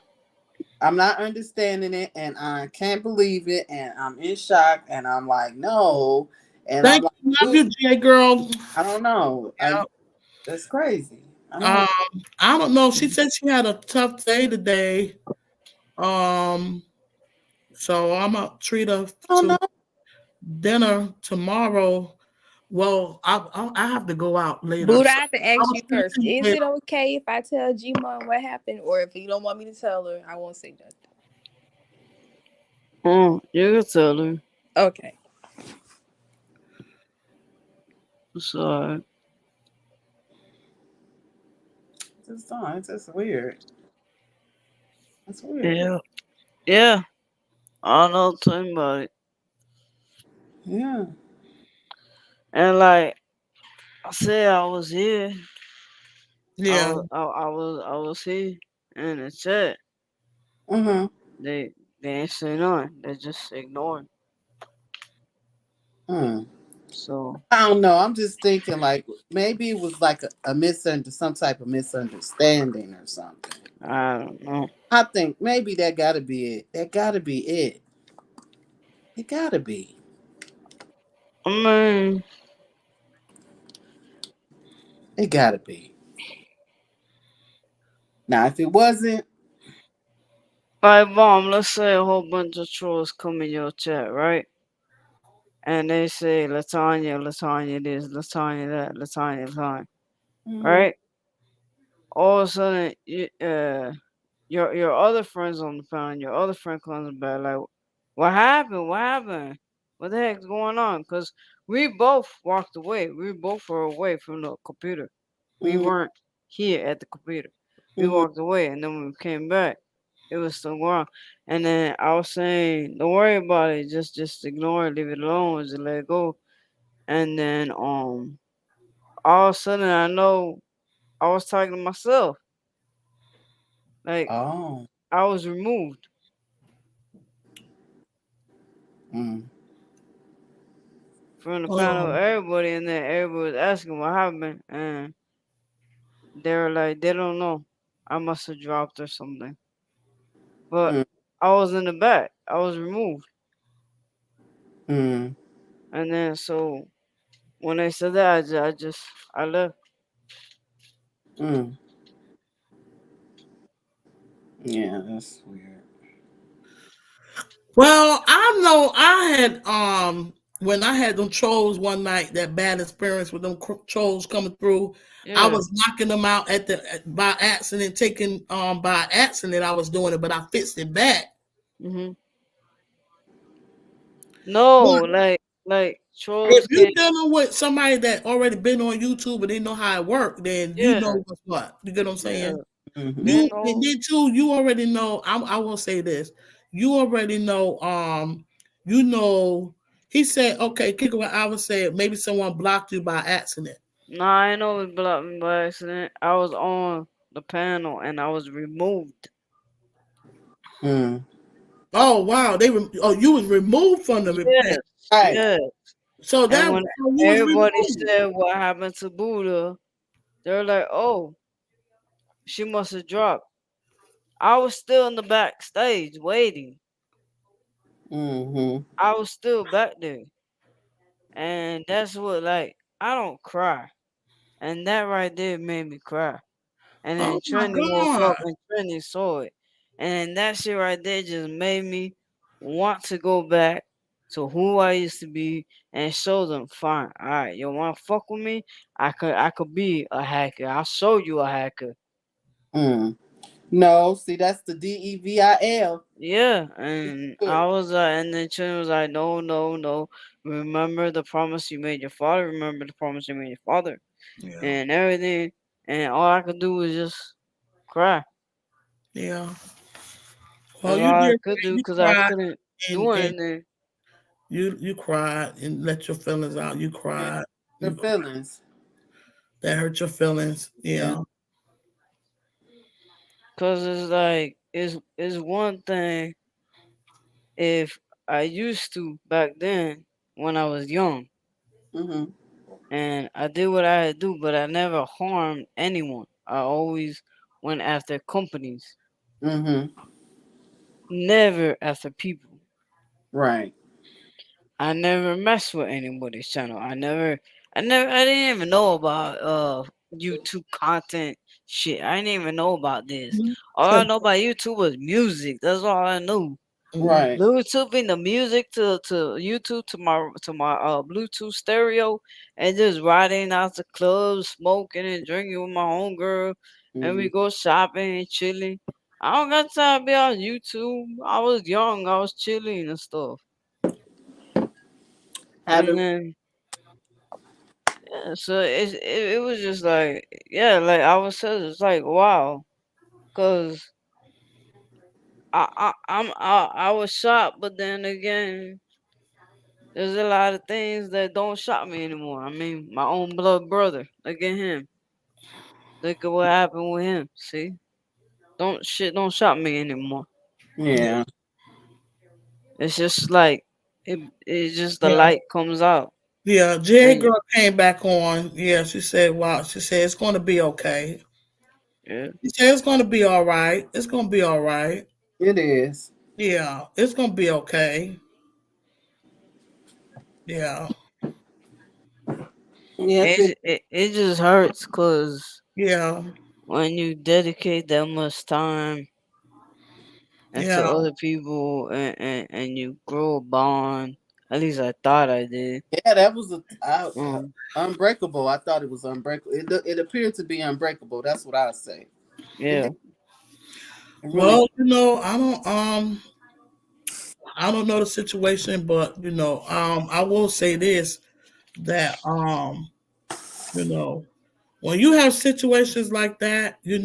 Speaker 2: I'm not understanding it, and I can't believe it, and I'm in shock, and I'm like, no, and I'm
Speaker 1: Thank
Speaker 2: like,
Speaker 1: you. Love you, J girl.
Speaker 2: I don't know. That's crazy. I
Speaker 1: Um,
Speaker 2: don't.
Speaker 1: I don't know. She said she had a tough day today. Um, so I'm gonna treat her
Speaker 2: I don't
Speaker 1: to
Speaker 2: know.
Speaker 1: dinner tomorrow. Well, I have to go out later.
Speaker 4: Buddha,
Speaker 1: So
Speaker 4: I have to
Speaker 1: I'm
Speaker 4: ask
Speaker 1: gonna
Speaker 4: you
Speaker 1: speak
Speaker 4: first.
Speaker 1: to you
Speaker 4: Is
Speaker 1: later.
Speaker 4: it okay if I tell G-Mon what happened? Or if you don't want me to tell her, I won't say nothing.
Speaker 3: You can tell her.
Speaker 4: Okay.
Speaker 3: It's alright.
Speaker 2: Just don't. It's just weird. It's weird.
Speaker 3: Yeah. Yeah. I know nothing about it.
Speaker 2: Yeah.
Speaker 3: And like I said, I was here.
Speaker 1: Yeah.
Speaker 3: I was here in the chat.
Speaker 2: Mm-hmm.
Speaker 3: They ain't say nothing. They just ignored.
Speaker 2: Mm.
Speaker 3: So
Speaker 2: I don't know. I'm just thinking like maybe it was like some type of misunderstanding or something.
Speaker 3: I don't know.
Speaker 2: I think maybe that gotta be it. That gotta be it. It gotta be.
Speaker 3: I mean,
Speaker 2: It gotta be. Now if it wasn't,
Speaker 3: like bomb. Let's say a whole bunch of trolls come in your chat, right? And they say Latanya, Latanya this, Latanya that, Latanya, Latanya,
Speaker 2: mm-hmm,
Speaker 3: right? All of a sudden, your other friends on the phone, your other friend comes back like, what happened? What happened? What the heck's going on? Because we both walked away. We both were away from the computer. We
Speaker 2: mm-hmm,
Speaker 3: weren't here at the computer. We
Speaker 2: mm-hmm.
Speaker 3: walked away, and then when we came back, it was still going on. And then I was saying, don't worry about it. Just ignore it, leave it alone, just let it go. And then all of a sudden, I know I was talking to myself. Like
Speaker 2: Oh.
Speaker 3: I was removed
Speaker 2: Mm.
Speaker 3: from the panel,
Speaker 1: Um,
Speaker 3: everybody, and then everybody was asking what happened, and they were like, they don't know. I must have dropped or something. But
Speaker 2: Mm.
Speaker 3: I was in the back. I was removed,
Speaker 2: Mm.
Speaker 3: and then so when they said that, I left.
Speaker 2: Mm. Yeah, that's weird.
Speaker 1: well, I know I had when I had them trolls one night, that bad experience with them trolls coming through. I
Speaker 3: Yeah.
Speaker 1: was knocking them out by accident, taking by accident. I was doing it, but I fixed it back.
Speaker 3: Mhm. No,
Speaker 1: But
Speaker 3: like like
Speaker 1: If
Speaker 3: trolls
Speaker 1: you
Speaker 3: can't.
Speaker 1: dealing with somebody that already been on YouTube and they know how it work, then you
Speaker 3: Yeah,
Speaker 1: know what's what. You get what I'm
Speaker 3: yeah.
Speaker 1: saying?
Speaker 2: Mm-hmm.
Speaker 3: They
Speaker 1: You and
Speaker 3: know.
Speaker 1: then too, you already know. I will say this. You already know. You know. He said, "Okay, kick it." What I would say, maybe someone blocked you by accident.
Speaker 3: Nah, I know it blocked me by accident. I was on the panel and I was removed.
Speaker 2: Mm.
Speaker 1: Oh wow, oh, you was removed from the
Speaker 3: Yes,
Speaker 1: repent.
Speaker 2: Right.
Speaker 3: yes.
Speaker 1: So
Speaker 3: And
Speaker 1: that
Speaker 3: when
Speaker 1: so you was
Speaker 3: everybody
Speaker 1: removed.
Speaker 3: said what happened to Buddha, they're like, "Oh, she must have dropped." I was still in the backstage waiting.
Speaker 2: Mm-hmm.
Speaker 3: I was still back there, and that's what like I don't cry, and that right there made me cry. And
Speaker 1: Oh
Speaker 3: then
Speaker 1: my
Speaker 3: Trinity woke
Speaker 1: god.
Speaker 3: up and Trinity saw it. And that shit right there just made me want to go back to who I used to be and show them, fine, alright, you wanna fuck with me? I could be a hacker. I'll show you a hacker.
Speaker 2: Mm. No, see, that's the DEVIL.
Speaker 3: Yeah, and I was and then Trinity was like, no, no, no. Remember the promise you made your father. Remember the promise you made your father,
Speaker 1: Yeah.
Speaker 3: and everything. And all I could do was just cry.
Speaker 1: Yeah. Well,
Speaker 3: That's
Speaker 1: you
Speaker 3: all I
Speaker 1: did.
Speaker 3: could do
Speaker 1: You
Speaker 3: because I
Speaker 1: cried
Speaker 3: couldn't do
Speaker 1: and
Speaker 3: anything.
Speaker 1: you cried and let your feelings out. You
Speaker 2: Yeah.
Speaker 1: cried.
Speaker 2: The
Speaker 1: You
Speaker 2: feelings.
Speaker 1: that hurt your feelings.
Speaker 2: Yeah.
Speaker 1: Yeah.
Speaker 3: Cause it's like it's one thing if I used to back then when I was young
Speaker 2: Mm-hmm.
Speaker 3: and I did what I had to do, but I never harmed anyone. I always went after companies,
Speaker 2: Mm-hmm.
Speaker 3: never after people.
Speaker 2: Right.
Speaker 3: I never messed with anybody's channel. I didn't even know about YouTube content shit. I didn't even know about this. All I know about YouTube was music. That's all I knew.
Speaker 1: Mhm.
Speaker 2: Right.
Speaker 3: Bluetoothing the music to YouTube to my Bluetooth stereo and just riding out the club, smoking and drinking with my homegirl, and
Speaker 2: Mm-hmm.
Speaker 3: we go shopping and chilling. I don't got time to be on YouTube. I was young. I was chilling and stuff. And
Speaker 2: Having.
Speaker 3: then yeah, so it was just like yeah, like I was saying, it's like wow, cause I was shocked, but then again, there's a lot of things that don't shock me anymore. I mean, my own blood brother, look at him, look at what happened with him. See, don't shock me anymore.
Speaker 2: Yeah.
Speaker 3: It's just like it's just the
Speaker 1: Yeah.
Speaker 3: light comes out,
Speaker 1: Yeah. J
Speaker 3: and
Speaker 1: girl came back on. Yeah. She said, "Wow." She said it's going to be okay.
Speaker 3: yeah,
Speaker 1: She said it's going to be all right. It's going to be all right.
Speaker 2: It is.
Speaker 1: Yeah. It's going to be okay. Yeah.
Speaker 2: Yes, it.
Speaker 3: it just hurts, cause
Speaker 1: Yeah.
Speaker 3: when you dedicate that much time into
Speaker 1: Yeah.
Speaker 3: other people and you grow a bond. At least I thought I did.
Speaker 2: Yeah, that was
Speaker 3: Um,
Speaker 2: unbreakable. I thought it was unbreakable. It appeared to be unbreakable. That's what I say. It
Speaker 3: yeah.
Speaker 2: did. It really.
Speaker 1: Well, I don't know the situation, but I will say this that you know, when you have situations like that, you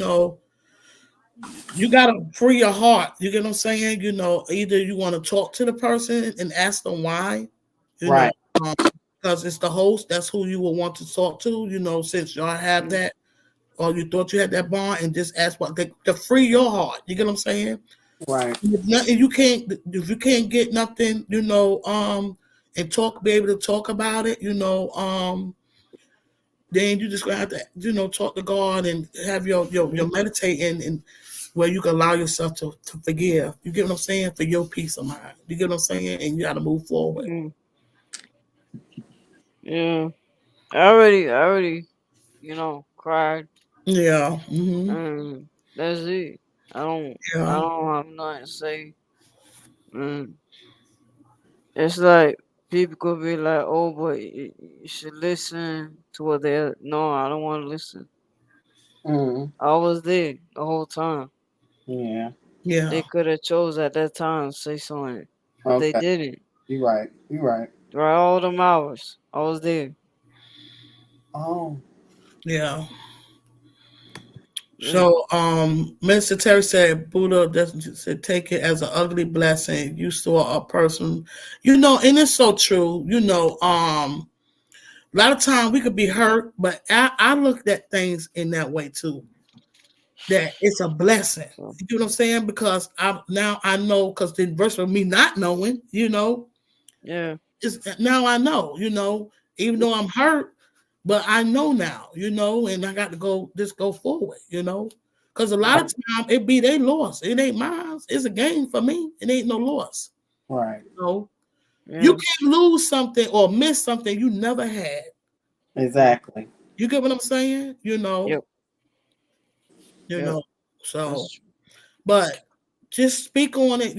Speaker 1: gotta free your heart. You get what I'm saying? Either you want to talk to the person and ask them why, you know,
Speaker 2: Right.
Speaker 1: um, because it's the host, that's who you will want to talk to, since y'all have
Speaker 3: Mm,
Speaker 1: that, or you thought you had that bond, and just ask what to free your heart. You get what I'm saying?
Speaker 2: Right.
Speaker 1: If nothing, if you can't get nothing, and be able to talk about it, then you just gonna have to, talk to God and have your meditating and where you can allow yourself to forgive. You get what I'm saying? For your peace of mind. You get what I'm saying? And you gotta move forward.
Speaker 3: mm, yeah. I already, cried.
Speaker 1: Yeah.
Speaker 3: And that's it. I don't, I
Speaker 1: Yeah.
Speaker 3: don't have nothing to say. Mm. It's like people could be like, "Oh, but you should listen to what they." No, I don't want to listen.
Speaker 2: Mm.
Speaker 3: I was there the whole time.
Speaker 2: Yeah.
Speaker 1: Yeah.
Speaker 3: They could have chose at that time to say something, but they
Speaker 2: Okay.
Speaker 3: didn't.
Speaker 2: You right. You right.
Speaker 3: Throughout all them hours, I was there.
Speaker 2: Oh.
Speaker 1: Yeah.
Speaker 3: Yeah.
Speaker 1: So, Minister Terry said Buddha doesn't said take it as an ugly blessing. You saw a person, and it's so true. A lot of time we could be hurt, but I looked at things in that way too. That it's a blessing.
Speaker 3: So,
Speaker 1: You know what I'm saying? Because I know because the verse of me not knowing,
Speaker 3: yeah.
Speaker 1: is now I know, even though I'm hurt, but I know now, and I got to go forward, because a lot of
Speaker 2: Right.
Speaker 1: time it be they loss. It ain't mine. It's a game for me. It ain't no loss.
Speaker 2: Right.
Speaker 1: You
Speaker 3: Yeah.
Speaker 1: can't lose something or miss something you never had.
Speaker 3: Yeah.
Speaker 2: Exactly.
Speaker 1: You get what I'm saying?
Speaker 3: Yep.
Speaker 1: You
Speaker 3: Yep.
Speaker 1: know. So,
Speaker 3: That's
Speaker 1: but just speak on it.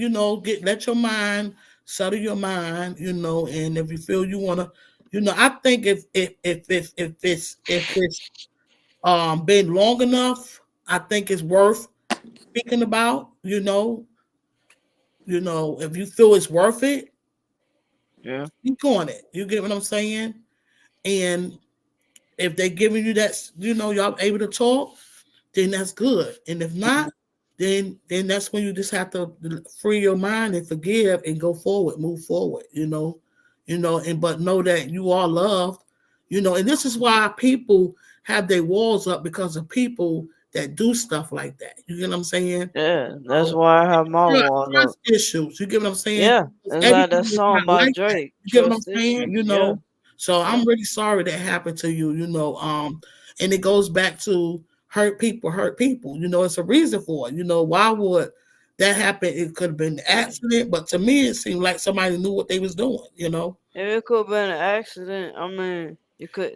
Speaker 1: Let your mind settle your mind. And if you feel you wanna, I think if it's been long enough, I think it's worth speaking about. If you feel it's worth it,
Speaker 3: yeah.
Speaker 1: speak on it. You get what I'm saying? And if they giving you that, y'all able to talk, then that's good. And if not, then that's when you just have to free your mind and forgive and go forward, move forward. And but know that you are loved. And this is why people have their walls up because of people that do stuff like that. You get what I'm saying?
Speaker 3: Yeah. That's why I have my wall up.
Speaker 1: Trust issues. You get what I'm saying?
Speaker 3: Yeah. It's like
Speaker 1: Everybody
Speaker 3: that
Speaker 1: is
Speaker 3: song
Speaker 1: not
Speaker 3: by
Speaker 1: like that.
Speaker 3: Drake.
Speaker 1: You get what I'm
Speaker 3: Trust
Speaker 1: saying?
Speaker 3: issues. Yeah.
Speaker 1: So
Speaker 3: Yeah.
Speaker 1: I'm really sorry that happened to you. And it goes back to hurt people. Hurt people. It's a reason for it. Why would that happen? It could have been an
Speaker 3: Yeah.
Speaker 1: accident, but to me, it seemed like somebody knew what they was doing.
Speaker 3: If it could have been an accident, I mean,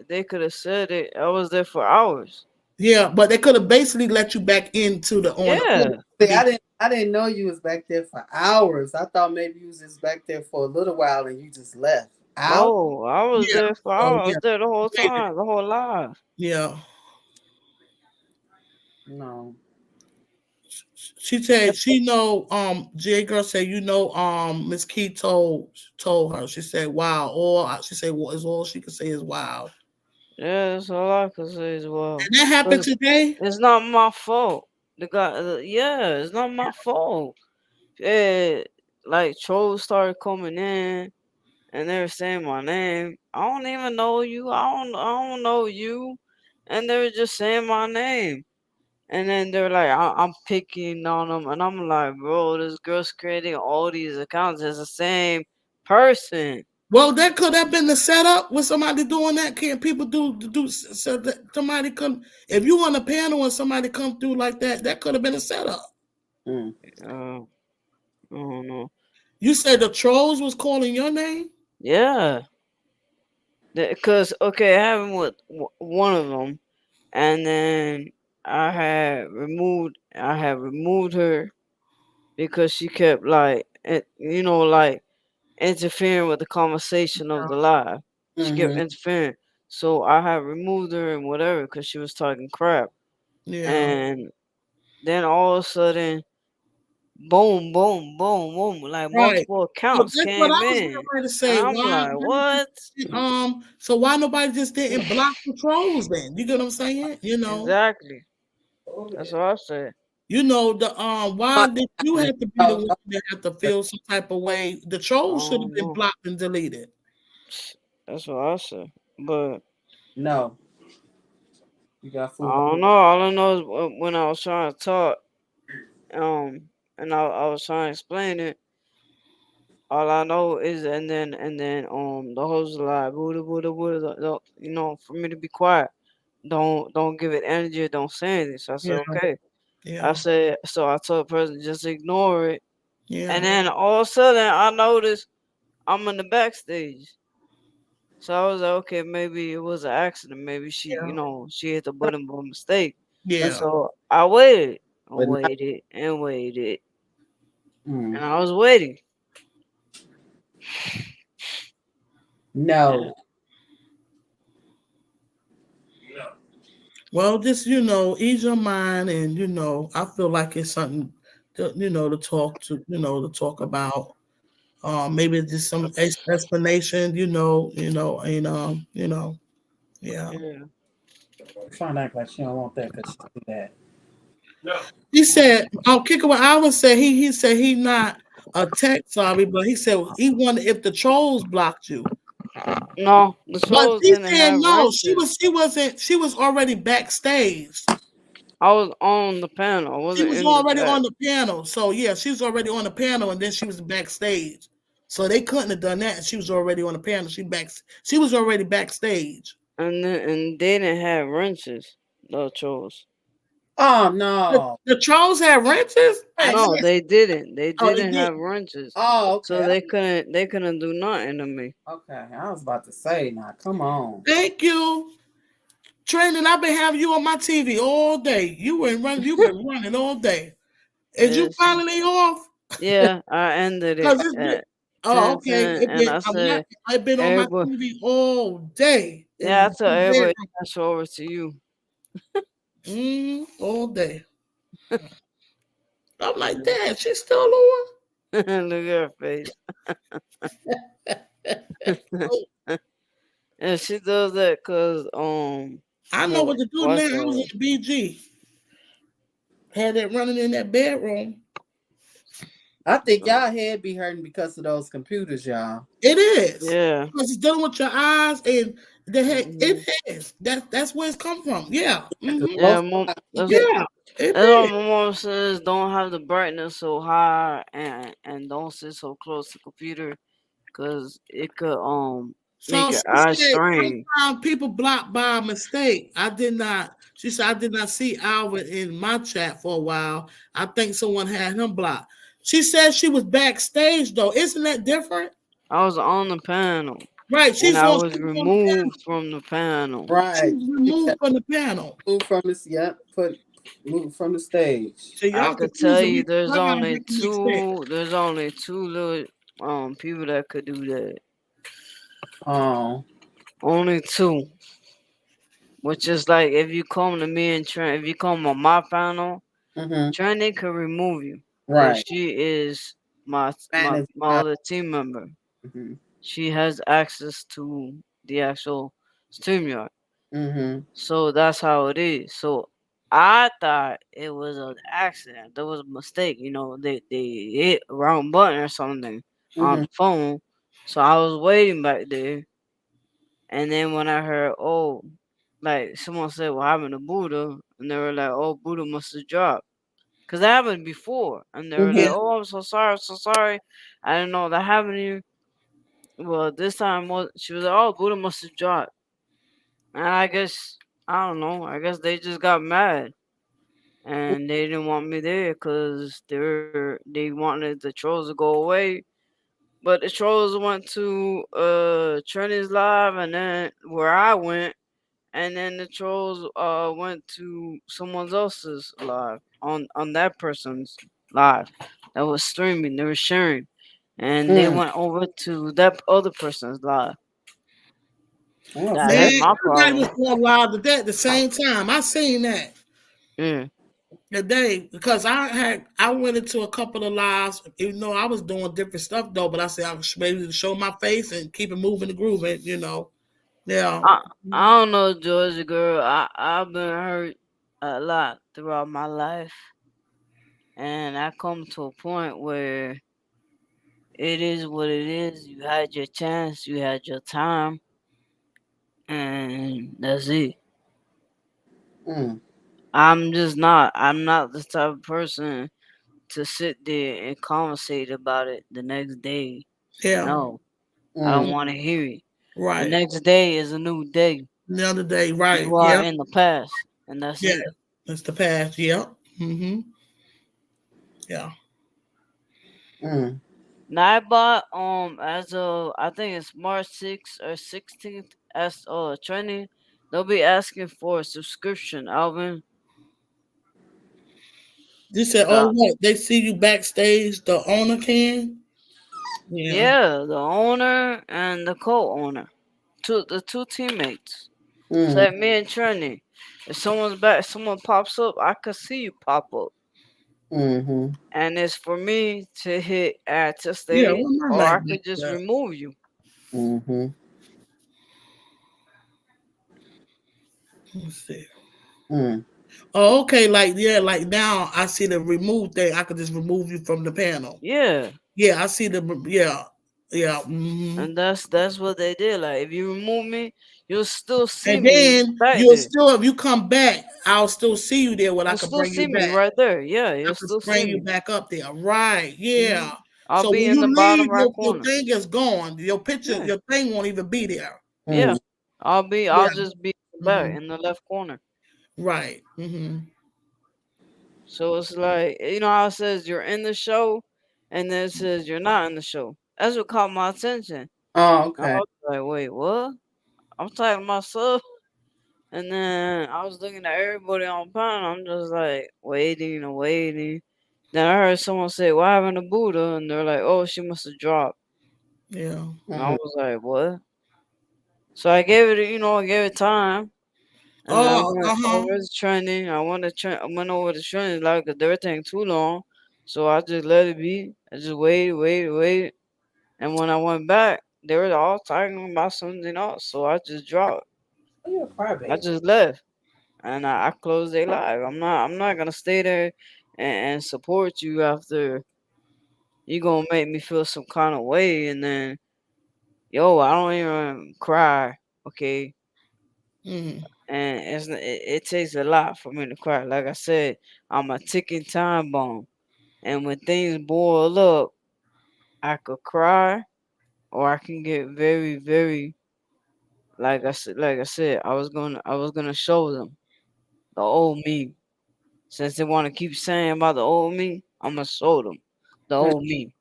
Speaker 3: they could have said it. I was there for hours.
Speaker 1: Yeah, but they could have basically let you back into the on the
Speaker 3: Yeah.
Speaker 2: See, I didn't know you was back there for hours. I thought maybe you was just back there for a little while and you just left. Hours?
Speaker 3: No, I was
Speaker 1: yeah.
Speaker 3: there for
Speaker 1: Oh
Speaker 3: hours. I
Speaker 1: yeah,
Speaker 3: was there the whole
Speaker 1: waited.
Speaker 3: time, the whole life.
Speaker 1: Yeah.
Speaker 2: No.
Speaker 1: She said she know J girl said Miss Key told her. She said wow, all she said what is all she could say is wow.
Speaker 3: Yeah, that's all I could say as well.
Speaker 1: And that happened
Speaker 3: Cause
Speaker 1: today?
Speaker 3: it's not my fault. The guy, yeah, it's not my fault. Yeah, like trolls started coming in and they were saying my name. I don't even know you. I don't know you, and they were just saying my name. And then they're like, I'm picking on them, and I'm like, bro, this girl's creating all these accounts as the same person.
Speaker 1: Well, that could have been the setup with somebody doing that. Can people do so that somebody come if you on a panel and somebody come through like that, that could have been a setup.
Speaker 2: Mm.
Speaker 3: I don't know.
Speaker 1: You said the trolls was calling your name?
Speaker 3: Yeah, because okay, I happened with one of them, and then I had removed her because she kept like, like interfering with the conversation of the live. She kept
Speaker 2: Mm-hmm.
Speaker 3: interfering. So I had removed her and whatever because she was talking crap.
Speaker 1: Yeah.
Speaker 3: And then all of a sudden, boom, boom, boom, boom, like
Speaker 1: Right.
Speaker 3: multiple
Speaker 1: So
Speaker 3: accounts
Speaker 1: that's what
Speaker 3: came
Speaker 1: I was getting
Speaker 3: in.
Speaker 1: ready to
Speaker 3: And
Speaker 1: say.
Speaker 3: I'm like, what?
Speaker 1: So why nobody just didn't block the trolls then? You get what I'm saying?
Speaker 3: Exactly. That's what I said.
Speaker 1: The why did you have to be the
Speaker 2: No,
Speaker 1: one that have to feel some type of way? The trolls should have
Speaker 3: I don't
Speaker 1: been
Speaker 3: know.
Speaker 1: blocked and deleted.
Speaker 3: That's what I said. But
Speaker 2: no, you got
Speaker 3: I
Speaker 2: food.
Speaker 3: don't know. All I know is when I was trying to talk, and I was trying to explain it. All I know is, and then the host was like, Buddha, Buddha, Buddha, for me to be quiet. Don't give it energy. Don't say anything. So I said,
Speaker 1: Yeah,
Speaker 3: okay. I
Speaker 1: yeah,
Speaker 3: said, so I told the person just ignore it. And
Speaker 1: yeah,
Speaker 3: then all of a sudden I noticed I'm in the backstage. So I was like, okay, maybe it was an accident. Maybe
Speaker 1: yeah,
Speaker 3: she hit the button by mistake.
Speaker 1: yeah.
Speaker 3: So I waited, and
Speaker 2: But no,
Speaker 3: waited, and waited,
Speaker 2: mm,
Speaker 3: and I was waiting. Yeah,
Speaker 2: no,
Speaker 1: Well, just ease your mind, and I feel like it's something to talk about. Maybe just some explanation, yeah.
Speaker 3: Yeah.
Speaker 2: Trying to act like she don't want that because she see that.
Speaker 1: He said, "I'll kick it." What I would say, he said he not a tech sorry, but he said he wondered if the trolls blocked you.
Speaker 3: No, the
Speaker 1: But
Speaker 3: souls
Speaker 1: she
Speaker 3: didn't
Speaker 1: said
Speaker 3: have
Speaker 1: no.
Speaker 3: wrenches.
Speaker 1: She was already backstage.
Speaker 3: I was on the panel. I
Speaker 1: She
Speaker 3: wasn't
Speaker 1: was
Speaker 3: in the
Speaker 1: already
Speaker 3: chat.
Speaker 1: on the panel. So yeah, she was already on the panel, and then she was backstage. So they couldn't have done that. She was already on the panel. She was already backstage.
Speaker 3: And they didn't have wrenches. The trolls.
Speaker 2: Oh
Speaker 1: The,
Speaker 2: no.
Speaker 1: the trolls had wrenches. I
Speaker 3: No,
Speaker 1: guess.
Speaker 3: they didn't. They
Speaker 1: Oh, they
Speaker 3: didn't
Speaker 1: did.
Speaker 3: have wrenches.
Speaker 2: Oh,
Speaker 3: So
Speaker 2: okay.
Speaker 3: they couldn't do nothing to me.
Speaker 2: Okay. I was about to say now. Come on.
Speaker 1: Thank you, Training. I've been having you on my TV all day. You been running. You've been running all day. Is you
Speaker 3: It's
Speaker 1: finally off?
Speaker 3: yeah, I ended it
Speaker 1: Cause it's been.
Speaker 3: at
Speaker 1: Oh,
Speaker 3: ten
Speaker 1: okay.
Speaker 3: ten, and I said
Speaker 1: I've been on my
Speaker 3: everybody.
Speaker 1: TV all day in
Speaker 3: Yeah, I
Speaker 1: the
Speaker 3: told everybody
Speaker 1: bedroom.
Speaker 3: pass over to you.
Speaker 1: All day. I'm like, Dad, she's still on.
Speaker 3: Look at her face.
Speaker 1: Oh,
Speaker 3: And she does that because
Speaker 1: I know
Speaker 3: for
Speaker 1: what to do now.
Speaker 3: watch
Speaker 1: I was in the BG. Had it running in that bedroom.
Speaker 2: I think y'all head be hurting because of those computers, y'all.
Speaker 1: It is.
Speaker 3: Yeah.
Speaker 1: Because it's dealing with your eyes and the head.
Speaker 3: Hmm.
Speaker 1: It is. That's where it's come from. Yeah.
Speaker 2: Because
Speaker 3: Yeah,
Speaker 2: most
Speaker 3: mom.
Speaker 2: of the
Speaker 3: That's
Speaker 2: time,
Speaker 1: Yeah. It
Speaker 3: that's what
Speaker 1: is.
Speaker 3: my mom says. Don't have the brightness so high, and don't sit so close to computer, cause it could make
Speaker 1: So
Speaker 3: your
Speaker 1: she
Speaker 3: eyes
Speaker 1: said
Speaker 3: strain.
Speaker 1: sometimes people block by mistake. I did not. She said I did not see Alvin in my chat for a while. I think someone had him blocked. She said she was backstage though. Isn't that different?
Speaker 3: I was on the panel,
Speaker 1: Right.
Speaker 3: and I was
Speaker 1: She was on the panel.
Speaker 3: removed from the panel.
Speaker 1: She
Speaker 2: right.
Speaker 1: was
Speaker 2: You got
Speaker 1: removed from the panel.
Speaker 2: move from this, yep, move from the stage.
Speaker 1: So
Speaker 3: I
Speaker 1: y'all
Speaker 3: could tell
Speaker 1: confusing
Speaker 3: you,
Speaker 1: me.
Speaker 3: there's
Speaker 1: I gotta
Speaker 3: only
Speaker 1: make it make sense.
Speaker 3: two. There's only two little people that could do that.
Speaker 2: Oh.
Speaker 3: Only two. Which is like if you come to me and Trent, if you come on my panel,
Speaker 2: Mm-hmm.
Speaker 3: Trendy could remove you because
Speaker 2: Right.
Speaker 3: she is my my
Speaker 2: Manage.
Speaker 3: my other team member.
Speaker 2: Mm-hmm.
Speaker 3: She has access to the actual StreamYard.
Speaker 2: Mm-hmm.
Speaker 3: So that's how it is. So I thought it was an accident. There was a mistake. They hit a wrong button or something on
Speaker 2: Mm-hmm.
Speaker 3: the phone. So I was waiting back there, and then when I heard, oh, like someone said, what happened to Buddha? And they were like, oh, Buddha must have dropped. Because that happened before. And they were like,
Speaker 2: Mm-hmm.
Speaker 1: Yeah.
Speaker 3: oh, I'm so sorry, so sorry. I didn't know that happened to you. Well, this time she was like, oh, Buddha must have dropped. And I guess, I don't know, I guess they just got mad. And they didn't want me there because they wanted the trolls to go away. But the trolls went to Trinity's live, and then where I went, and then the trolls went to someone else's live on that person's live that was streaming. They were sharing, and they
Speaker 2: Mm.
Speaker 3: went over to that other person's live.
Speaker 2: Oh,
Speaker 3: That
Speaker 2: so
Speaker 1: Man,
Speaker 2: they
Speaker 3: is my
Speaker 1: everybody
Speaker 3: problem.
Speaker 1: was going live at that the same time. I seen that
Speaker 3: Yeah.
Speaker 1: today because I went into a couple of lives, even though I was doing different stuff though. But I said I was maybe to show my face and keep it moving and grooving. Yeah.
Speaker 3: I I don't know, Georgia girl. I've been hurt a lot throughout my life, and I come to a point where it is what it is. You had your chance, you had your time, and that's it.
Speaker 2: mm.
Speaker 3: I'm not the type of person to sit there and conversate about it the next day.
Speaker 1: Yeah.
Speaker 3: No, I don't
Speaker 2: Mm.
Speaker 3: want to hear it. The
Speaker 1: Right.
Speaker 3: next day is a new day.
Speaker 1: The other day,
Speaker 3: You
Speaker 1: right.
Speaker 3: are
Speaker 1: Yeah.
Speaker 3: in the past, and that's
Speaker 1: Yeah.
Speaker 3: it.
Speaker 1: That's the past. Yeah. Yeah.
Speaker 2: Mm.
Speaker 3: Now I bought as of I think it's March 6th or 16th as training. They'll be asking for a subscription, Alvin.
Speaker 1: You said, oh,
Speaker 3: The
Speaker 1: what? They see you backstage, the owner can? Yeah.
Speaker 3: Yeah, the owner and the co-owner, the two teammates. It's
Speaker 2: Mm.
Speaker 3: like me and Trini. If someone pops up, I could see you pop up.
Speaker 2: Mm-hmm.
Speaker 3: and it's for me to hit add to
Speaker 1: Yeah,
Speaker 3: stage,
Speaker 1: well, my
Speaker 3: or
Speaker 1: light
Speaker 3: I could
Speaker 1: back
Speaker 3: just
Speaker 1: up.
Speaker 3: remove you.
Speaker 2: Mm-hmm.
Speaker 1: Let's see.
Speaker 2: Mm.
Speaker 1: Oh, okay. Like, yeah, like now I see the remove thing. I could just remove you from the panel.
Speaker 3: Yeah,
Speaker 1: Yeah, I see the, yeah, yeah. Hmm.
Speaker 3: and that's what they did. Like if you remove me, you'll still see
Speaker 1: And
Speaker 3: me
Speaker 1: then
Speaker 3: back
Speaker 1: you'll
Speaker 3: there.
Speaker 1: still, if you come back, I'll still see you there when I
Speaker 3: You'll
Speaker 1: can
Speaker 3: still
Speaker 1: bring you
Speaker 3: see me
Speaker 1: back.
Speaker 3: right there. Yeah,
Speaker 1: I
Speaker 3: you'll
Speaker 1: can
Speaker 3: still see
Speaker 1: bring you
Speaker 3: me.
Speaker 1: back up there. Right.
Speaker 3: Hmm.
Speaker 1: Yeah.
Speaker 3: I'll
Speaker 1: So
Speaker 3: be
Speaker 1: when
Speaker 3: in
Speaker 1: you
Speaker 3: the bottom
Speaker 1: leave,
Speaker 3: right
Speaker 1: your
Speaker 3: corner.
Speaker 1: thing is gone. Your picture,
Speaker 3: Yeah,
Speaker 1: your thing won't even be there.
Speaker 3: yeah.
Speaker 2: Mm.
Speaker 3: I'll
Speaker 1: Yeah.
Speaker 3: just be in the back
Speaker 1: Hmm.
Speaker 3: in the left corner.
Speaker 1: Right. Hmm.
Speaker 3: So it's like how it says you're in the show, and then it says you're not in the show. That's what caught my attention.
Speaker 2: Oh,
Speaker 3: I
Speaker 2: okay.
Speaker 3: was like, wait, what? I'm talking to myself, and then I was looking at everybody on panel. I'm just like waiting and waiting. Then I heard someone say, "What happened to Buddha?" And they're like, "Oh, she must have dropped."
Speaker 1: Yeah.
Speaker 3: And I
Speaker 2: Mm-hmm.
Speaker 3: was like, "What?" So I gave it, I gave it time, and then I
Speaker 1: Oh,
Speaker 3: went
Speaker 1: uh-huh.
Speaker 3: over the training. I went over the training like 'cause they were taking too long, so I just let it be. I just waited, waited, waited, and when I went back, they were all talking about something else. So I just dropped.
Speaker 2: Oh, you're a
Speaker 3: I
Speaker 2: crybaby.
Speaker 3: just left, and I closed their live. I'm not gonna stay there and support you after you gonna make me feel some kind of way, and then I don't even cry, okay?
Speaker 1: Mm.
Speaker 3: And it takes a lot for me to cry. Like I said, I'm a ticking time bomb, and when things boil up, I could cry, or I can get very, very like I said, I was gonna show them the old me. Since they want to keep saying about the old me, I'm gonna show them the
Speaker 2: Mm.
Speaker 3: old me,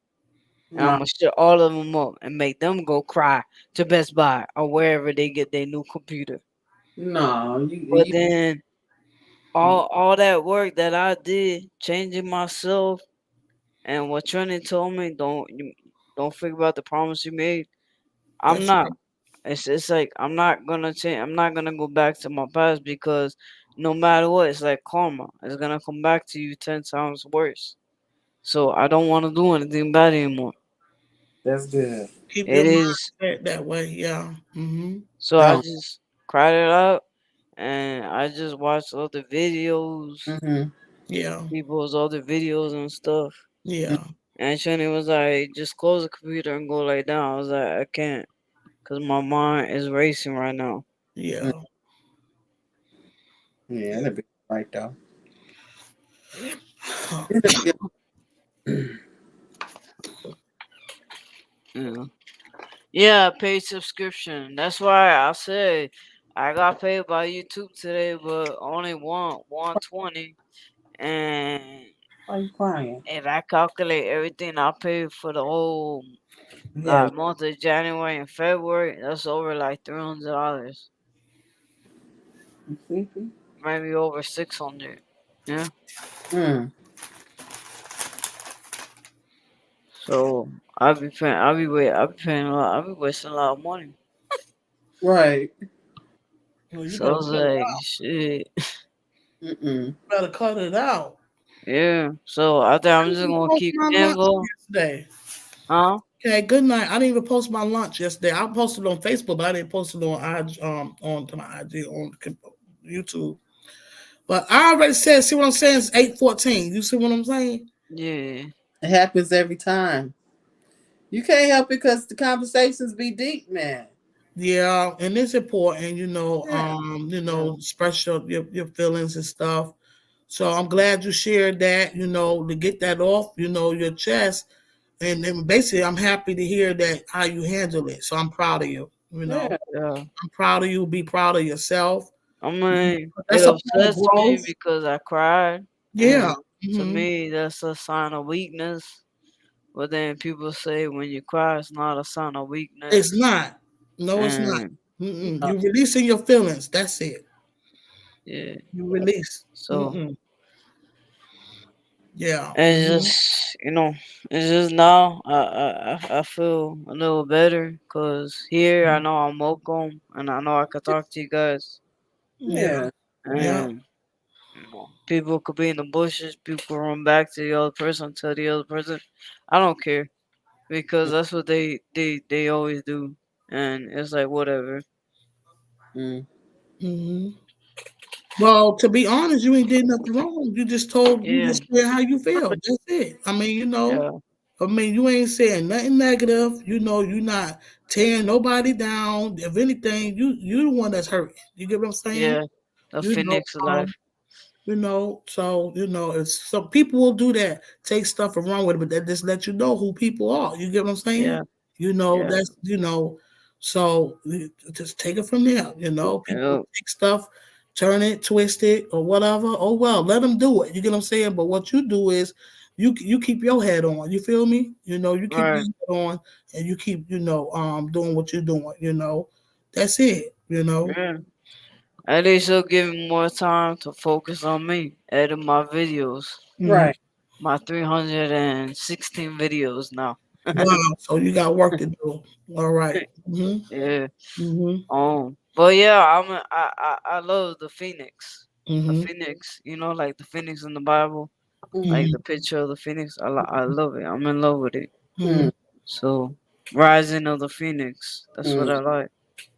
Speaker 3: and I'm
Speaker 2: No,
Speaker 3: gonna shut all of them up and make them go cry to Best Buy or wherever they get their new computer.
Speaker 2: no,
Speaker 3: But
Speaker 2: you
Speaker 3: then all that work that I did, changing myself, and what Trinity told me, don't forget about the promise you made. I'm
Speaker 1: That's
Speaker 3: not.
Speaker 1: right.
Speaker 3: It's like I'm not gonna change. I'm not gonna go back to my past because no matter what, it's like karma. It's gonna come back to you 10 times worse. So I don't want to do anything bad anymore.
Speaker 2: that's good.
Speaker 1: Keep your
Speaker 3: It
Speaker 1: mind
Speaker 3: is.
Speaker 1: set that way. Yeah. Hmm.
Speaker 3: So I
Speaker 2: Oh,
Speaker 3: just cried it out, and I just watched other videos,
Speaker 2: mm-hmm.
Speaker 1: Yeah.
Speaker 3: people's other videos and stuff.
Speaker 1: Yeah.
Speaker 3: And Shani was like, just close the computer and go lay down. I was like, I can't, because my mind is racing right now.
Speaker 2: Mm.
Speaker 1: Yeah.
Speaker 2: Yeah,
Speaker 1: Yeah.
Speaker 2: that'd be right though. It'll be
Speaker 3: Yeah. Yeah, paid subscription. That's why I said I got paid by YouTube today, but only 120. And
Speaker 2: why you crying?
Speaker 3: if I calculate everything I paid for the whole
Speaker 2: Yeah,
Speaker 3: like month of January and February, that's over like $300.
Speaker 2: you sleepy?
Speaker 3: Maybe over 600. Yeah.
Speaker 2: Mm.
Speaker 3: So I'll be paying a lot. I'll be wasting a lot of money.
Speaker 2: Right.
Speaker 1: Well, you
Speaker 3: So I
Speaker 1: better
Speaker 3: was
Speaker 1: cut it
Speaker 3: like,
Speaker 1: out.
Speaker 3: shit.
Speaker 2: Mm-mm.
Speaker 1: Better cut it out.
Speaker 3: Yeah. So I think
Speaker 1: I
Speaker 3: I'm
Speaker 1: didn't
Speaker 3: just
Speaker 1: even
Speaker 3: gonna
Speaker 1: post
Speaker 3: keep
Speaker 1: my lunch
Speaker 3: Canva.
Speaker 1: yesterday.
Speaker 3: Huh?
Speaker 1: Okay, good night. I didn't even post my lunch yesterday. I posted it on Facebook, but I didn't post it on on to my IG on YouTube. But I already said, see what I'm saying? It's 8:14. You see what I'm saying?
Speaker 3: Yeah.
Speaker 2: It happens every time. You can't help it because the conversations be deep, man.
Speaker 1: Yeah, and it's important,
Speaker 2: Yeah.
Speaker 3: Yeah.
Speaker 1: express your feelings and stuff. So I'm glad you shared that, to get that off, your chest. And then basically I'm happy to hear that how you handle it. So I'm proud of you,
Speaker 2: Yeah.
Speaker 3: Yeah.
Speaker 1: I'm proud of you. Be proud of yourself.
Speaker 3: I mean, it
Speaker 1: That's a part of
Speaker 3: upsets me
Speaker 1: growth.
Speaker 3: because I cried,
Speaker 1: Yeah.
Speaker 3: and to
Speaker 1: Hmm.
Speaker 3: me, that's a sign of weakness. But then people say when you cry, it's not a sign of
Speaker 1: It's
Speaker 3: weakness.
Speaker 1: not. No, it's not.
Speaker 3: And
Speaker 1: Mm-mm.
Speaker 2: Uh,
Speaker 1: You releasing your feelings. That's it.
Speaker 3: yeah,
Speaker 1: You release.
Speaker 3: so
Speaker 1: Mm-mm. Yeah.
Speaker 3: it's
Speaker 1: Hmm.
Speaker 3: just it's just now I feel a little better because here I know I'm welcome and I know I can talk to you guys
Speaker 1: Yeah.
Speaker 2: yeah.
Speaker 1: Yeah.
Speaker 3: and anymore. People could be in the bushes. People could run back to the other person, tell the other person. I don't care because that's what they always do, and it's like whatever.
Speaker 2: Mm.
Speaker 1: Hmm. Well, to be honest, you ain't did nothing wrong. You
Speaker 3: Yeah,
Speaker 1: just said how you feel. That's it. I mean,
Speaker 3: yeah,
Speaker 1: you ain't saying nothing negative. You not tearing nobody down. If anything, you the one that's hurting. You get what I'm saying?
Speaker 3: yeah. The
Speaker 1: You know,
Speaker 3: Phoenix life.
Speaker 1: so it's some people will do that, take stuff and run with it, but that just let you know who people are. You get what I'm saying?
Speaker 3: Yeah, yeah,
Speaker 1: That's so just take it from there. People
Speaker 3: yeah.
Speaker 1: take stuff, turn it, twist it, or whatever. Oh well, let them do it. You get what I'm saying? But what you do is you keep your head on. You feel me? You keep your
Speaker 3: Right.
Speaker 1: head on, and you keep doing what you're doing. That's it.
Speaker 3: Yeah. At least it'll give me more time to focus on me, edit my videos.
Speaker 1: Mhm.
Speaker 2: Right.
Speaker 3: My 316 videos now.
Speaker 1: Wow. So you got work to do. All right. Mm-hmm.
Speaker 3: Yeah.
Speaker 1: Mm-hmm.
Speaker 3: But yeah, I love the Phoenix. The
Speaker 1: Mm-hmm.
Speaker 3: Phoenix, like the Phoenix in the Bible,
Speaker 2: Mm.
Speaker 3: like the picture of the Phoenix. I love it. I'm in love with it.
Speaker 1: Mm-hmm.
Speaker 2: Mm.
Speaker 3: So, Rising of the Phoenix. That's what
Speaker 2: Mm.
Speaker 3: I like.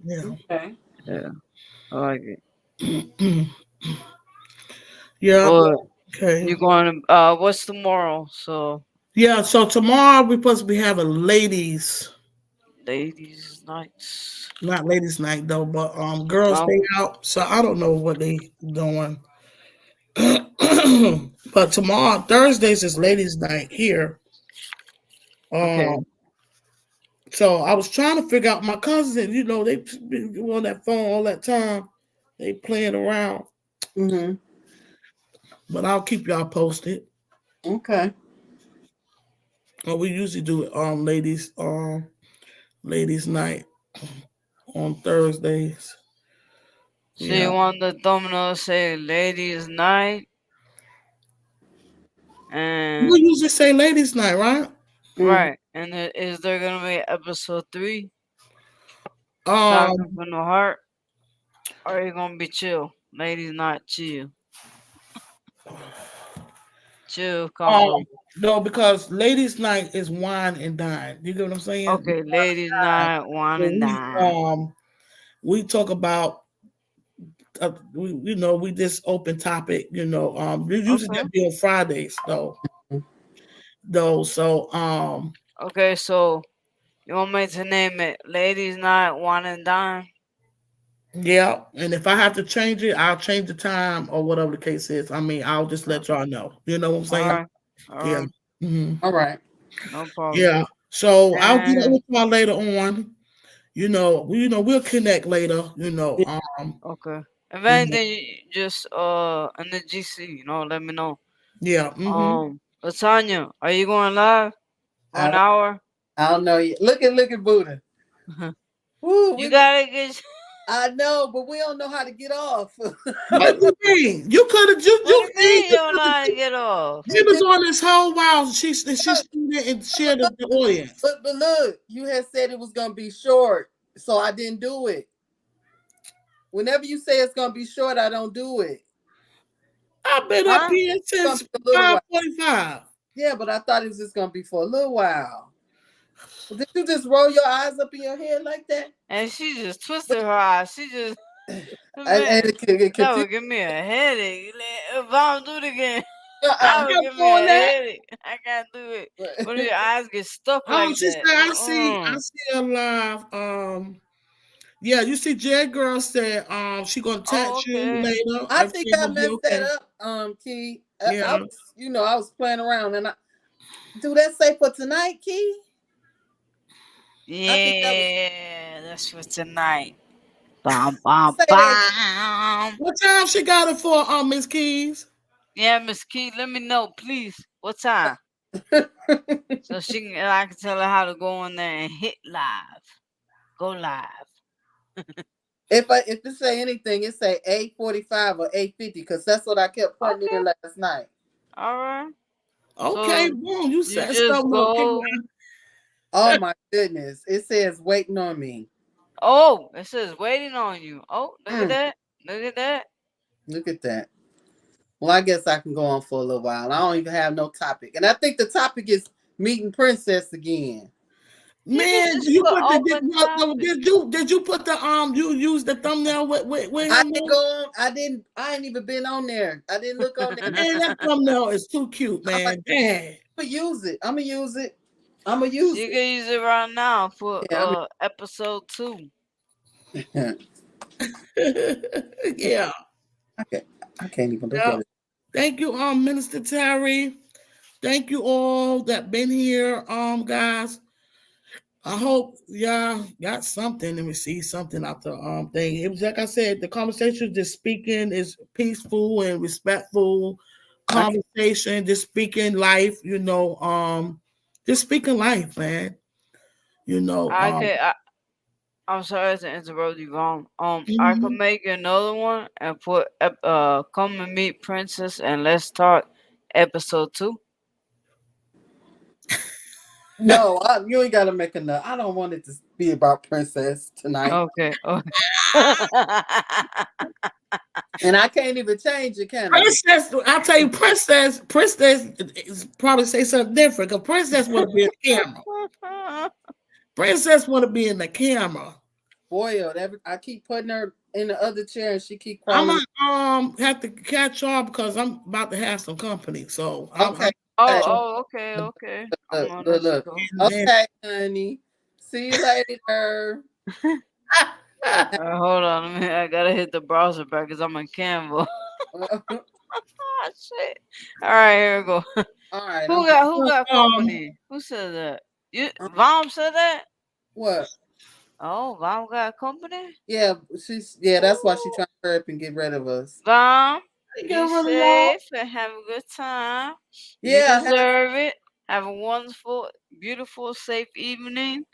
Speaker 1: Yeah.
Speaker 2: Okay.
Speaker 3: Yeah, I like it.
Speaker 1: Yeah.
Speaker 3: But
Speaker 1: Okay.
Speaker 3: you going to what's tomorrow? So,
Speaker 1: Yeah. So tomorrow we're supposed to be having
Speaker 3: ladies' nights.
Speaker 1: not ladies' night though, but girls
Speaker 3: Oh,
Speaker 1: day out. So I don't know what they doing. But tomorrow, Thursdays is ladies' night here.
Speaker 3: okay.
Speaker 1: Um. So I was trying to figure out my cousin. They been on that phone all that time. They playing around,
Speaker 2: Mm-hmm.
Speaker 1: but I'll keep y'all posted.
Speaker 2: Okay.
Speaker 1: We usually do it ladies night on Thursdays.
Speaker 3: So
Speaker 1: Yeah.
Speaker 3: you want the thumbnail to say ladies' night
Speaker 1: We
Speaker 3: and
Speaker 1: usually say ladies night, right?
Speaker 2: Mm-hmm.
Speaker 3: right, and is there gonna be episode 3 talking
Speaker 1: Um
Speaker 3: from the heart, or are you gonna be chill? Ladies' night, chill
Speaker 1: um
Speaker 3: combo.
Speaker 1: no, because ladies night is wine and dine. You get what I'm saying?
Speaker 3: Okay, ladies' night, wine
Speaker 1: So
Speaker 3: and dine.
Speaker 1: we talk about we just open topic, we usually
Speaker 3: Okay,
Speaker 1: that be on Fridays though. So
Speaker 3: okay, so you want me to name it ladies' night, wine and dine?
Speaker 1: yeah, and if I have to change it, I'll change the time or whatever the case is. I mean, I'll just let y'all know. You know what I'm
Speaker 3: All
Speaker 1: saying?
Speaker 3: right, all
Speaker 1: Yeah.
Speaker 3: right,
Speaker 1: Hmm.
Speaker 2: All right.
Speaker 3: no problem.
Speaker 1: Yeah. So I'll get up
Speaker 3: And
Speaker 1: with y'all later on. We'll connect later.
Speaker 2: Yeah.
Speaker 3: okay, if
Speaker 1: You know,
Speaker 3: anything, just in the GC, let me know.
Speaker 1: yeah.
Speaker 3: Latanya, are you going live for
Speaker 2: I
Speaker 3: an
Speaker 2: don't.
Speaker 3: hour?
Speaker 2: I don't know yet. Look at Buddha. Woo.
Speaker 3: You gotta get.
Speaker 2: I know, but we don't know how to get off.
Speaker 1: What do you mean? You could have
Speaker 3: What do
Speaker 1: you
Speaker 3: you
Speaker 1: see
Speaker 3: mean you don't know how to get off?
Speaker 1: she was on this whole while she stood there and shared the audience.
Speaker 2: But look, you had said it was gonna be short, so I didn't do it. Whenever you say it's gonna be short, I don't do it.
Speaker 1: I've been up
Speaker 3: Huh?
Speaker 1: here
Speaker 2: It's gonna
Speaker 1: since
Speaker 2: be a little while.
Speaker 1: 5:45.
Speaker 2: Yeah, but I thought it was just gonna be for a little while. Well, did you just roll your eyes up in your head like that?
Speaker 3: And she just twisted her eyes. She just,
Speaker 2: And
Speaker 3: man,
Speaker 2: it
Speaker 3: that
Speaker 2: confused.
Speaker 3: would give me a headache. If I don't do it again, that
Speaker 2: Uh-uh.
Speaker 3: would give me a
Speaker 1: Doing that.
Speaker 3: headache. I can't do it. When your eyes get stuck
Speaker 1: Oh,
Speaker 3: like
Speaker 1: she
Speaker 3: that.
Speaker 1: said I see her live. Yeah, you see J Girl said she gonna
Speaker 3: Oh,
Speaker 1: text you
Speaker 3: okay.
Speaker 1: later.
Speaker 2: I think
Speaker 1: Everything
Speaker 2: I
Speaker 1: gonna be
Speaker 2: messed that
Speaker 1: okay.
Speaker 2: up, Key. I
Speaker 1: Yeah.
Speaker 2: was, I was playing around, and do that say for tonight, Key? I think that was
Speaker 3: Yeah, that's for tonight. Bum, bum,
Speaker 2: say that.
Speaker 3: bum.
Speaker 1: What time she got it for, Miss Keys?
Speaker 3: Yeah, Miss Key, let me know, please. What time? So I can tell her how to go in there and hit live. Go live.
Speaker 2: If it say anything, it say 8:45 or 8:50 because that's what I kept putting
Speaker 3: Okay.
Speaker 2: in last night.
Speaker 3: All right.
Speaker 1: Okay,
Speaker 3: So
Speaker 1: boom, you
Speaker 3: you
Speaker 1: said
Speaker 3: just
Speaker 1: something okay.
Speaker 3: go.
Speaker 2: Oh my goodness! It says waiting on me.
Speaker 3: Oh, it says waiting on you. Oh, look at
Speaker 2: Mm,
Speaker 3: that. Look at that.
Speaker 2: look at that. Well, I guess I can go on for a little while. I don't even have no topic. And I think the topic is meeting Princess again.
Speaker 3: You can
Speaker 1: Man,
Speaker 3: just
Speaker 1: you
Speaker 3: put
Speaker 1: put the
Speaker 3: open topic.
Speaker 1: did you put the you use the thumbnail with
Speaker 2: I
Speaker 1: him
Speaker 2: didn't
Speaker 1: on?
Speaker 2: go on. I ain't even been on there. I didn't look on there.
Speaker 1: Man, that thumbnail is too cute,
Speaker 2: I'm
Speaker 1: man. Dang.
Speaker 2: gonna use it. I'm gonna use it. I'm gonna use
Speaker 3: You
Speaker 2: it.
Speaker 3: can use it right now for
Speaker 2: Yeah,
Speaker 3: episode 2.
Speaker 1: Yeah.
Speaker 2: okay. I can't even look
Speaker 1: Yeah.
Speaker 2: at it.
Speaker 1: Thank you, Minister Terry. Thank you all that been here, guys. I hope y'all got something and received something out the thing. It was like I said, the conversation just speaking is peaceful and respectful
Speaker 2: I
Speaker 1: conversation, just speaking life, just speaking life, man. You know,
Speaker 3: I could. I'm sorry to interrupt you, wrong. I could
Speaker 1: mhm.
Speaker 3: make another one and put come and meet Princess and let's talk episode 2.
Speaker 2: No, you ain't gotta make enough. I don't want it to be about Princess tonight,
Speaker 3: Okay. Okay.
Speaker 2: and I can't even change it, can I?
Speaker 1: Princess, I'll tell you, Princess is probably say something different because Princess want to be in the camera. Princess want to be in the camera.
Speaker 2: Boy, I keep putting her in the other chair, and she keep
Speaker 1: I'm
Speaker 2: crawling.
Speaker 1: gonna have to catch y'all because I'm about to have some company. So
Speaker 2: Okay,
Speaker 1: I'm
Speaker 2: okay.
Speaker 3: Okay. Okay. I'm
Speaker 2: Look,
Speaker 3: gonna
Speaker 2: look,
Speaker 3: let you
Speaker 2: look.
Speaker 3: go.
Speaker 1: and
Speaker 2: Okay, honey. See you later.
Speaker 1: then
Speaker 3: Hold on a minute. I gotta hit the browser back because I'm on Canva. Ah, shit. All right, here we go.
Speaker 2: All right,
Speaker 3: Who
Speaker 2: I'm
Speaker 3: got
Speaker 1: um
Speaker 3: company? Who said that? You Vom said that?
Speaker 2: what?
Speaker 3: Oh, Vom got company?
Speaker 2: Yeah, that's why she's trying to hurry up and get rid of us.
Speaker 3: Vom,
Speaker 1: get
Speaker 3: be
Speaker 1: rid of y'all.
Speaker 3: safe and have a good time. You
Speaker 2: Yeah,
Speaker 3: deserve it. Have a wonderful, beautiful, safe evening.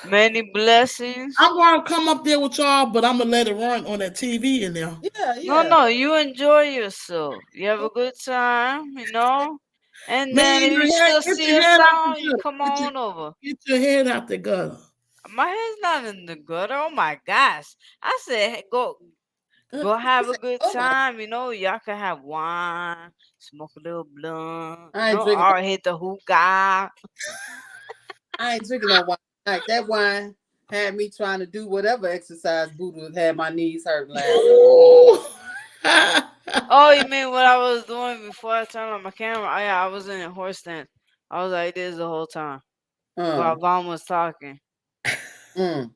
Speaker 3: Many blessings.
Speaker 1: I'm gonna come up there with y'all, but I'm gonna let it run on that TV in there.
Speaker 2: yeah,
Speaker 3: No,
Speaker 2: yeah.
Speaker 3: no, you enjoy yourself. You have a good time, And
Speaker 1: Man,
Speaker 3: then if you still
Speaker 1: get
Speaker 3: see
Speaker 1: your
Speaker 3: a
Speaker 1: head out the
Speaker 3: sound, you
Speaker 1: gutter.
Speaker 3: come on over.
Speaker 1: Get your head out the gutter.
Speaker 3: My head's not in the gutter. Oh my gosh. I said, "Hey, go
Speaker 2: He
Speaker 3: have a
Speaker 2: said,
Speaker 3: good
Speaker 2: "Oh my,
Speaker 3: time. Y'all can have wine, smoke a little blunt.
Speaker 2: I ain't drinking.
Speaker 3: Or hit the hookah.
Speaker 2: I ain't drinking no wine. Like that wine had me trying to do whatever exercise Buddha had my knees hurt last.
Speaker 1: Ooh.
Speaker 3: Oh, you mean what I was doing before I turned on my camera? Oh, yeah, I was in a horse stance. I was like this the whole time while
Speaker 2: Uh,
Speaker 3: Mom was talking.
Speaker 2: mm.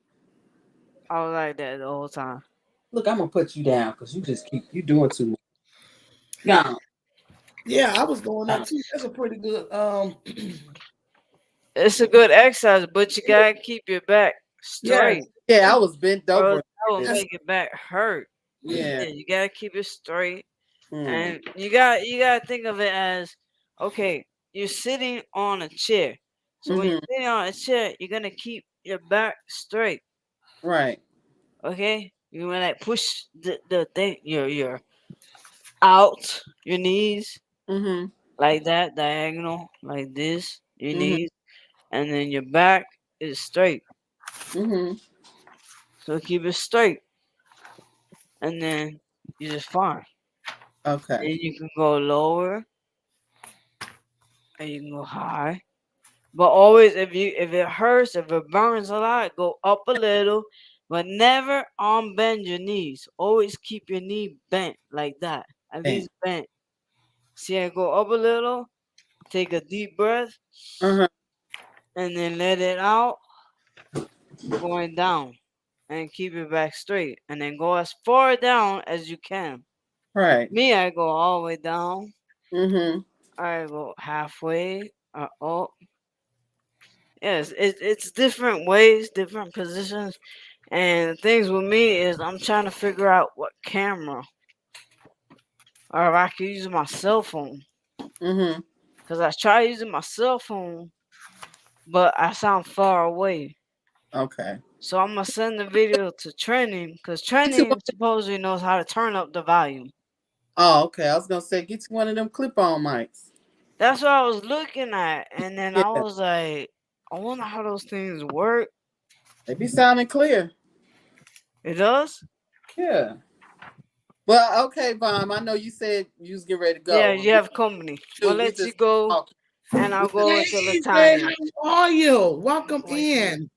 Speaker 3: I was like that the whole time.
Speaker 2: Look, I'm gonna put you down because you doing too much. Yeah.
Speaker 1: Yeah, I was doing that too. That's a pretty good
Speaker 3: It's a good exercise, but you gotta keep your back
Speaker 1: yes.
Speaker 3: straight,
Speaker 2: Yeah, I was bent
Speaker 3: or
Speaker 2: over.
Speaker 3: else that will
Speaker 1: Yes.
Speaker 3: make your back hurt.
Speaker 2: Yeah.
Speaker 3: Yeah, you gotta keep it straight,
Speaker 2: Mm.
Speaker 3: and you gotta think of it as, okay, you're sitting on a chair. So when
Speaker 2: Mm-hmm.
Speaker 3: you're sitting on a chair, you're gonna keep your back straight.
Speaker 2: Right.
Speaker 3: Okay, you wanna like push the thing your out your knees
Speaker 2: Mm-hmm.
Speaker 3: like that, diagonal like this, your
Speaker 2: Mm-hmm.
Speaker 3: knees, and then your back is straight.
Speaker 2: Mm-hmm.
Speaker 3: So keep it straight, and then you're just fine.
Speaker 2: Okay.
Speaker 3: And you can go lower, and you can go high. But always, if it hurts, if it burns a lot, go up a little, but never unbend your knees. Always keep your knee bent like that, at
Speaker 2: Damn.
Speaker 3: least bent. See, I go up a little, take a deep breath,
Speaker 2: Uh-huh.
Speaker 3: and then let it out, going down, and keep it back straight, and then go as far down as you can.
Speaker 2: Right.
Speaker 3: Me, I go all the way down.
Speaker 2: Mm-hmm.
Speaker 3: I go halfway, up. Yes, it's different ways, different positions, and the things with me is I'm trying to figure out what camera, or if I can use my cell phone.
Speaker 2: Mm-hmm.
Speaker 3: Cause I try using my cell phone, but I sound far away.
Speaker 2: Okay.
Speaker 3: So I'm gonna send the video to Training, cause
Speaker 2: Get you
Speaker 3: Training
Speaker 2: one.
Speaker 3: supposedly knows how to turn up the volume.
Speaker 2: Oh, okay. I was gonna say get you one of them clip-on mics.
Speaker 3: That's what I was looking at, and then I
Speaker 2: Yeah.
Speaker 3: was like, I wonder how those things work.
Speaker 2: They be sounding clear.
Speaker 3: It does.
Speaker 2: Yeah. Well, okay, Vom. I know you said you was getting ready to
Speaker 3: Yeah,
Speaker 2: go.
Speaker 3: you have company. We'll
Speaker 2: We
Speaker 3: let you
Speaker 2: just
Speaker 3: go,
Speaker 2: talking.
Speaker 3: and
Speaker 2: We
Speaker 3: I'll
Speaker 2: just
Speaker 3: go into
Speaker 1: Hey, AJ,
Speaker 3: Latanya.
Speaker 1: how are you?
Speaker 3: I'm
Speaker 1: Welcome
Speaker 3: going to
Speaker 1: in.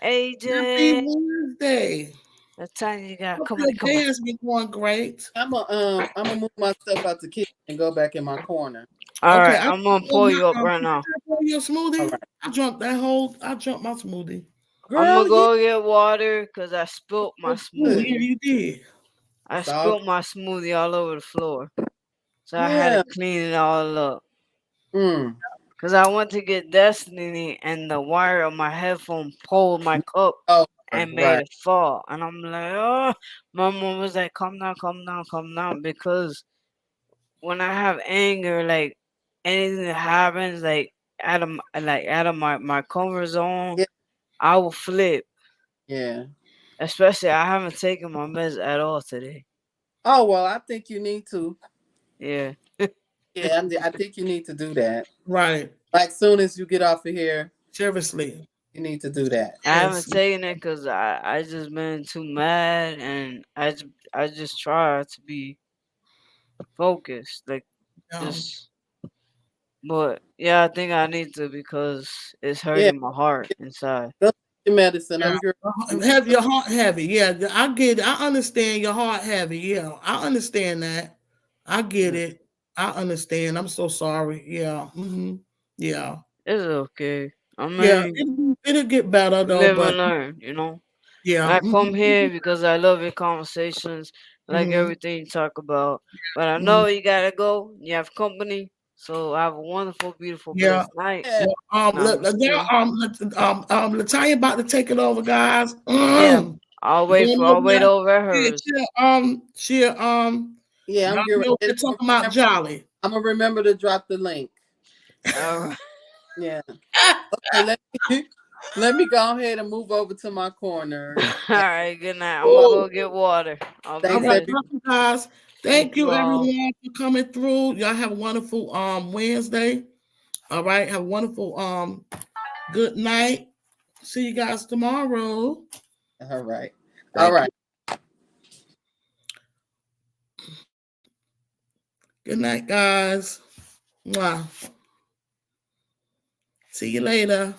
Speaker 1: Happy
Speaker 3: AJ.
Speaker 1: Wednesday.
Speaker 3: Latanya, you got
Speaker 1: Hope your
Speaker 3: company. Come
Speaker 1: day
Speaker 3: on.
Speaker 1: has been going great.
Speaker 2: I'm gonna move my stuff out the kitchen and go back in my corner.
Speaker 3: All
Speaker 1: Okay,
Speaker 3: right, I'm gonna pour you up right now.
Speaker 1: I pour your
Speaker 2: All
Speaker 1: smoothie.
Speaker 2: right,
Speaker 1: I drunk my smoothie.
Speaker 3: I'm
Speaker 2: girl.
Speaker 3: gonna
Speaker 2: Yeah,
Speaker 3: go get water because I spilt my
Speaker 2: that's good.
Speaker 1: Yeah,
Speaker 3: smoothie.
Speaker 1: you did.
Speaker 3: I
Speaker 2: It's all
Speaker 3: spilt my smoothie all over the floor, so I had to
Speaker 2: yeah.
Speaker 3: clean it all up.
Speaker 2: Mm.
Speaker 3: Cause I went to get Destiny, and the wire of my headphone pulled my cup
Speaker 2: Oh,
Speaker 3: and made
Speaker 2: right.
Speaker 3: it fall. And I'm like, oh, my mom was like, calm down, calm down, calm down. Because when I have anger, like anything that happens, out of my comfort zone,
Speaker 2: Yeah,
Speaker 3: I will flip.
Speaker 2: yeah.
Speaker 3: Especially, I haven't taken my meds at all today.
Speaker 2: Oh well, I think you need to.
Speaker 3: Yeah,
Speaker 2: Yeah, I think you need to do that.
Speaker 1: Right.
Speaker 2: Like soon as you get off of here,
Speaker 1: Seriously.
Speaker 2: you need to do that.
Speaker 3: I haven't
Speaker 1: Yes.
Speaker 3: taken it because I just been too mad, and I just try to be focused, like
Speaker 1: Um,
Speaker 3: just. But yeah, I think I need to because it's
Speaker 2: Yeah,
Speaker 3: hurting my heart inside.
Speaker 2: go take your medicine.
Speaker 1: yeah.
Speaker 2: I'm here.
Speaker 1: Have your heart heavy. Yeah, I get it. I understand your heart heavy. Yeah, I understand that. I get
Speaker 2: Mm.
Speaker 1: it. I understand. I'm so sorry. Yeah. Yeah.
Speaker 3: It's okay. I
Speaker 1: Yeah.
Speaker 3: mean,
Speaker 1: It'll get better though,
Speaker 3: live
Speaker 1: but
Speaker 3: and learn, you know.
Speaker 1: yeah.
Speaker 3: I come here because I love your conversations, like
Speaker 1: Hmm.
Speaker 3: everything you talk about. But I
Speaker 1: Hmm.
Speaker 3: know you gotta go. You have company. So have a wonderful, beautiful,
Speaker 1: Yeah.
Speaker 3: blessed night.
Speaker 2: Yeah,
Speaker 1: Well,
Speaker 3: Namaste.
Speaker 1: Latanya about to take it over, guys.
Speaker 3: Yeah,
Speaker 1: Going over
Speaker 3: I'll wait
Speaker 1: there.
Speaker 3: over at
Speaker 1: Yeah,
Speaker 3: hers.
Speaker 2: yeah. I'm
Speaker 1: y'all
Speaker 2: here.
Speaker 1: know
Speaker 2: And
Speaker 1: we're talking about Jolly.
Speaker 2: I'm gonna remember to drop the link.
Speaker 3: All right.
Speaker 2: Yeah. Okay. Me let me go ahead and move over to my corner.
Speaker 3: All
Speaker 2: And
Speaker 3: right, good night. I'm gonna
Speaker 1: Woo!
Speaker 3: go get water. I'll be
Speaker 1: All
Speaker 2: thanks,
Speaker 1: right,
Speaker 3: there.
Speaker 2: everybody.
Speaker 1: love you guys.
Speaker 3: Thank
Speaker 1: Thank
Speaker 3: you
Speaker 1: you
Speaker 3: all.
Speaker 1: everyone for coming through. Y'all have a wonderful Wednesday. All right, have a wonderful good night. See you guys tomorrow.
Speaker 2: All right. All
Speaker 1: Thank
Speaker 2: right.
Speaker 1: you. Good night, guys. Mwah. See you later.